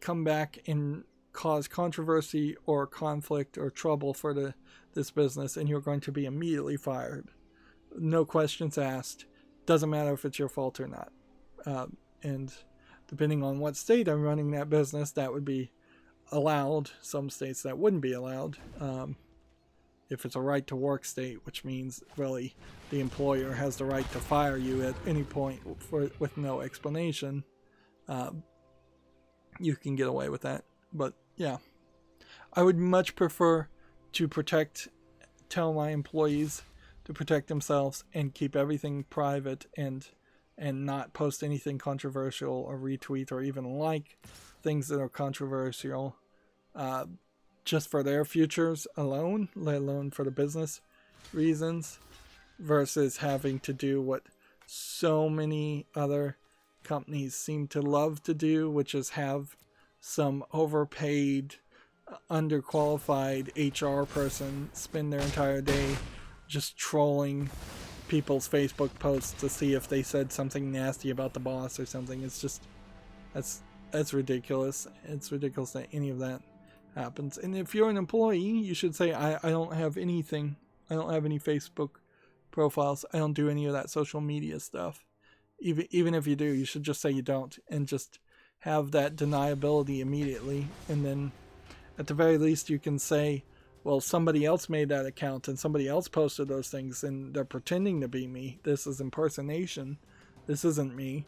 come back and cause controversy or conflict or trouble for this business, and you're going to be immediately fired. No questions asked. Doesn't matter if it's your fault or not. And depending on what state I'm running that business, that would be allowed. Some states that wouldn't be allowed. If it's a right to work state, which means really the employer has the right to fire you at any point with no explanation, you can get away with that. But yeah, I would much prefer to tell my employees to protect themselves and keep everything private and not post anything controversial or retweet or even like things that are controversial, just for their futures alone, let alone for the business reasons, versus having to do what so many other companies seem to love to do, which is have some overpaid, underqualified HR person spend their entire day just trolling people's Facebook posts to see if they said something nasty about the boss or something. It's just, that's ridiculous. It's ridiculous that any of that happens. And if you're an employee, you should say, I don't have anything. I don't have any Facebook profiles. I don't do any of that social media stuff. Even if you do, you should just say you don't and just have that deniability immediately. And then at the very least you can say, well, somebody else made that account and somebody else posted those things and they're pretending to be me. This is impersonation. This isn't me.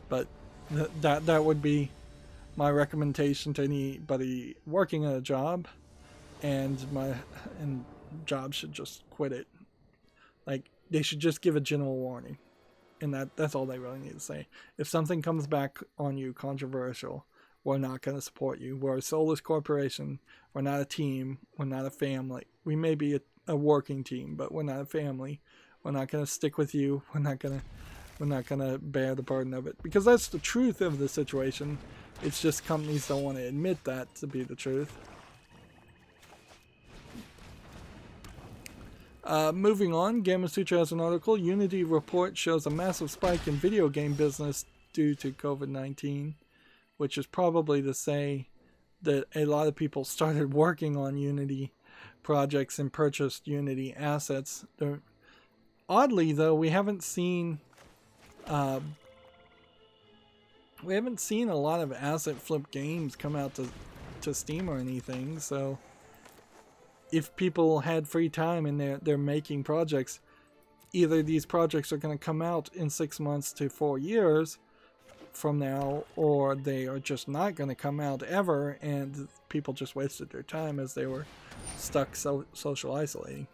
But that would be my recommendation to anybody working at a job, and jobs should just quit it. Like, they should just give a general warning, and that's all they really need to say. If something comes back on you controversial, we're not going to support you. We're a soulless corporation. We're not a team. We're not a family. We may be a working team, but we're not a family. We're not going to stick with you. We're not going to bear the burden of it, because that's the truth of the situation. It's just companies don't want to admit that to be the truth. Moving on, Gamma Sutra has an article. Unity report shows a massive spike in video game business due to COVID-19, which is probably to say that a lot of people started working on Unity projects and purchased Unity assets. Oddly, though, we haven't seen a lot of asset flip games come out to Steam or anything. So if people had free time and they're making projects, either these projects are going to come out in 6 months to 4 years from now, or they are just not going to come out ever, and people just wasted their time as they were stuck social isolating.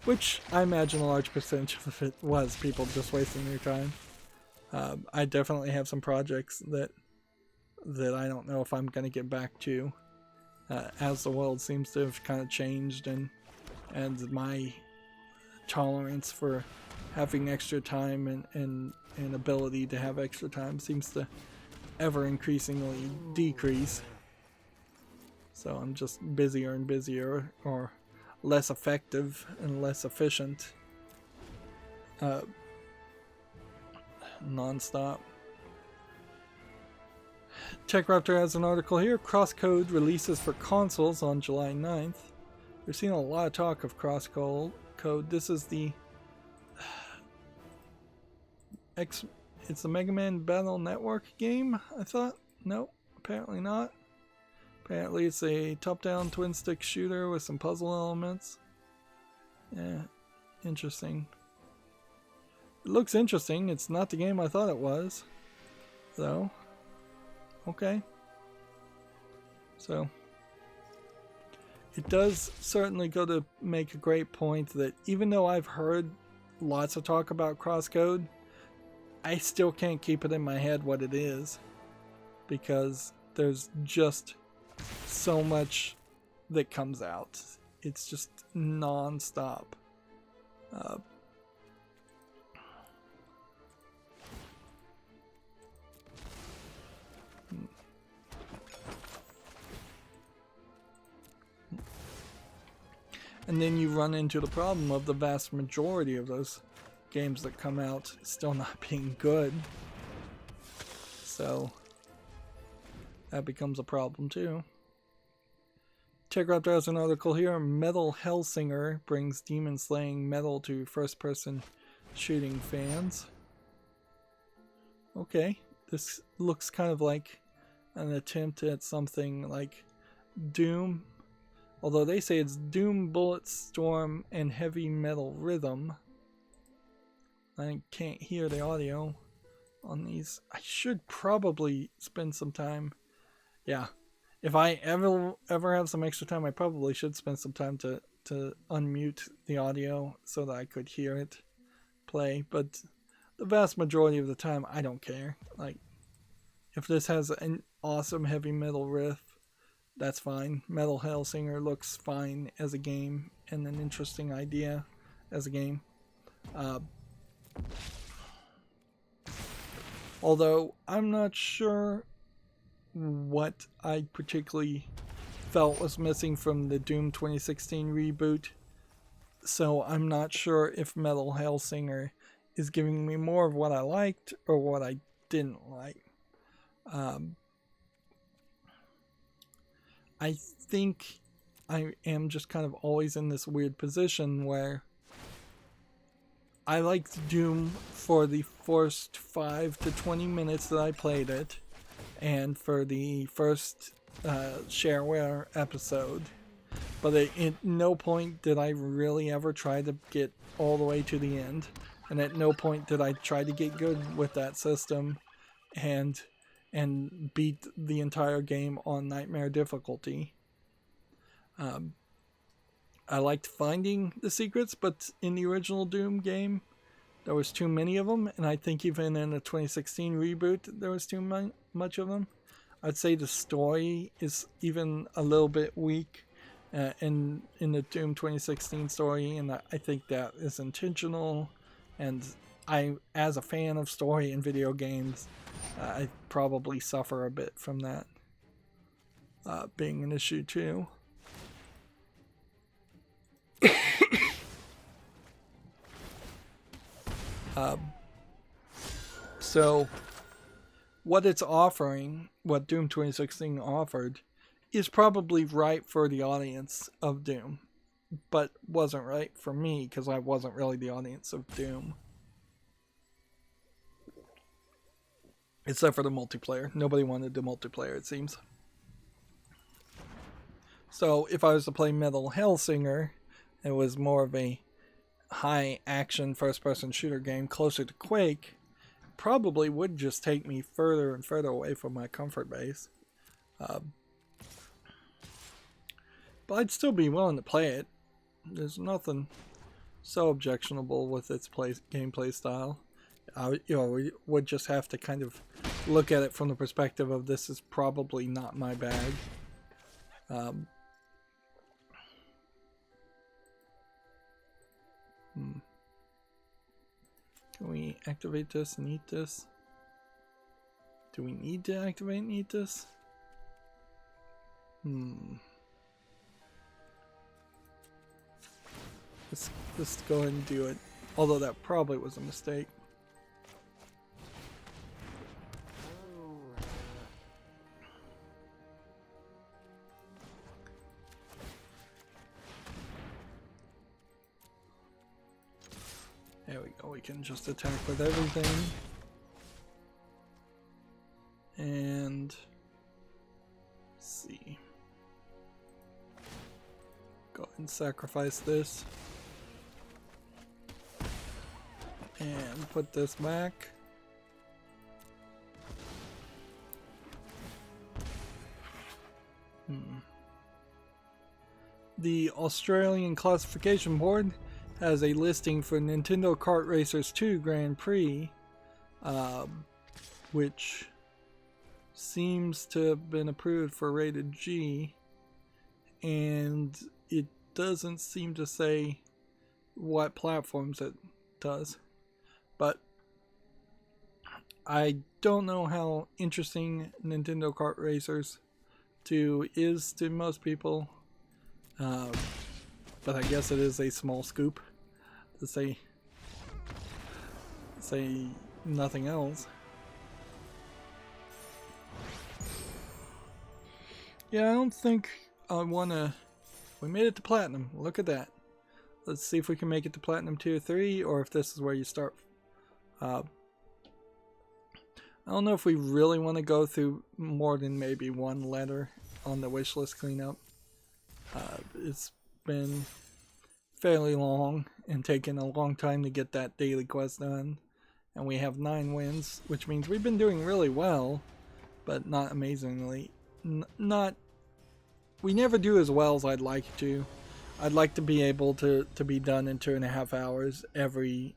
Which I imagine a large percentage of it was people just wasting their time. I definitely have some projects that I don't know if I'm going to get back to, as the world seems to have kind of changed, and my tolerance for having extra time and ability to have extra time seems to ever increasingly decrease. So I'm just busier and busier, or less effective and less efficient, non-stop. TechRaptor has an article here. Crosscode releases for consoles on July 9th. We've seen a lot of talk of Crosscode. This is the It's a Mega Man Battle Network game, I thought. Nope, apparently not. Apparently it's a top-down twin-stick shooter with some puzzle elements. Yeah, interesting. It looks interesting. It's not the game I thought it was, though. Okay. So, it does certainly go to make a great point that even though I've heard lots of talk about crosscode, I still can't keep it in my head what it is, because there's just so much that comes out. It's just non-stop. And then you run into the problem of the vast majority of those games that come out still not being good. So that becomes a problem too. TechRaptor has an article here. Metal Hellsinger brings demon slaying metal to first person shooting fans. Okay, this looks kind of like an attempt at something like Doom. Although they say it's Doom, Bullet Storm, and Heavy Metal Rhythm. I can't hear the audio on these. I should probably spend some time. Yeah, if I ever have some extra time, I probably should spend some time to unmute the audio so that I could hear it play. But the vast majority of the time, I don't care. Like, if this has an awesome heavy metal riff, that's fine. Metal Hellsinger looks fine as a game and an interesting idea as a game. Although I'm not sure what I particularly felt was missing from the Doom 2016 reboot. So I'm not sure if Metal Hellsinger is giving me more of what I liked or what I didn't like. I think I am just kind of always in this weird position where I liked Doom for the first 5 to 20 minutes that I played it, and for the first shareware episode. But at no point did I really ever try to get all the way to the end, and at no point did I try to get good with that system and beat the entire game on nightmare difficulty. I liked finding the secrets, but in the original Doom game, there was too many of them, and I think even in the 2016 reboot, there was too much of them. I'd say the story is even a little bit weak in the Doom 2016 story, and I think that is intentional, and I, as a fan of story in video games, I probably suffer a bit from that being an issue too. So what it's offering, what Doom 2016 offered, is probably right for the audience of Doom, but wasn't right for me because I wasn't really the audience of Doom. Except for the multiplayer. Nobody wanted the multiplayer, it seems. So if I was to play Metal Hellsinger, it was more of a high action first person shooter game closer to Quake, probably would just take me further and further away from my comfort base. But I'd still be willing to play it. There's nothing so objectionable with its gameplay style. We would just have to kind of look at it from the perspective of this is probably not my bag. Can we activate this and eat this? Do we need to activate and eat this? Let's go ahead and do it. Although that probably was a mistake. There we go, we can just attack with everything. And let's see. Go ahead and sacrifice this. And put this back. The Australian Classification Board has a listing for Nintendo Kart Racers 2 Grand Prix, which seems to have been approved for rated G, and it doesn't seem to say what platforms it does. But I don't know how interesting Nintendo Kart Racers 2 is to most people. But I guess it is a small scoop to say nothing else. Yeah, I don't think I wanna. We made it to Platinum. Look at that. Let's see if we can make it to Platinum Tier 3, or if this is where you start. I don't know if we really want to go through more than maybe one letter on the wishlist cleanup. It's been fairly long and taken a long time to get that daily quest done. And we have 9 wins, which means we've been doing really well, but not amazingly. We never do as well as I'd like to. I'd like to be able to be done in 2.5 hours every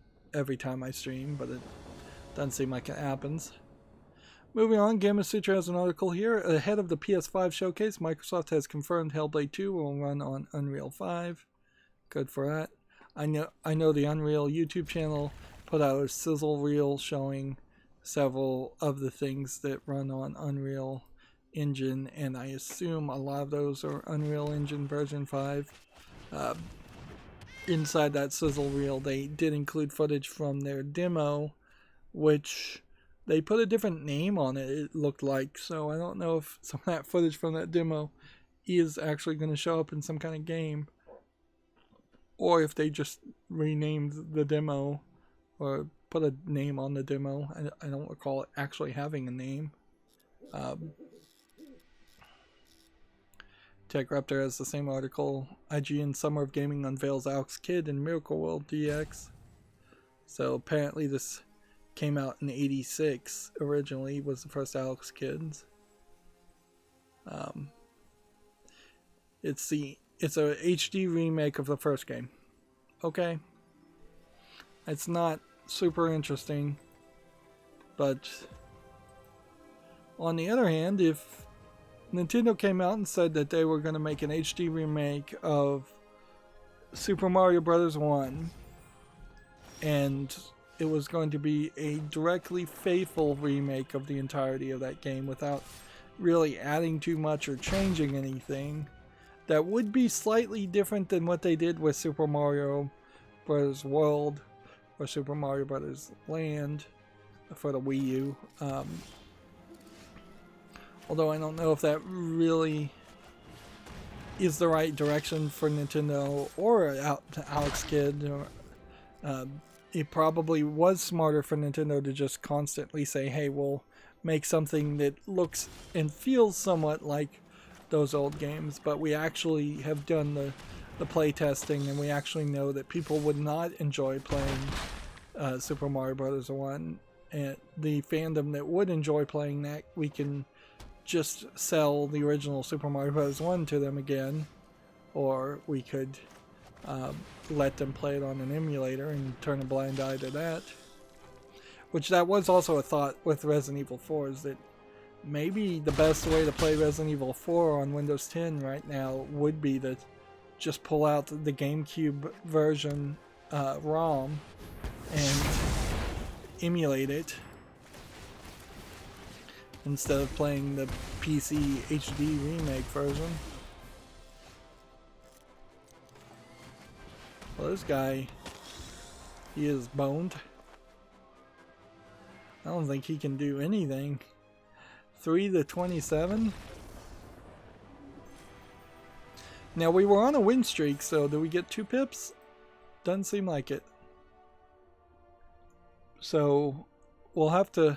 time I stream, but it doesn't seem like it happens. Moving on, Gamasutra has an article here. Ahead of the PS5 showcase, Microsoft has confirmed Hellblade 2 will run on Unreal 5. Good for that. I know the Unreal YouTube channel put out a sizzle reel showing several of the things that run on Unreal Engine, and I assume a lot of those are Unreal Engine version 5. Inside that sizzle reel, they did include footage from their demo, which they put a different name on it, it looked like, so I don't know if some of that footage from that demo is actually going to show up in some kind of game, or if they just renamed the demo or put a name on the demo. I don't recall it actually having a name. TechRaptor has the same article. IGN Summer of Gaming unveils Alex Kidd in Miracle World DX. So apparently this came out in '86 originally, was the first Alex Kidd's. It's a HD remake of the first game. Okay. It's not super interesting, but on the other hand, if Nintendo came out and said that they were going to make an HD remake of Super Mario Bros. 1, and it was going to be a directly faithful remake of the entirety of that game without really adding too much or changing anything, that would be slightly different than what they did with Super Mario Bros. World or Super Mario Bros. Land for the Wii U. Although I don't know if that really is the right direction for Nintendo or Alex Kidd. It probably was smarter for Nintendo to just constantly say, hey, we'll make something that looks and feels somewhat like those old games, but we actually have done the play testing, and we actually know that people would not enjoy playing Super Mario Bros. 1. And the fandom that would enjoy playing that, we can just sell the original Super Mario Bros. 1 to them again, or we could let them play it on an emulator and turn a blind eye to that. Which that was also a thought with Resident Evil 4, is that maybe the best way to play Resident Evil 4 on Windows 10 right now would be to just pull out the GameCube version ROM and emulate it instead of playing the PC HD remake version. Well, this guy, he is boned. I don't think he can do anything. 3-27. Now, we were on a win streak, so do we get 2 pips? Doesn't seem like it. So we'll have to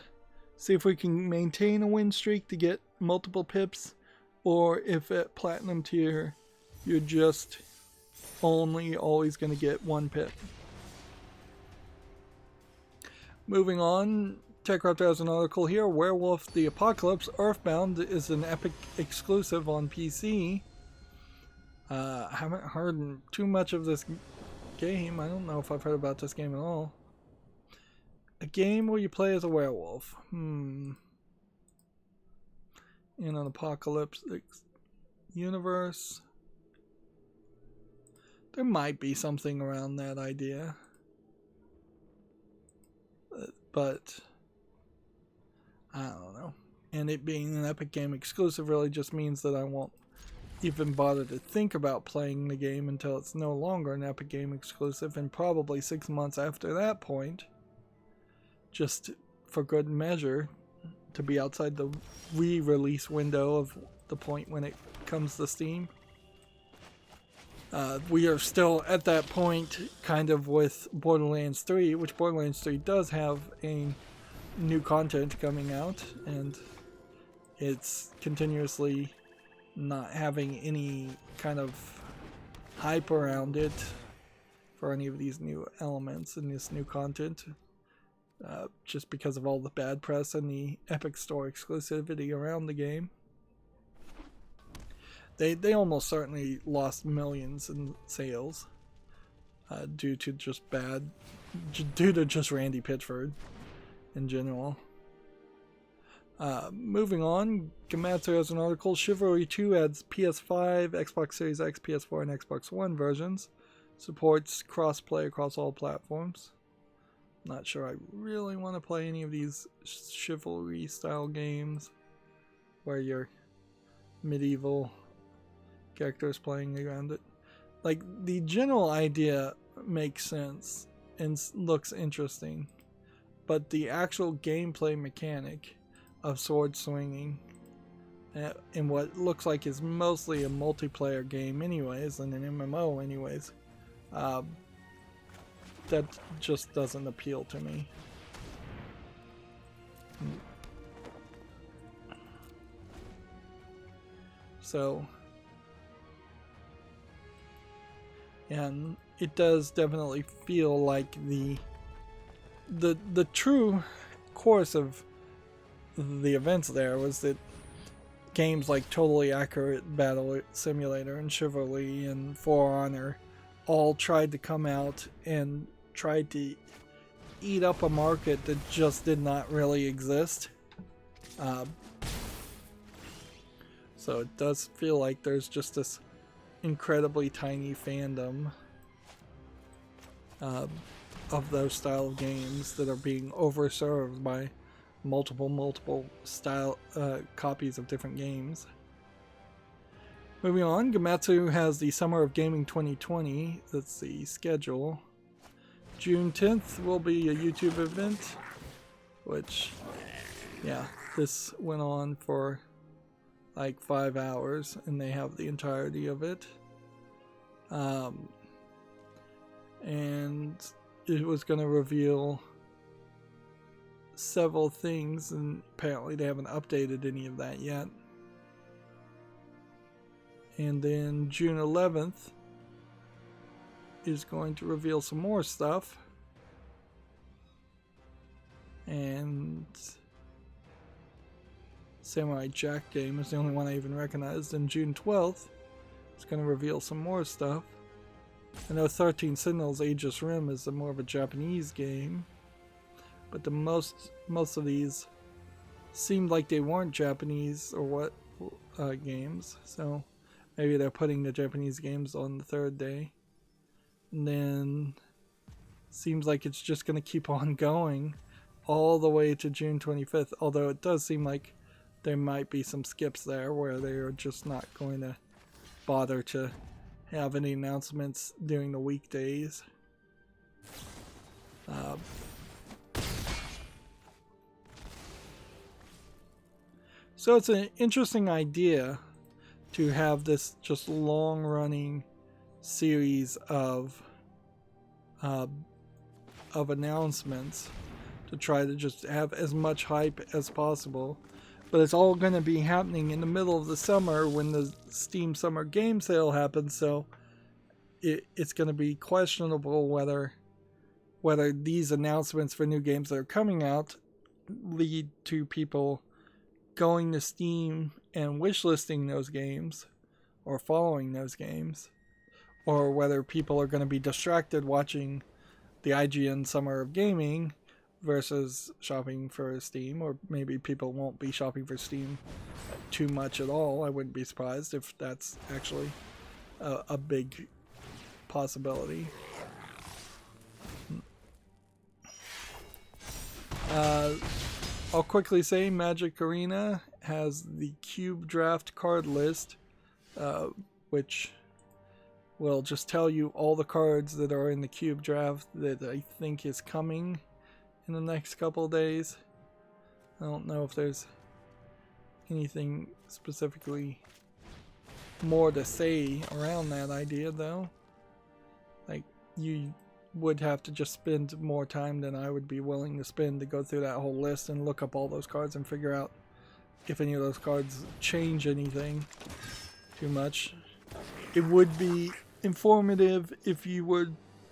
See if we can maintain a win streak to get multiple pips, or if at platinum tier you're just only always going to get 1 pip. Moving on, TechCraft has an article here. Werewolf the Apocalypse Earthbound is an Epic exclusive on PC. I haven't heard too much of this game. I don't know if I've heard about this game at all. A game where you play as a werewolf. In an apocalypse universe. There might be something around that idea. But I don't know. And it being an Epic Game exclusive really just means that I won't even bother to think about playing the game until it's no longer an Epic Game exclusive, and probably 6 months after that point, just for good measure, to be outside the re-release window of the point when it comes to Steam. We are still at that point kind of with Borderlands 3, which Borderlands 3 does have a new content coming out, and it's continuously not having any kind of hype around it for any of these new elements and this new content, just because of all the bad press and the Epic Store exclusivity around the game. They almost certainly lost millions in sales due to just Randy Pitchford in general. Moving on, Gamatsu has an article. Chivalry 2 adds PS5, Xbox Series X, PS4, and Xbox One versions. Supports cross-play across all platforms. Not sure I really want to play any of these chivalry-style games where you're medieval characters playing around it. Like, the general idea makes sense and looks interesting, but the actual gameplay mechanic of sword swinging in what looks like is mostly a multiplayer game anyways, and an MMO anyways, that just doesn't appeal to me. So, and it does definitely feel like the true course of the events there was that games like Totally Accurate Battle Simulator and Chivalry and For Honor all tried to come out and tried to eat up a market that just did not really exist. So it does feel like there's just this incredibly tiny fandom of those style of games that are being overserved by multiple style copies of different games. Moving on, Gamatsu has the Summer of Gaming 2020. That's the schedule. June 10th will be a YouTube event, which, yeah, this went on for like 5 hours, and they have the entirety of it. And it was going to reveal several things, and apparently they haven't updated any of that yet. And then June 11th is going to reveal some more stuff. And Samurai Jack game is the only one I even recognized. And June 12th is going to reveal some more stuff. I know 13 Sentinels Aegis Rim is more of a Japanese game, but the most of these seemed like they weren't Japanese or what games, so maybe they're putting the Japanese games on the third day. And then seems like it's just going to keep on going all the way to June 25th, although it does seem like there might be some skips there where they are just not going to bother to have any announcements during the weekdays. So it's an interesting idea to have this just long-running series of announcements to try to just have as much hype as possible. But it's all going to be happening in the middle of the summer when the Steam Summer Game Sale happens, so it's going to be questionable whether these announcements for new games that are coming out lead to people going to Steam and wishlisting those games or following those games, or whether people are going to be distracted watching the IGN Summer of Gaming versus shopping for Steam, or maybe people won't be shopping for Steam too much at all. I wouldn't be surprised if that's actually a big possibility. I'll quickly say Magic Arena has the Cube Draft card list, which will just tell you all the cards that are in the Cube Draft that I think is coming in the next couple of days. I don't know if there's anything specifically more to say around that idea, though. Like, you would have to just spend more time than I would be willing to spend to go through that whole list and look up all those cards and figure out if any of those cards change anything too much. It would be informative if you were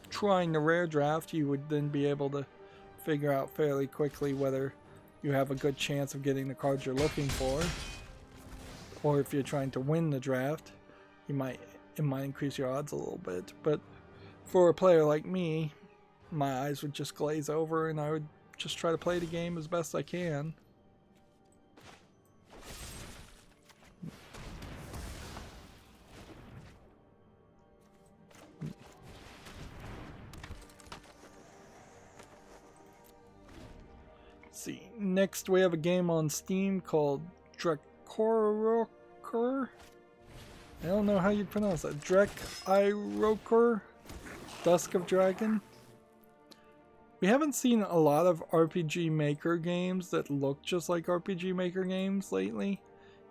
trying the rare draft. You would then be able to figure out fairly quickly whether you have a good chance of getting the cards you're looking for, or if you're trying to win the draft, it might increase your odds a little bit. But for a player like me, my eyes would just glaze over and I would just try to play the game as best I can. Let's see. Next we have a game on Steam called Drekoroker. I don't know how you'd pronounce that. Drekoroker. Dusk of Dragon. We haven't seen a lot of RPG Maker games that look just like RPG Maker games lately.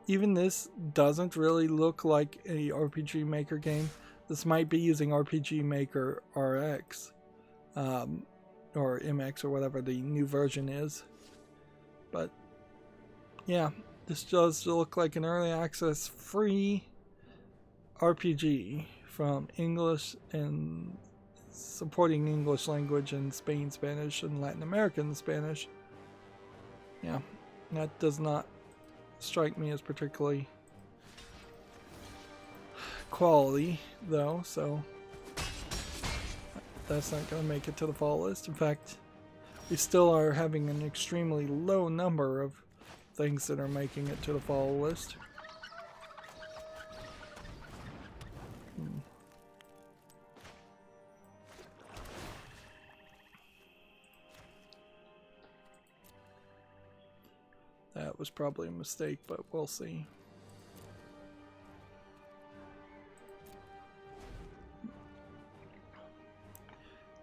Even this doesn't really look like a RPG Maker game. This might be using RPG Maker RX, or MX, or whatever the new version is. But yeah, this does look like an early access free RPG from English and supporting English language in Spain Spanish and Latin American Spanish. Yeah, that does not strike me as particularly quality though, so that's not going to make it to the fall list. In fact, we still are having an extremely low number of things that are making it to the fall list. That was probably a mistake, but we'll see.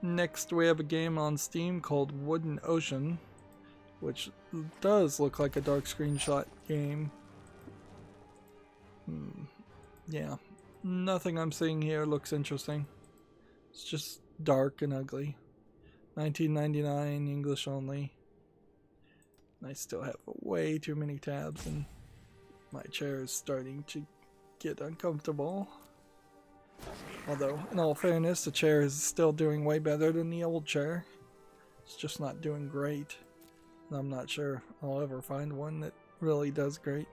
Next we have a game on Steam called Wooden Ocean, which does look like a dark screenshot game. Yeah, nothing I'm seeing here looks interesting. It's just dark and ugly. $19.99, English only. I still have way too many tabs and my chair is starting to get uncomfortable. Although, in all fairness, the chair is still doing way better than the old chair. It's just not doing great. And I'm not sure I'll ever find one that really does great.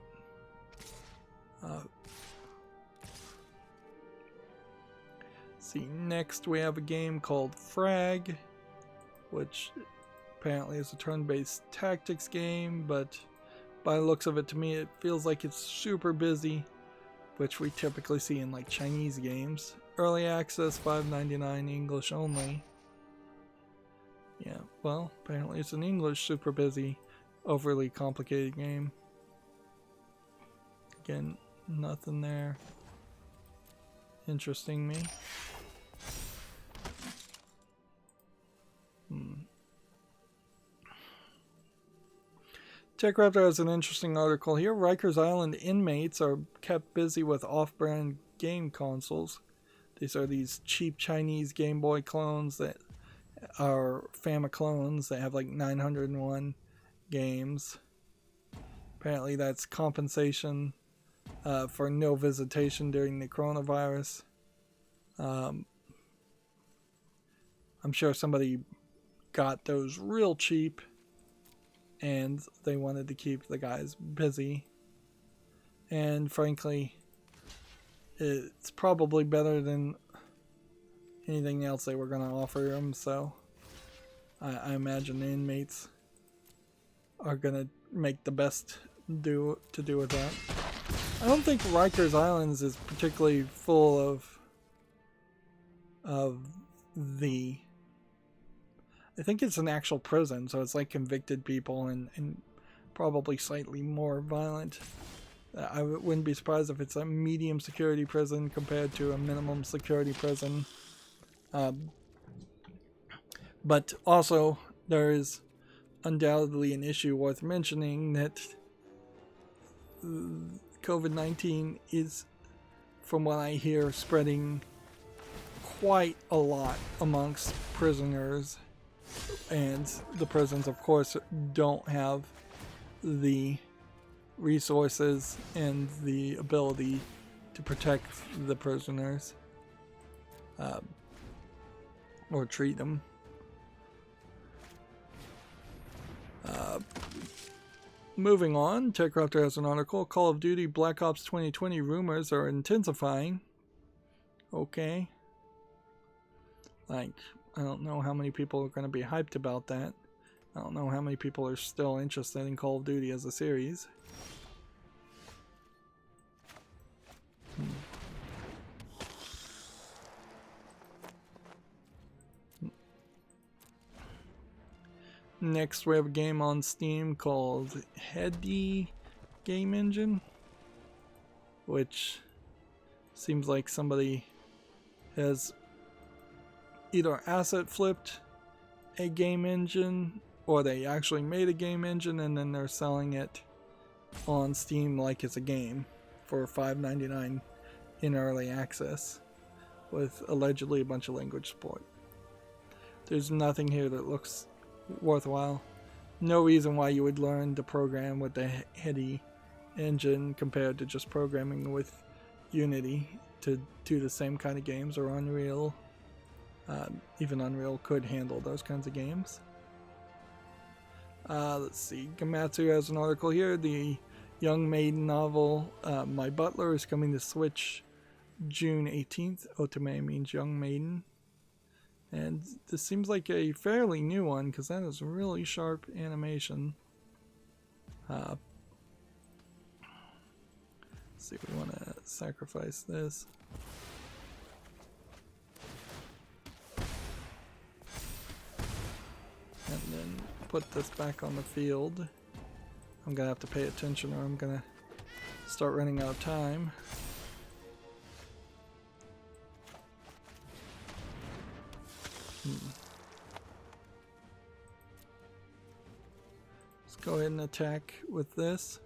See, next we have a game called Frag, which apparently is a turn-based tactics game, but by the looks of it, to me it feels like it's super busy, which we typically see in like Chinese games. Early access, $5.99, English only. Yeah, well, apparently it's an English super busy, overly complicated game. Again, nothing there interesting me. TechRaptor has an interesting article here. Rikers Island inmates are kept busy with off-brand game consoles. These are these cheap Chinese Game Boy clones that are Famiclones that have like 901 games. Apparently that's compensation for no visitation during the coronavirus. I'm sure somebody got those real cheap and they wanted to keep the guys busy. And frankly, it's probably better than anything else they were going to offer them, so I imagine the inmates are going to make the best do with that. I don't think Rikers Islands is particularly full of the... I think it's an actual prison, so it's like convicted people and probably slightly more violent. I wouldn't be surprised if it's a medium security prison compared to a minimum security prison. But also, there is undoubtedly an issue worth mentioning that COVID-19 is, from what I hear, spreading quite a lot amongst prisoners. And the prisons, of course, don't have the resources and the ability to protect the prisoners or treat them. Moving on, TechCrafter has an article. Call of Duty Black Ops 2020 rumors are intensifying. Okay. Like, I don't know how many people are going to be hyped about that. I don't know how many people are still interested in Call of Duty as a series. Next, we have a game on Steam called Heady game engine, which seems like somebody has either asset flipped a game engine or they actually made a game engine and then they're selling it on Steam like it's a game for $5.99 in early access with allegedly a bunch of language support. There's nothing here that looks worthwhile. No reason why you would learn to program with the Heady engine compared to just programming with Unity to do the same kind of games, or Unreal. Even Unreal could handle those kinds of games. Let's see. Gamatsu has an article here. The Young Maiden novel My Butler is coming to Switch June 18th. Otome means Young Maiden. And this seems like a fairly new one because that is really sharp animation. Let's see, we want to sacrifice this. And then put this back on the field. I'm going to have to pay attention or I'm going to start running out of time. Let's go ahead and attack with this.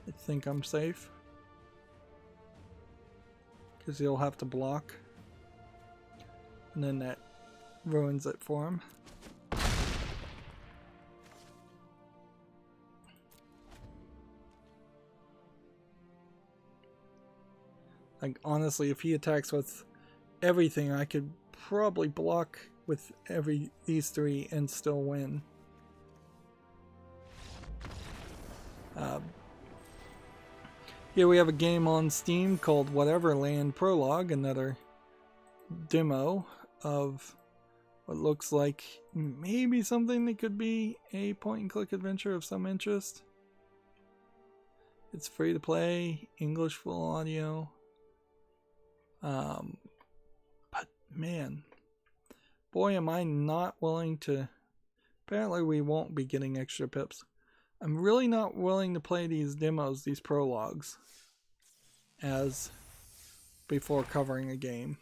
I think I'm safe. Because he'll have to block. And then that ruins it for him. Like, honestly, if he attacks with everything, I could probably block with these three and still win. Here we have a game on Steam called Whatever Land Prologue, another demo of what looks like maybe something that could be a point-and-click adventure of some interest. It's free to play, English full audio. But man, boy, am I not willing to... Apparently we won't be getting extra pips. I'm really not willing to play these demos, these prologues, as before covering a game.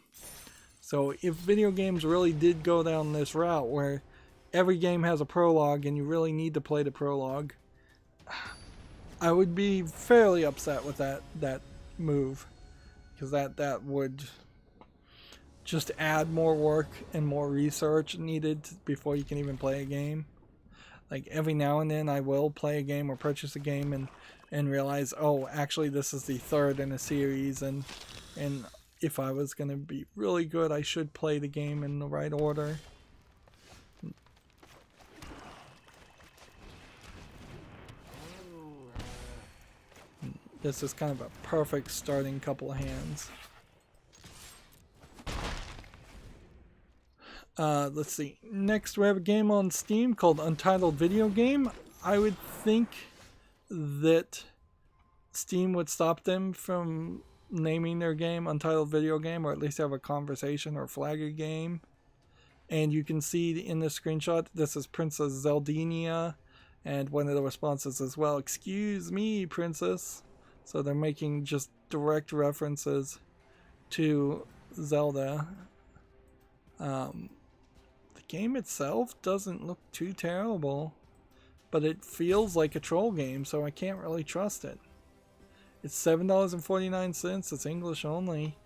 So if video games really did go down this route where every game has a prologue and you really need to play the prologue, I would be fairly upset with that move, because that would just add more work and more research needed before you can even play a game. Like every now and then I will play a game or purchase a game and realize, oh, actually this is the third in a series, and if I was going to be really good, I should play the game in the right order. This is kind of a perfect starting couple of hands. Let's see. Next, we have a game on Steam called Untitled Video Game. I would think that Steam would stop them from naming their game Untitled Video Game, or at least have a conversation or flag a game. And you can see in the screenshot, this is Princess Zeldinia, and one of the responses as well, "Excuse me, Princess." So they're making just direct references to Zelda. The game itself doesn't look too terrible, but it feels like a troll game, so I can't really trust it. It's $7.49, it's English only,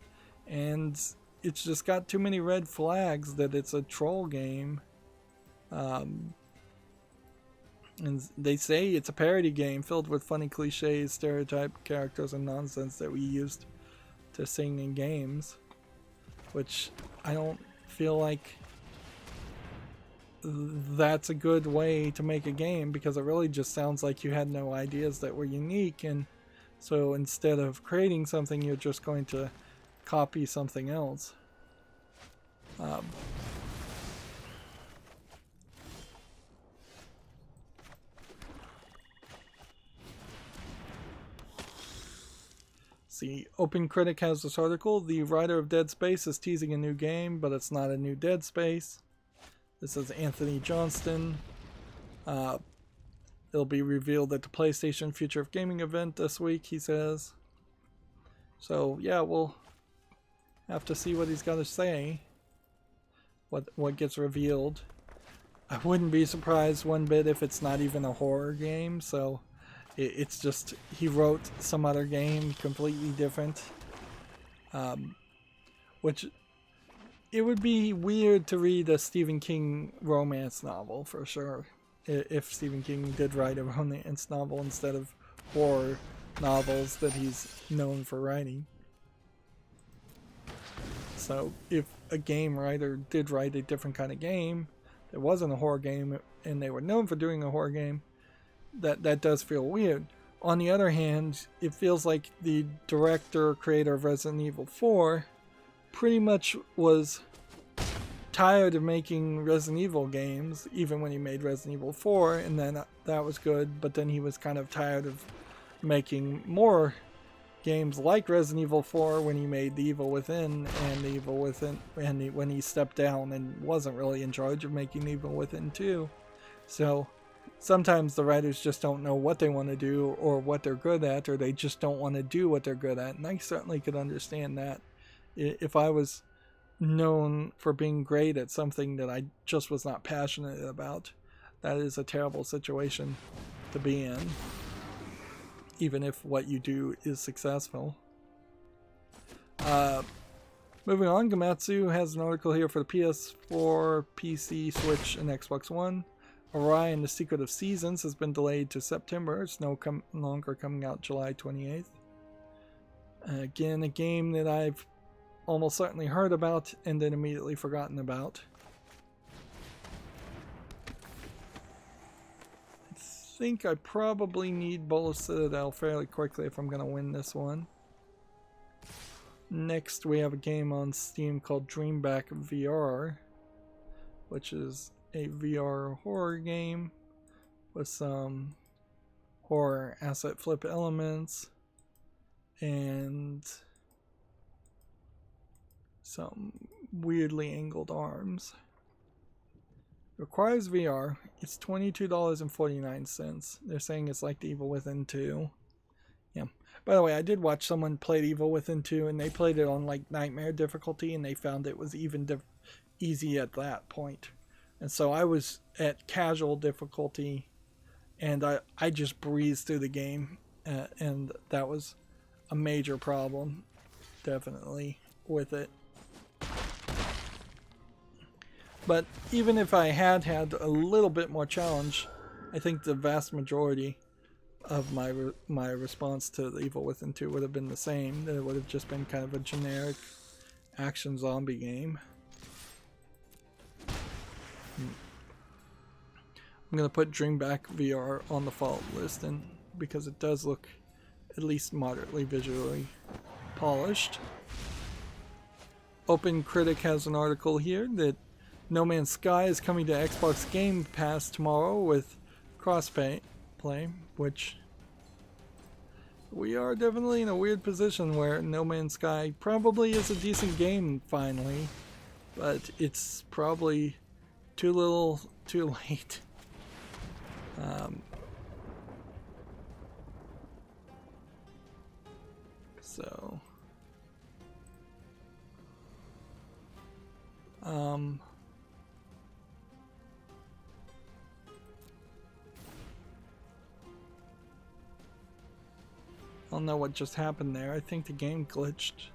and it's just got too many red flags that it's a troll game. And they say it's a parody game filled with funny cliches, stereotype characters, and nonsense that we used to sing in games, which I don't feel like that's a good way to make a game, because it really just sounds like you had no ideas that were unique, and so instead of creating something, you're just going to copy something else. See, OpenCritic has this article. The writer of Dead Space is teasing a new game, but it's not a new Dead Space. This is Anthony Johnston. It'll be revealed at the PlayStation Future of Gaming event this week, he says. So, yeah, we'll have to see what he's got to say. What gets revealed. I wouldn't be surprised one bit if it's not even a horror game, so it's just he wrote some other game completely different. Which it would be weird to read a Stephen King romance novel for sure, if Stephen King did write a romance novel instead of horror novels that he's known for writing. So if a game writer did write a different kind of game that wasn't a horror game and they were known for doing a horror game, that does feel weird. On the other hand, it feels like the director, creator of Resident Evil 4 pretty much was tired of making Resident Evil games, even when he made Resident Evil 4, and then that was good, but then he was kind of tired of making more games like Resident Evil 4 when he made The Evil Within and The Evil Within, and when he stepped down and wasn't really in charge of making The Evil Within 2. So sometimes the writers just don't know what they want to do or what they're good at, or they just don't want to do what they're good at, and I certainly could understand that. If I was known for being great at something that I just was not passionate about, that is a terrible situation to be in, even if what you do is successful. Moving on, Gamatsu has an article here for the PS4, PC, Switch, and Xbox One. Orion: The Secret of Seasons has been delayed to September. It's no longer coming out July 28th. Again, a game that I've almost certainly heard about and then immediately forgotten about. I think I probably need Bola Citadel fairly quickly if I'm going to win this one. Next, we have a game on Steam called Dreamback VR, which is a VR horror game with some horror asset flip elements and some weirdly angled arms. Requires VR. It's $22.49. They're saying it's like The Evil Within 2. Yeah. By the way, I did watch someone play Evil Within 2, and they played it on like Nightmare difficulty, and they found it was even easy at that point. And so I was at casual difficulty, and I just breezed through the game, and that was a major problem, definitely, with it. But even if I had had a little bit more challenge, I think the vast majority of my response to the Evil Within 2 would have been the same. That it would have just been kind of a generic action zombie game. I'm gonna put Dreamback VR on the fault list, and because it does look at least moderately visually polished. Open Critic has an article here that No Man's Sky is coming to Xbox Game Pass tomorrow with crossplay, which we are definitely in a weird position where No Man's Sky probably is a decent game finally, but it's probably too little, too late. So I don't know what just happened there. I think the game glitched.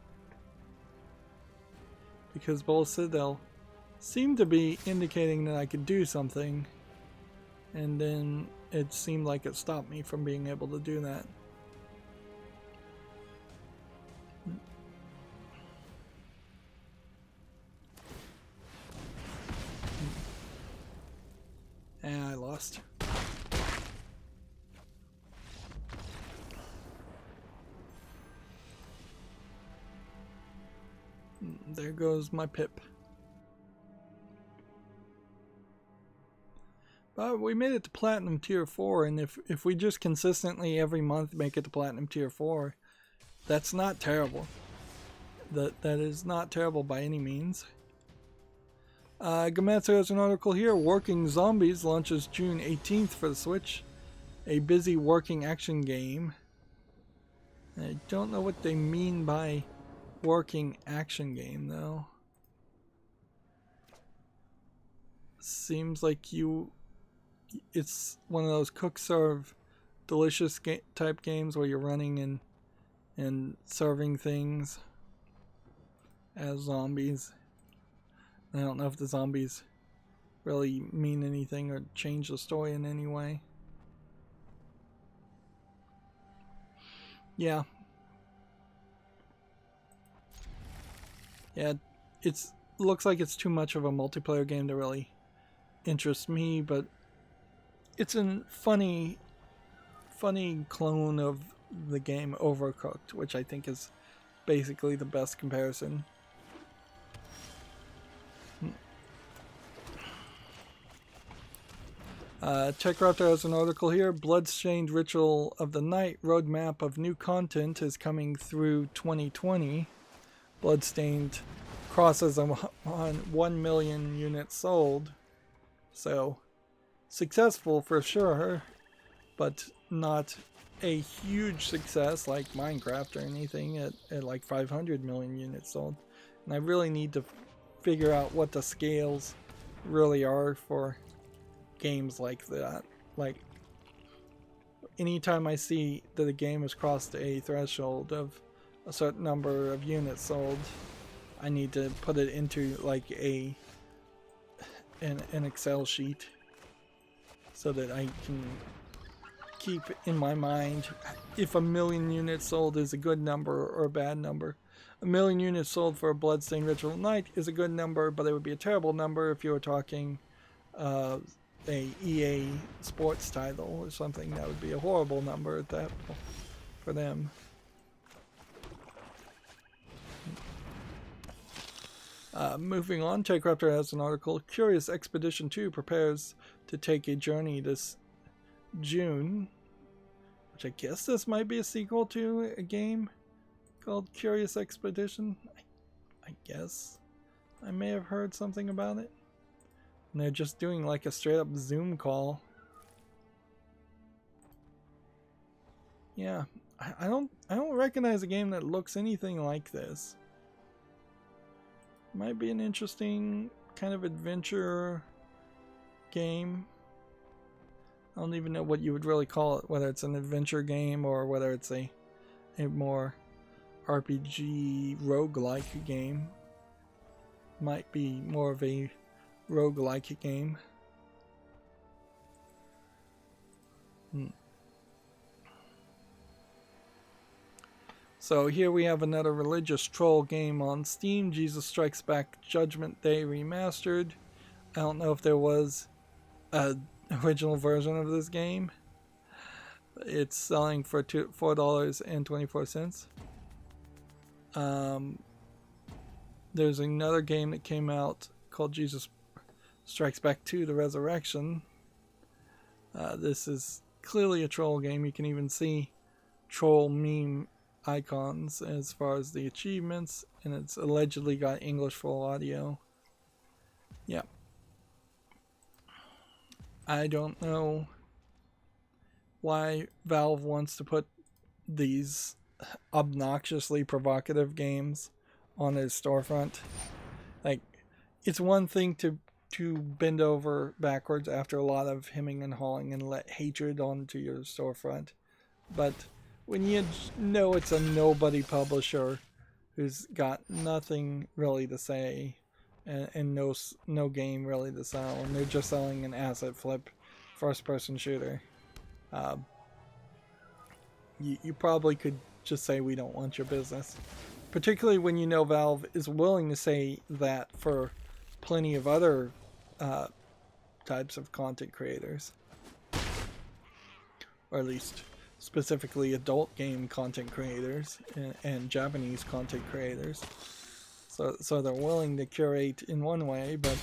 Because both Citadel seemed to be indicating that I could do something, and then it seemed like it stopped me from being able to do that. And I lost. There goes my pip. But we made it to Platinum Tier 4, and if we just consistently every month make it to Platinum Tier 4, that's not terrible. That is not terrible by any means. Gametsu has an article here. Working Zombies launches June 18th for the Switch. A busy working action game. I don't know what they mean by working action game, though. Seems like it's one of those cook serve delicious type games where you're running and serving things as zombies. I don't know if the zombies really mean anything or change the story in any way. Yeah. Yeah, it looks like it's too much of a multiplayer game to really interest me, but it's a funny clone of the game Overcooked, which I think is basically the best comparison. TechRaptor has an article here. Bloodstained Ritual of the Night roadmap of new content is coming through 2020. Bloodstained crosses on 1 million units sold. So, successful for sure, but not a huge success like Minecraft or anything at like 500 million units sold. And I really need to figure out what the scales really are for games like that. Like, anytime I see that a game has crossed a threshold of a certain number of units sold, I need to put it into like an Excel sheet so that I can keep in my mind if 1 million units sold is a good number or a bad number. 1 million units sold for a Bloodstained Ritual Night is a good number, but it would be a terrible number if you were talking a EA sports title or something. That would be a horrible number at that for them. Moving on, TechRaptor has an article. Curious Expedition 2 prepares to take a journey this June, which I guess this might be a sequel to a game called Curious Expedition. I guess. I may have heard something about it. And they're just doing like a straight up Zoom call. Yeah, I don't recognize a game that looks anything like this. Might be an interesting kind of adventure game. I don't even know what you would really call it, whether it's an adventure game or whether it's a more RPG roguelike game. Might be more of a roguelike game. So here we have another religious troll game on Steam, Jesus Strikes Back Judgment Day Remastered. I don't know if there was an original version of this game. It's selling for $4.24. There's another game that came out called Jesus Strikes Back 2 The Resurrection. This is clearly a troll game. You can even see troll meme icons as far as the achievements, and it's allegedly got English full audio. Yeah. I don't know why Valve wants to put these obnoxiously provocative games on their storefront. Like, it's one thing to bend over backwards after a lot of hemming and hawing and let hatred onto your storefront, but when you know it's a nobody publisher who's got nothing really to say and no game really to sell, and they're just selling an asset flip first-person shooter, you probably could just say we don't want your business. Particularly when you know Valve is willing to say that for plenty of other types of content creators, or at least specifically adult game content creators and Japanese content creators. So they're willing to curate in one way, but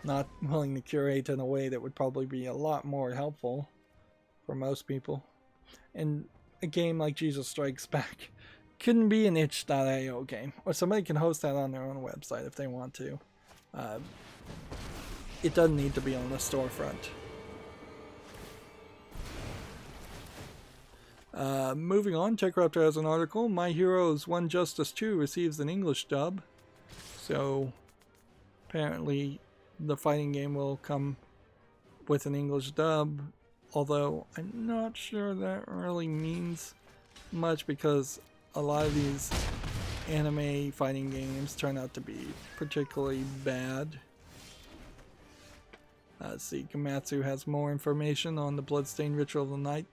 not willing to curate in a way that would probably be a lot more helpful for most people. And a game like Jesus Strikes Back couldn't be an itch.io game, or somebody can host that on their own website if they want to. It doesn't need to be on the storefront. Moving on, TechRaptor has an article. My Heroes 1 Justice 2 receives an English dub. So apparently the fighting game will come with an English dub, although I'm not sure that really means much because a lot of these anime fighting games turn out to be particularly bad. Let's see, Gamatsu has more information on the Bloodstained Ritual of the Night.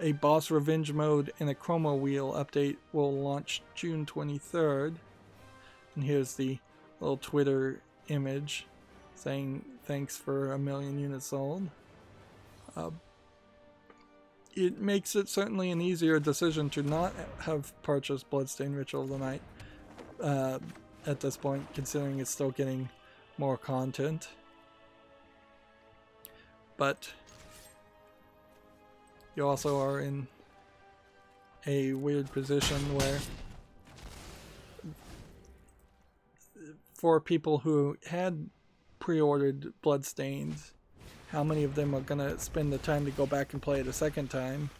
A boss revenge mode and a chroma wheel update will launch June 23rd. And here's the little Twitter image saying thanks for 1 million units sold. It makes it certainly an easier decision to not have purchased Bloodstained Ritual of the Night at this point, considering it's still getting more content. But you also are in a weird position where for people who had pre-ordered Bloodstained, how many of them are going to spend the time to go back and play it a second time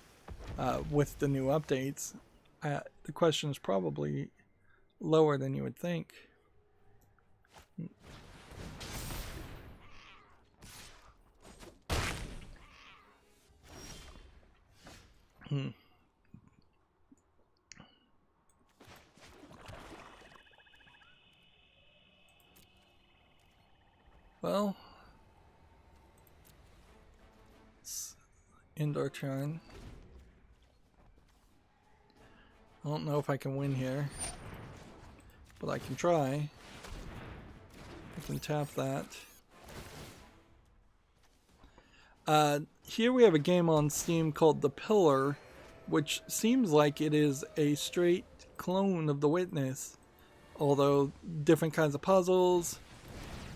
with the new updates? The question is probably lower than you would think. Well, it's indoor turn. I don't know if I can win here, but I can try. I can tap that. Here we have a game on Steam called The Pillar, which seems like it is a straight clone of The Witness, although different kinds of puzzles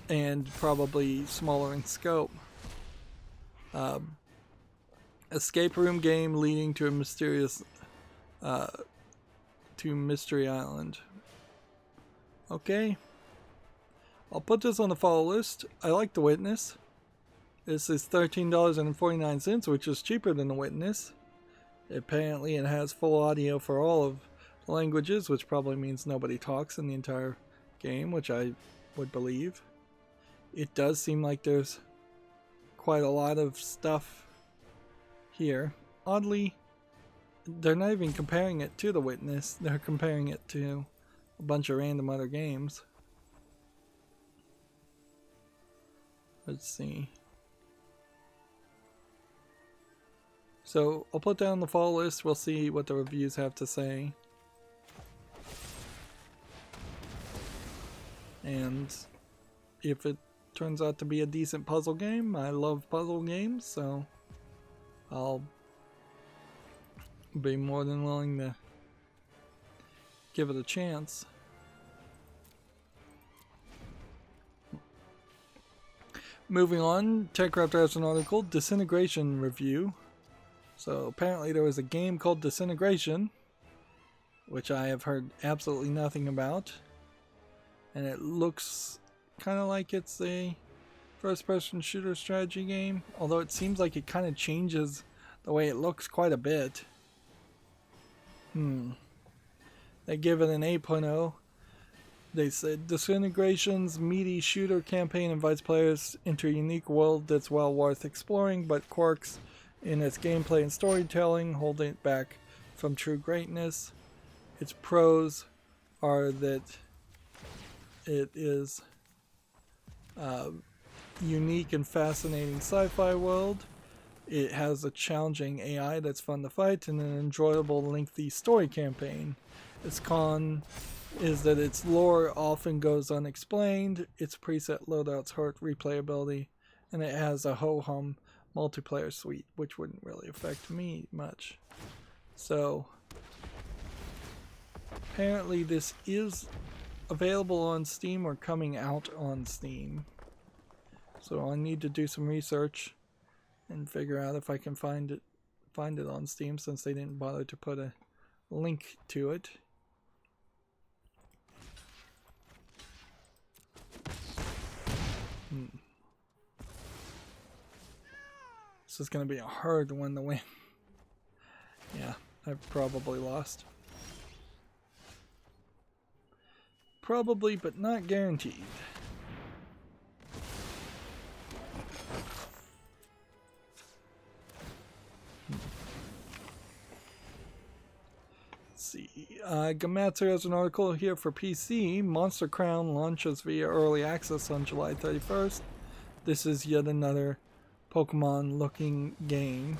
and probably smaller in scope. Escape room game leading to a mysterious to Mystery Island. Okay, I'll put this on the follow list. I like The Witness. This is $13.49, which is cheaper than The Witness. Apparently it has full audio for all of the languages, which probably means nobody talks in the entire game, which I would believe. It does seem like there's quite a lot of stuff here. Oddly, they're not even comparing it to The Witness. They're comparing it to a bunch of random other games. Let's see. So I'll put down the fall list. We'll see what the reviews have to say. And if it turns out to be a decent puzzle game, I love puzzle games, so I'll be more than willing to give it a chance. Moving on, TechRaptor has an article, Disintegration Review. So apparently there was a game called Disintegration, which I have heard absolutely nothing about. And it looks kind of like it's a first-person shooter strategy game, although it seems like it kind of changes the way it looks quite a bit. They give it an 8.0. They said, Disintegration's meaty shooter campaign invites players into a unique world that's well worth exploring, but quirks in its gameplay and storytelling hold it back from true greatness. Its pros are that it is a unique and fascinating sci-fi world. It has a challenging AI that's fun to fight and an enjoyable lengthy story campaign. Its con is that its lore often goes unexplained, its preset loadouts hurt replayability, and it has a ho-hum multiplayer suite, which wouldn't really affect me much. So apparently this is available on Steam or coming out on Steam. So I need to do some research and figure out if I can find it on Steam, since they didn't bother to put a link to it. This is going to be a hard one to win. Yeah, I've probably lost. Probably, but not guaranteed. Let's see. Gamatsu has an article here for PC. Monster Crown launches via early access on July 31st. This is yet another Pokemon looking game.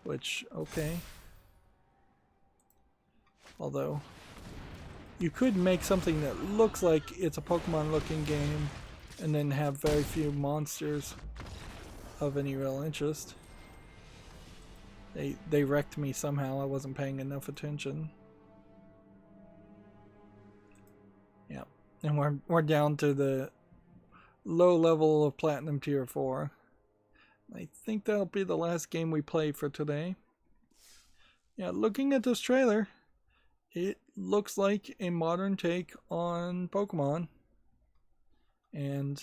Which, okay. Although, you could make something that looks like it's a Pokemon looking game and then have very few monsters of any real interest. They wrecked me somehow. I wasn't paying enough attention. Yeah, and we're down to the low level of Platinum Tier 4. I think that'll be the last game we play for today. Yeah, looking at this trailer, it looks like a modern take on Pokemon and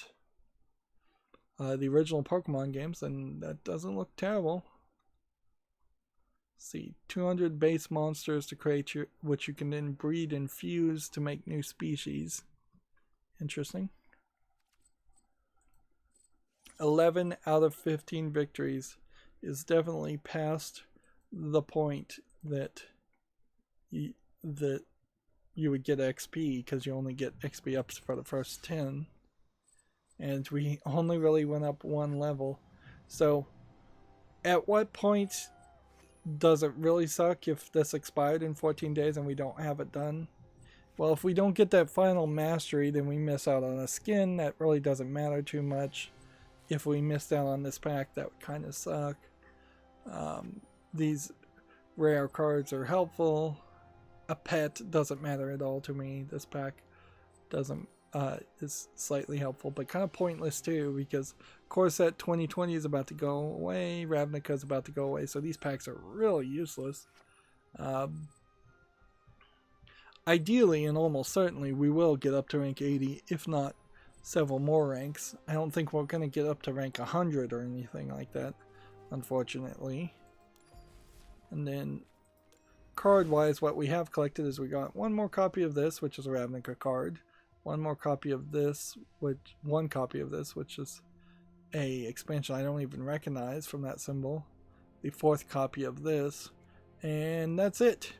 the original Pokemon games, and that doesn't look terrible. Let's see, 200 base monsters to create which you can then breed and fuse to make new species. Interesting. 11 out of 15 victories is definitely past the point that you would get XP, because you only get XP ups for the first 10, and we only really went up one level. So at what point does it really suck if this expired in 14 days and we don't have it done? Well, if we don't get that final mastery, then we miss out on a skin. That really doesn't matter too much. If we missed out on this pack, that would kind of suck. These rare cards are helpful. A pet doesn't matter at all to me. This pack doesn't is slightly helpful, but kind of pointless too, because Corset 2020 is about to go away. Ravnica is about to go away, so these packs are really useless. Ideally, and almost certainly, we will get up to rank 80, if not several more ranks. I don't think we're going to get up to rank 100 or anything like that, unfortunately. And then card-wise, what we have collected is we got one more copy of this, which is a Ravnica card. One more copy of this, one copy of this, which is a expansion I don't even recognize from that symbol. The fourth copy of this, and that's it.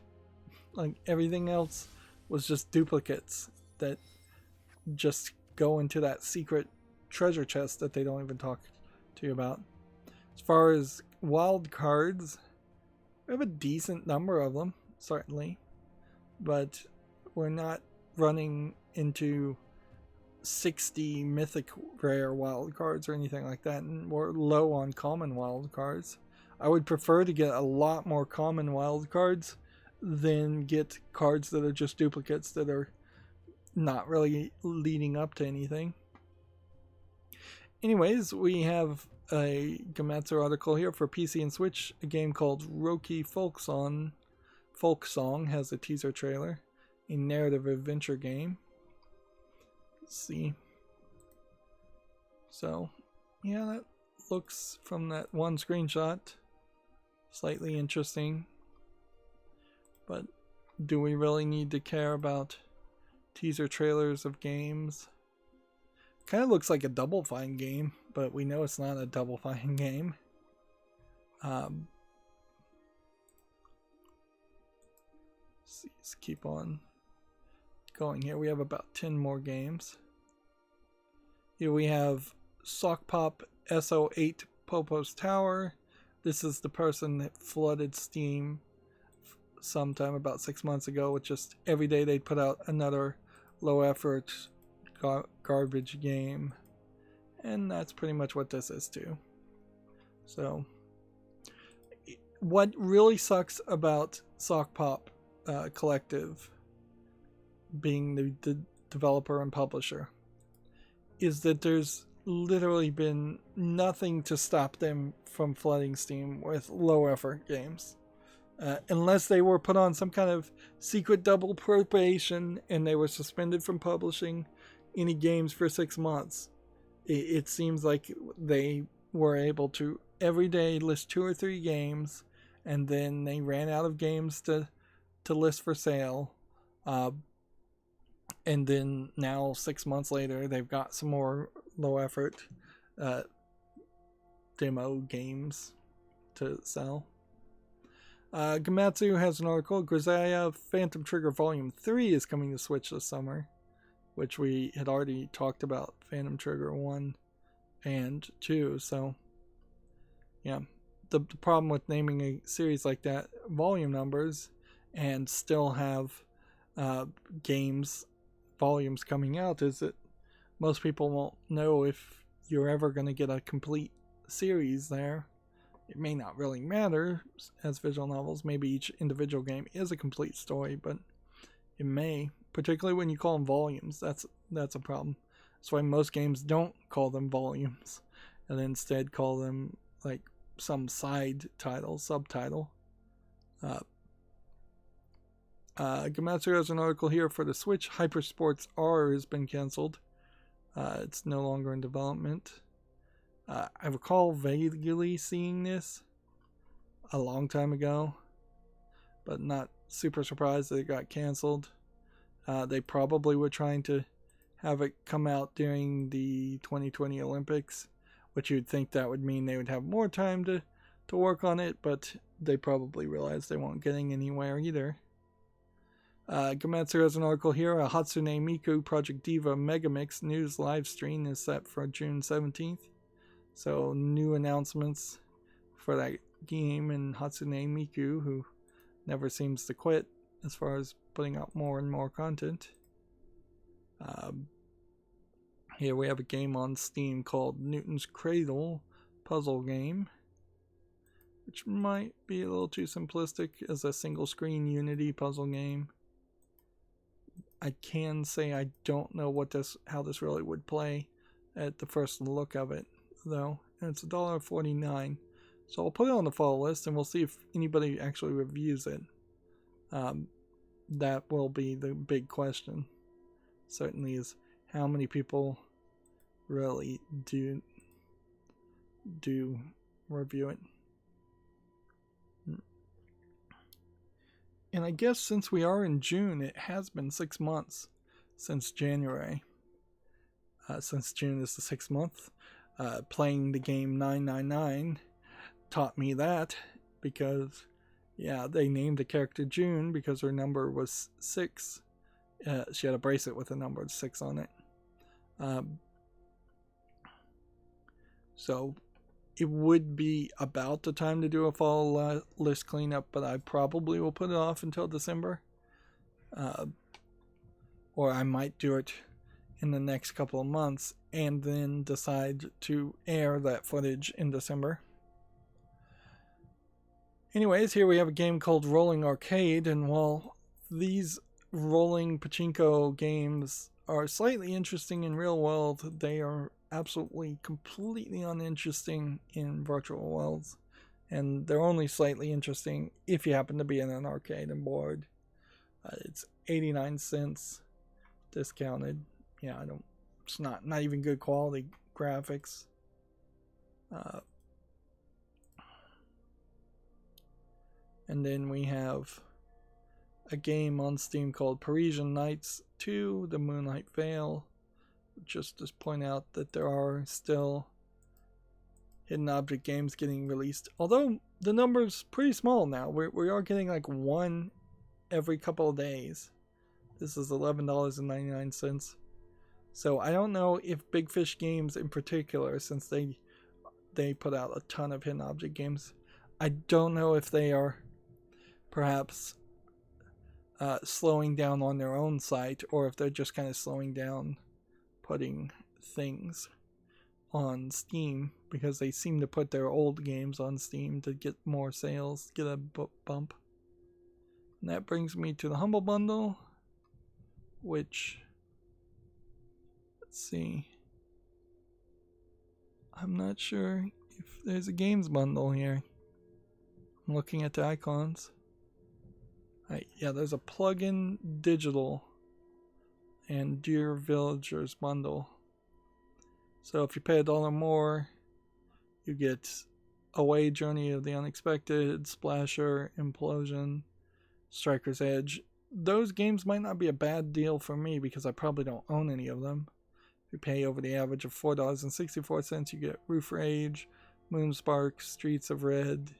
Like, everything else was just duplicates that just go into that secret treasure chests that they don't even talk to you about. As far as wild cards, we have a decent number of them, certainly, but we're not running into 60 mythic rare wild cards or anything like that, and we're low on common wild cards. I would prefer to get a lot more common wild cards than get cards that are just duplicates that are not really leading up to anything. Anyways, we have a Gematsu article here for PC and Switch. A game called Roki Folk Song has a teaser trailer. A narrative adventure game. Let's see. So, yeah, that looks, from that one screenshot, slightly interesting. But do we really need to care about teaser trailers of games? Kind of looks like a Double Fine game, but we know it's not a Double Fine game. Let's keep on going here. We have about 10 more games. Here we have Sock Pop SO8 Popo's Tower. This is the person that flooded Steam sometime about 6 months ago with just every day they'd put out another low effort garbage game, and that's pretty much what this is too. So what really sucks about Sock Pop Collective being the developer and publisher is that there's literally been nothing to stop them from flooding Steam with low effort games. Unless they were put on some kind of secret double probation and they were suspended from publishing any games for 6 months. It seems like they were able to every day list 2 or 3 games, and then they ran out of games to list for sale. And then now 6 months later, they've got some more low effort demo games to sell. Gematsu has an article. Grisaia Phantom Trigger Volume 3 is coming to Switch this summer, which we had already talked about Phantom Trigger 1 and 2. So, yeah. The problem with naming a series like that, volume numbers, and still have volumes coming out, is that most people won't know if you're ever going to get a complete series there. It may not really matter as visual novels. Maybe each individual game is a complete story, but it may, particularly when you call them volumes. That's a problem. That's why most games don't call them volumes, and instead call them like some side title, subtitle. Gematsu has an article here for the Switch. Hypersports R has been canceled. It's no longer in development. I recall vaguely seeing this a long time ago, but not super surprised that it got canceled. They probably were trying to have it come out during the 2020 Olympics, which you'd think that would mean they would have more time to work on it, but they probably realized they weren't getting anywhere either. Gematsu has an article here. A Hatsune Miku Project Diva Megamix news live stream is set for June 17th. So new announcements for that game, and Hatsune Miku, who never seems to quit as far as putting out more and more content. Here we have a game on Steam called Newton's Cradle puzzle game, which might be a little too simplistic as a single screen Unity puzzle game. I can say I don't know how this really would play at the first look of it, though, and it's $1.49. So I'll put it on the follow list, and we'll see if anybody actually reviews it. That will be the big question. Certainly is how many people really do review it. And I guess since we are in June, it has been 6 months since January. Since June is the 6th month. Playing the game 999 taught me that, because, yeah, they named the character June because her number was 6. She had a bracelet with a number 6 on it. So it would be about the time to do a fall list cleanup, but I probably will put it off until December. Or I might do it in the next couple of months and then decide to air that footage in December. Anyways, here we have a game called Rolling Arcade, and while these rolling pachinko games are slightly interesting in real world, they are absolutely completely uninteresting in virtual worlds, and they're only slightly interesting if you happen to be in an arcade and bored. It's 89 cents discounted. Yeah, it's not even good quality graphics. And then we have a game on Steam called Parisian Nights 2, The Moonlight Veil. Just to point out that there are still hidden object games getting released. Although the number's pretty small now. We are getting like one every couple of days. This is $11.99. So I don't know if Big Fish Games in particular, since they put out a ton of hidden object games, I don't know if they are perhaps slowing down on their own site, or if they're just kind of slowing down putting things on Steam, because they seem to put their old games on Steam to get more sales, get a bump. And that brings me to the Humble Bundle, which, let's see, I'm not sure if there's a games bundle here. I'm looking at the icons. Yeah, there's a plug-in digital and Dear Villagers bundle. So if you pay $1 more, you get Away, Journey of the Unexpected, Splasher, Implosion, Striker's Edge. Those games might not be a bad deal for me because I probably don't own any of them. If you pay over the average of $4.64, you get Roof Rage, Moonspark, Streets of Red,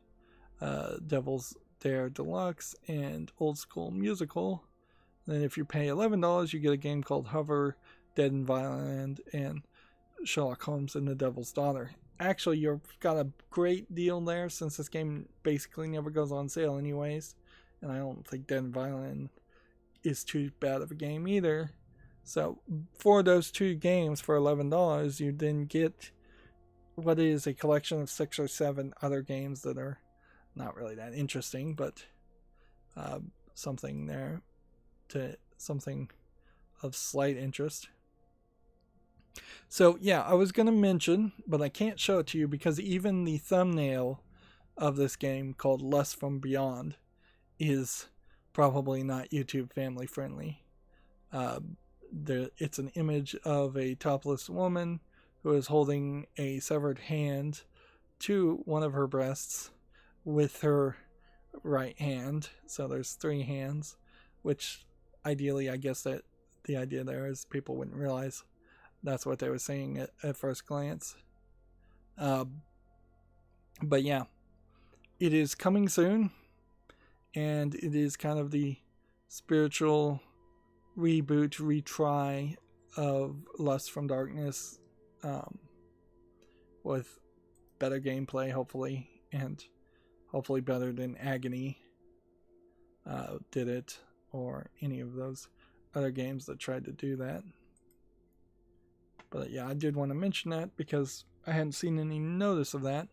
Devil's Dare Deluxe, and Old School Musical. Then if you pay $11, you get a game called Hover, Dead in Violent, and Sherlock Holmes and the Devil's Daughter. Actually, you've got a great deal there, since this game basically never goes on sale anyways. And I don't think Dead in Violent is too bad of a game either. So for those two games for $11, you then get what is a collection of 6 or 7 other games that are not really that interesting, but something there, to something of slight interest. So yeah, I was going to mention, but I can't show it to you because even the thumbnail of this game, called Lust from Beyond, is probably not YouTube family friendly. It's an image of a topless woman who is holding a severed hand to one of her breasts with her right hand. So there's 3 hands, which ideally, I guess that the idea there is people wouldn't realize that's what they were saying at first glance. But yeah, it is coming soon, and it is kind of the spiritual reboot, retry of Lust from Darkness, with better gameplay, hopefully, and hopefully better than Agony did it, or any of those other games that tried to do that. But yeah, I did want to mention that because I hadn't seen any notice of that.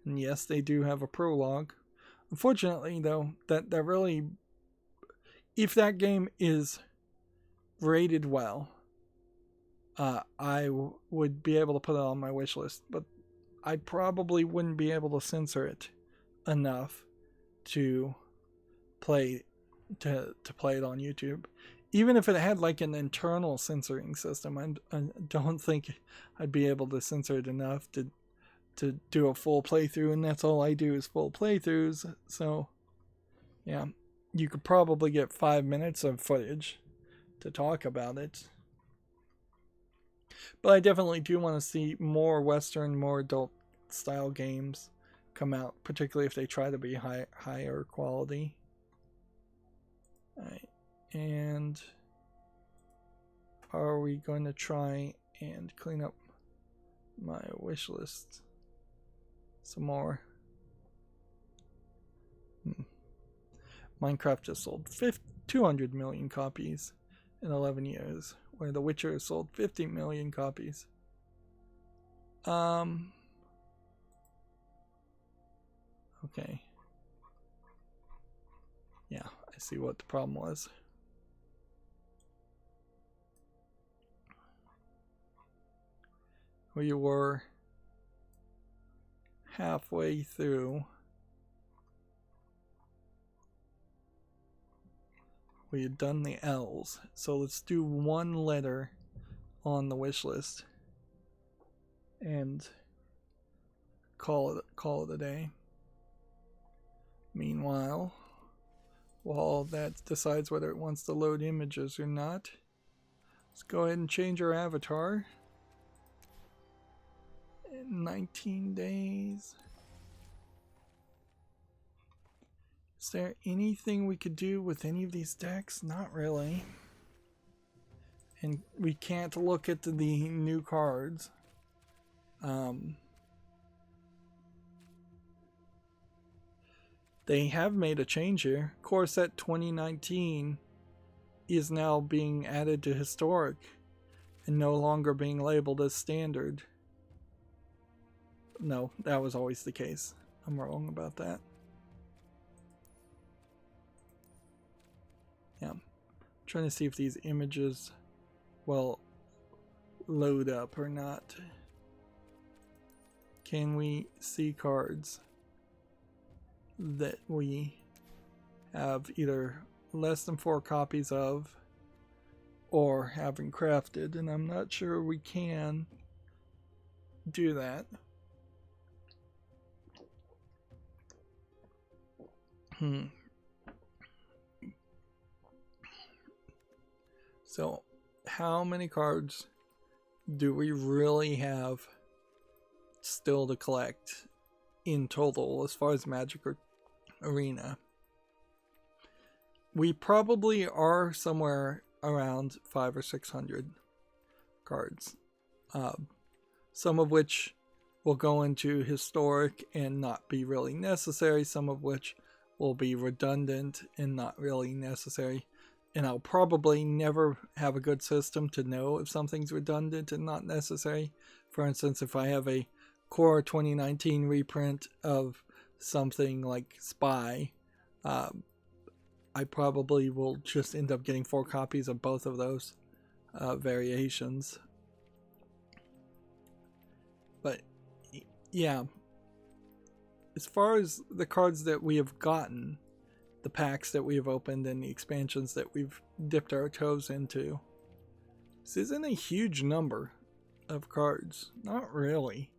And yes, they do have a prologue. Unfortunately, though, that really, if that game is rated well, I would be able to put it on my wish list, but I probably wouldn't be able to censor it enough to play it on YouTube. Even if it had like an internal censoring system, I don't think I'd be able to censor it enough to do a full playthrough, and that's all I do is full playthroughs. So yeah, you could probably get 5 minutes of footage to talk about it. But I definitely do want to see more Western, more adult style games come out, particularly if they try to be higher quality. Alright, and are we going to try and clean up my wish list some more. Minecraft just sold 200 million copies in 11 years, where The Witcher sold 50 million copies. Okay. Yeah, I see what the problem was. We were halfway through. We had done the L's, so let's do one letter on the wish list and call it a day. Meanwhile, while that decides whether it wants to load images or not, let's go ahead and change our avatar. In 19 days. Is there anything we could do with any of these decks? Not really. And we can't look at the new cards. They have made a change here. Core Set 2019 is now being added to Historic and no longer being labeled as Standard. No, that was always the case. I'm wrong about that. Yeah. I'm trying to see if these images will load up or not. Can we see cards that we have either less than 4 copies of or haven't crafted? And I'm not sure we can do that. So, how many cards do we really have still to collect in total as far as Magic Arena? We probably are somewhere around 500 or 600 cards. Some of which will go into Historic and not be really necessary. Some of which will be redundant and not really necessary. And I'll probably never have a good system to know if something's redundant and not necessary. For instance, if I have a Core 2019 reprint of something like Spy, I probably will just end up getting 4 copies of both of those variations. But yeah, as far as the cards that we have gotten, the packs that we have opened and the expansions that we've dipped our toes into, this isn't a huge number of cards. Not really.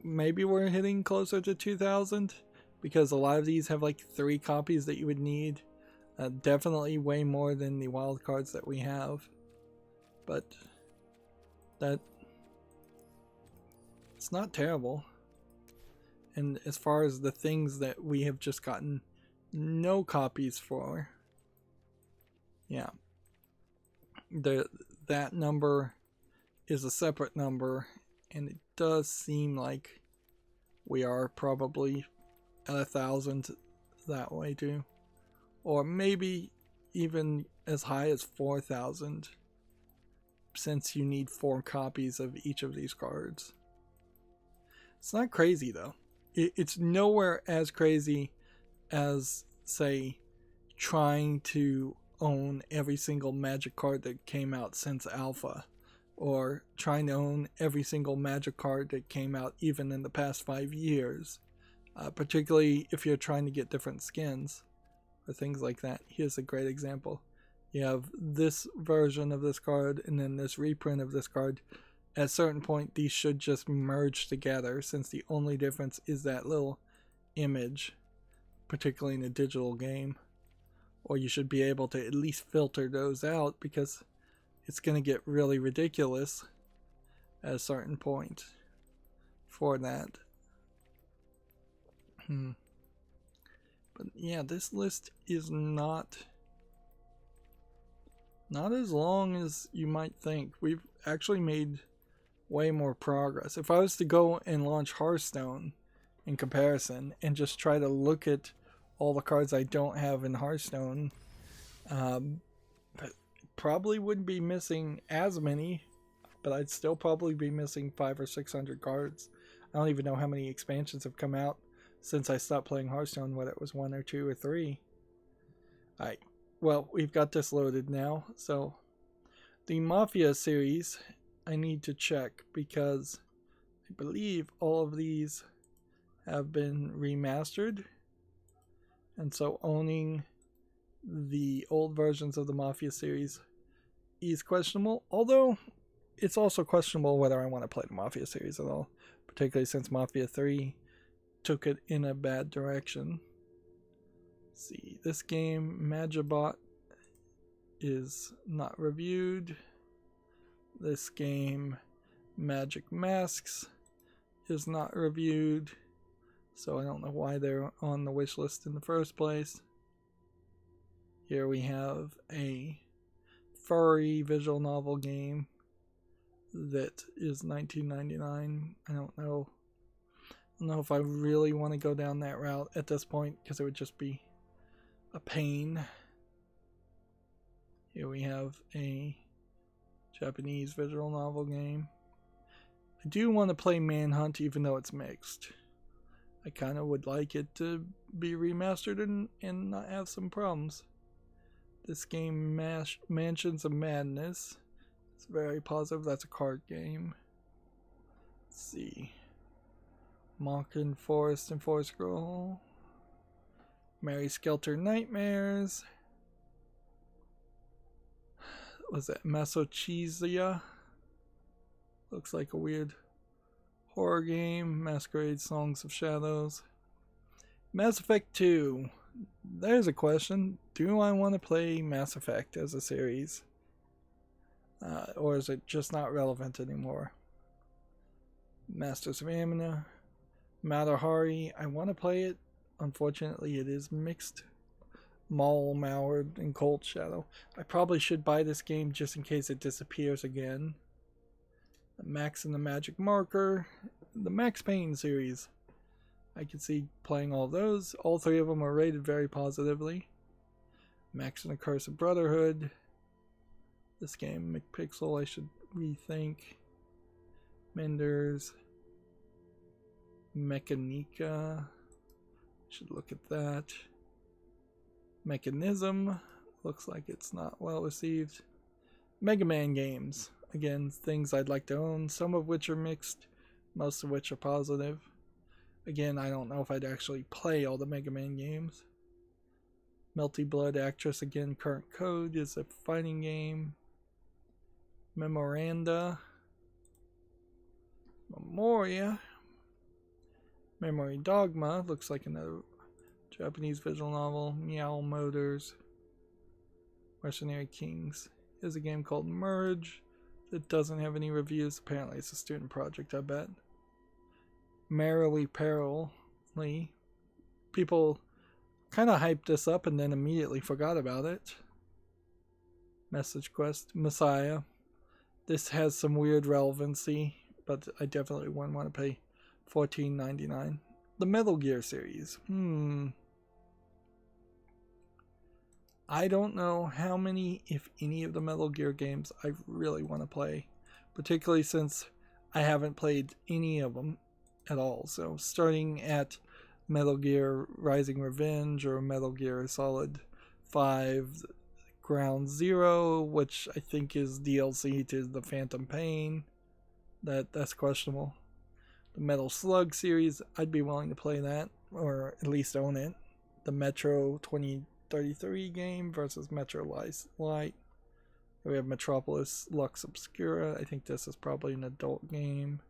Maybe we're hitting closer to 2,000 because a lot of these have like 3 copies that you would need. Definitely way more than the wild cards that we have. But that, it's not terrible. And as far as the things that we have just gotten no copies for, yeah, that number is a separate number, and it does seem like we are probably at 1,000 that way too, or maybe even as high as 4,000, since you need 4 copies of each of these cards. It's not crazy though. It's nowhere as crazy as, say, trying to own every single Magic card that came out since Alpha, or trying to own every single Magic card that came out even in the past 5 years, particularly if you're trying to get different skins or things like that. Here's a great example. You have this version of this card and then this reprint of this card. At a certain point, these should just merge together, since the only difference is that little image, particularly in a digital game. Or you should be able to at least filter those out, because it's going to get really ridiculous at a certain point for that. But yeah, this list is not as long as you might think. We've actually made way more progress. If I was to go and launch Hearthstone in comparison and just try to look at all the cards I don't have in Hearthstone, probably wouldn't be missing as many, but I'd still probably be missing 500 or 600 cards. I don't even know how many expansions have come out since I stopped playing Hearthstone, whether it was 1 or 2 or 3. Alright, well, we've got this loaded now, so the Mafia series I need to check because I believe all of these have been remastered, and so owning the old versions of the Mafia series is questionable, although it's also questionable whether I want to play the Mafia series at all, particularly since Mafia 3 took it in a bad direction. Let's see, this game, Magibot, is not reviewed. This game, Magic Masks, is not reviewed, so I don't know why they're on the wish list in the first place. Here we have a furry visual novel game that is $19.99. I don't know if I really want to go down that route at this point because it would just be a pain. Here we have a Japanese visual novel game. I do want to play Manhunt even though it's mixed. I kind of would like it to be remastered and not have some problems. This game, Mansions of Madness, it's very positive. That's a card game. Let's see. Monken Forest and Forest Girl. Mary Skelter Nightmares. Was that Massachusetts? Looks like a weird horror game. Masquerade Songs of Shadows. Mass Effect 2. There's a question. Do I want to play Mass Effect as a series? Or is it just not relevant anymore? Masters of Amina. Matahari. I want to play it. Unfortunately, it is mixed. Maul, Mallard, and Cold Shadow. I probably should buy this game just in case it disappears again. Max and the Magic Marker. The Max Payne series. I can see playing all those. All three of them are rated very positively. Max and the Curse of Brotherhood. This game, McPixel, I should rethink. Menders. Mechanica. Should look at that. Mechanism. Looks like it's not well received. Mega Man games. Again, things I'd like to own, some of which are mixed, most of which are positive. Again, I don't know if I'd actually play all the Mega Man games. Melty Blood Actress, again, current code is a fighting game. Memoranda. Memoria. Memory Dogma, looks like another Japanese visual novel. Meow Motors. Mercenary Kings. Here's a game called Merge that doesn't have any reviews. Apparently it's a student project, I bet. Merrily Perilly. People kind of hyped this up and then immediately forgot about it. Message Quest. Messiah. This has some weird relevancy, but I definitely wouldn't want to pay $14.99. The Metal Gear series. I don't know how many, if any, of the Metal Gear games I really want to play, particularly since I haven't played any of them at all. So starting at Metal Gear Rising Revenge or Metal Gear Solid 5 Ground Zero, which I think is DLC to the Phantom Pain. That's questionable. The Metal Slug series, I'd be willing to play that, or at least own it. The Metro 2033 game versus Metro Light. We have Metropolis Lux Obscura. I think this is probably an adult game.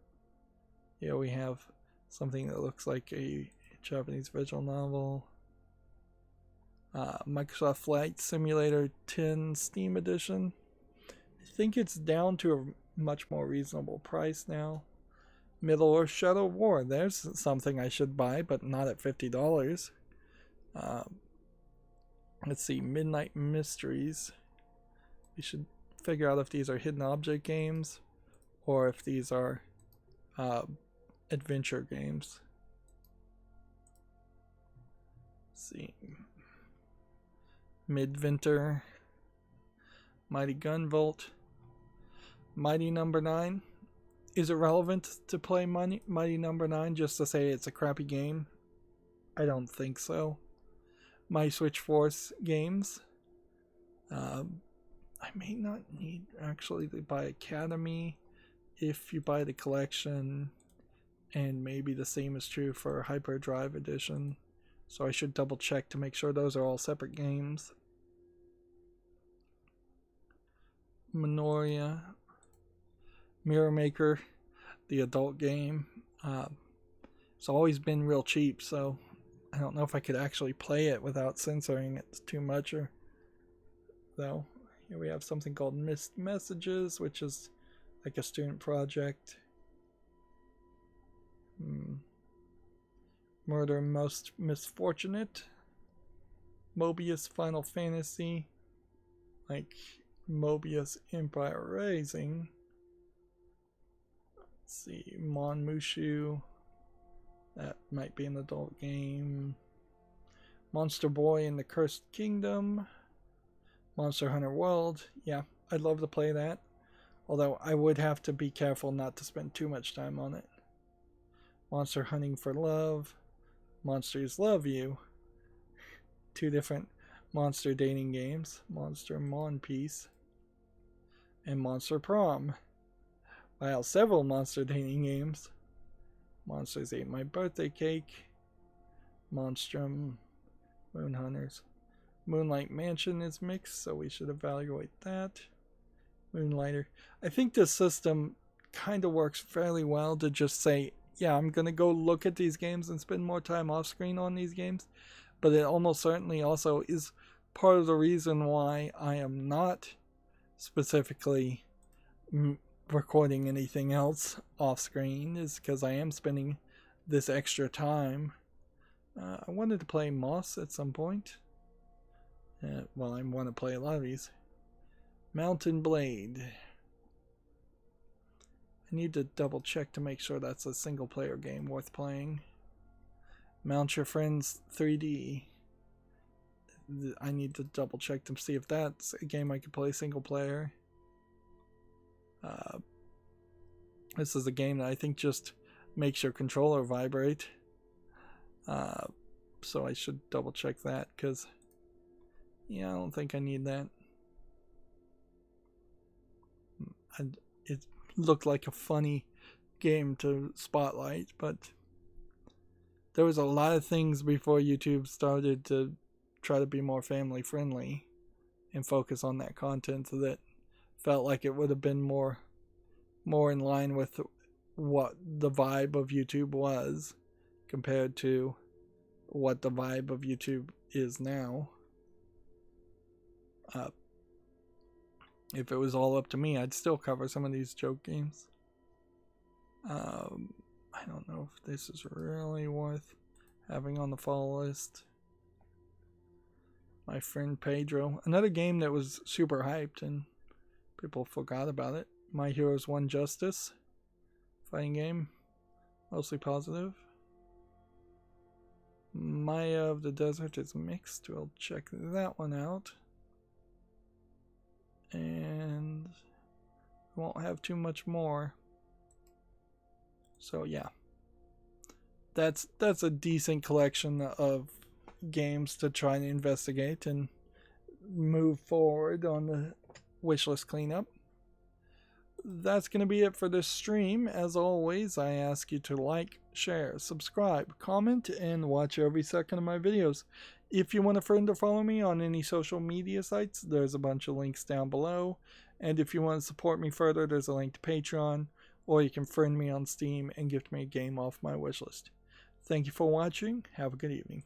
Here we have something that looks like a Japanese visual novel. Microsoft Flight Simulator 10 Steam Edition. I think it's down to a much more reasonable price now. Middle-earth Shadow War. There's something I should buy, but not at $50. Let's see. Midnight Mysteries. We should figure out if these are hidden object games or if these are adventure games. Let's see. Midwinter, Mighty Gunvolt, Mighty Number 9. Is it relevant to play Mighty Number 9 just to say it's a crappy game? I don't think so. My Switch Force games. I may not need actually to buy Academy if you buy the collection, and maybe the same is true for Hyperdrive Edition. So I should double check to make sure those are all separate games. Minoria, Mirror Maker, the adult game. It's always been real cheap, so I don't know if I could actually play it without censoring it too much. Or though, here we have something called Missed Messages, which is like a student project. Murder Most Misfortunate, Mobius Final Fantasy, like Mobius Empire Rising. Let's see, Mon Mushu, that might be an adult game. Monster Boy in the Cursed Kingdom, Monster Hunter World. Yeah, I'd love to play that, although I would have to be careful not to spend too much time on it. Monster Hunting for Love, Monsters Love You, two different monster dating games, Monster Mon Piece, and Monster Prom. Wow, several monster dating games. Monsters Ate My Birthday Cake, Monstrum, Moon Hunters. Moonlight Mansion is mixed, so we should evaluate that. Moonlighter. I think this system kind of works fairly well to just say, yeah, I'm going to go look at these games and spend more time off screen on these games. But it almost certainly also is part of the reason why I am not specifically recording anything else off screen, is because I am spending this extra time. I wanted to play Moss at some point. Well, I want to play a lot of these. Mountain Blade. I need to double check to make sure that's a single player game worth playing. Mount Your Friends 3D. I need to double check to see if that's a game I could play single player. This is a game that I think just makes your controller vibrate. So I should double check that, because yeah, I don't think I need that. It looked like a funny game to spotlight, but there was a lot of things before YouTube started to try to be more family friendly and focus on that content, so that felt like it would have been more in line with what the vibe of YouTube was compared to what the vibe of YouTube is now. If it was all up to me, I'd still cover some of these joke games. I don't know if this is really worth having on the follow list. My Friend Pedro, another game that was super hyped and people forgot about it. My Heroes 1 Justice, fighting game, mostly positive. Maya of the Desert is mixed. We'll check that one out. And won't have too much more. So yeah, that's a decent collection of games to try and investigate and move forward on the wishlist cleanup. That's going to be it for this stream. As always, I ask you to like, share, subscribe, comment, and watch every second of my videos. If you want a friend to follow me on any social media sites, there's a bunch of links down below. And if you want to support me further, there's a link to Patreon, or you can friend me on Steam and gift me a game off my wishlist. Thank you for watching. Have a good evening.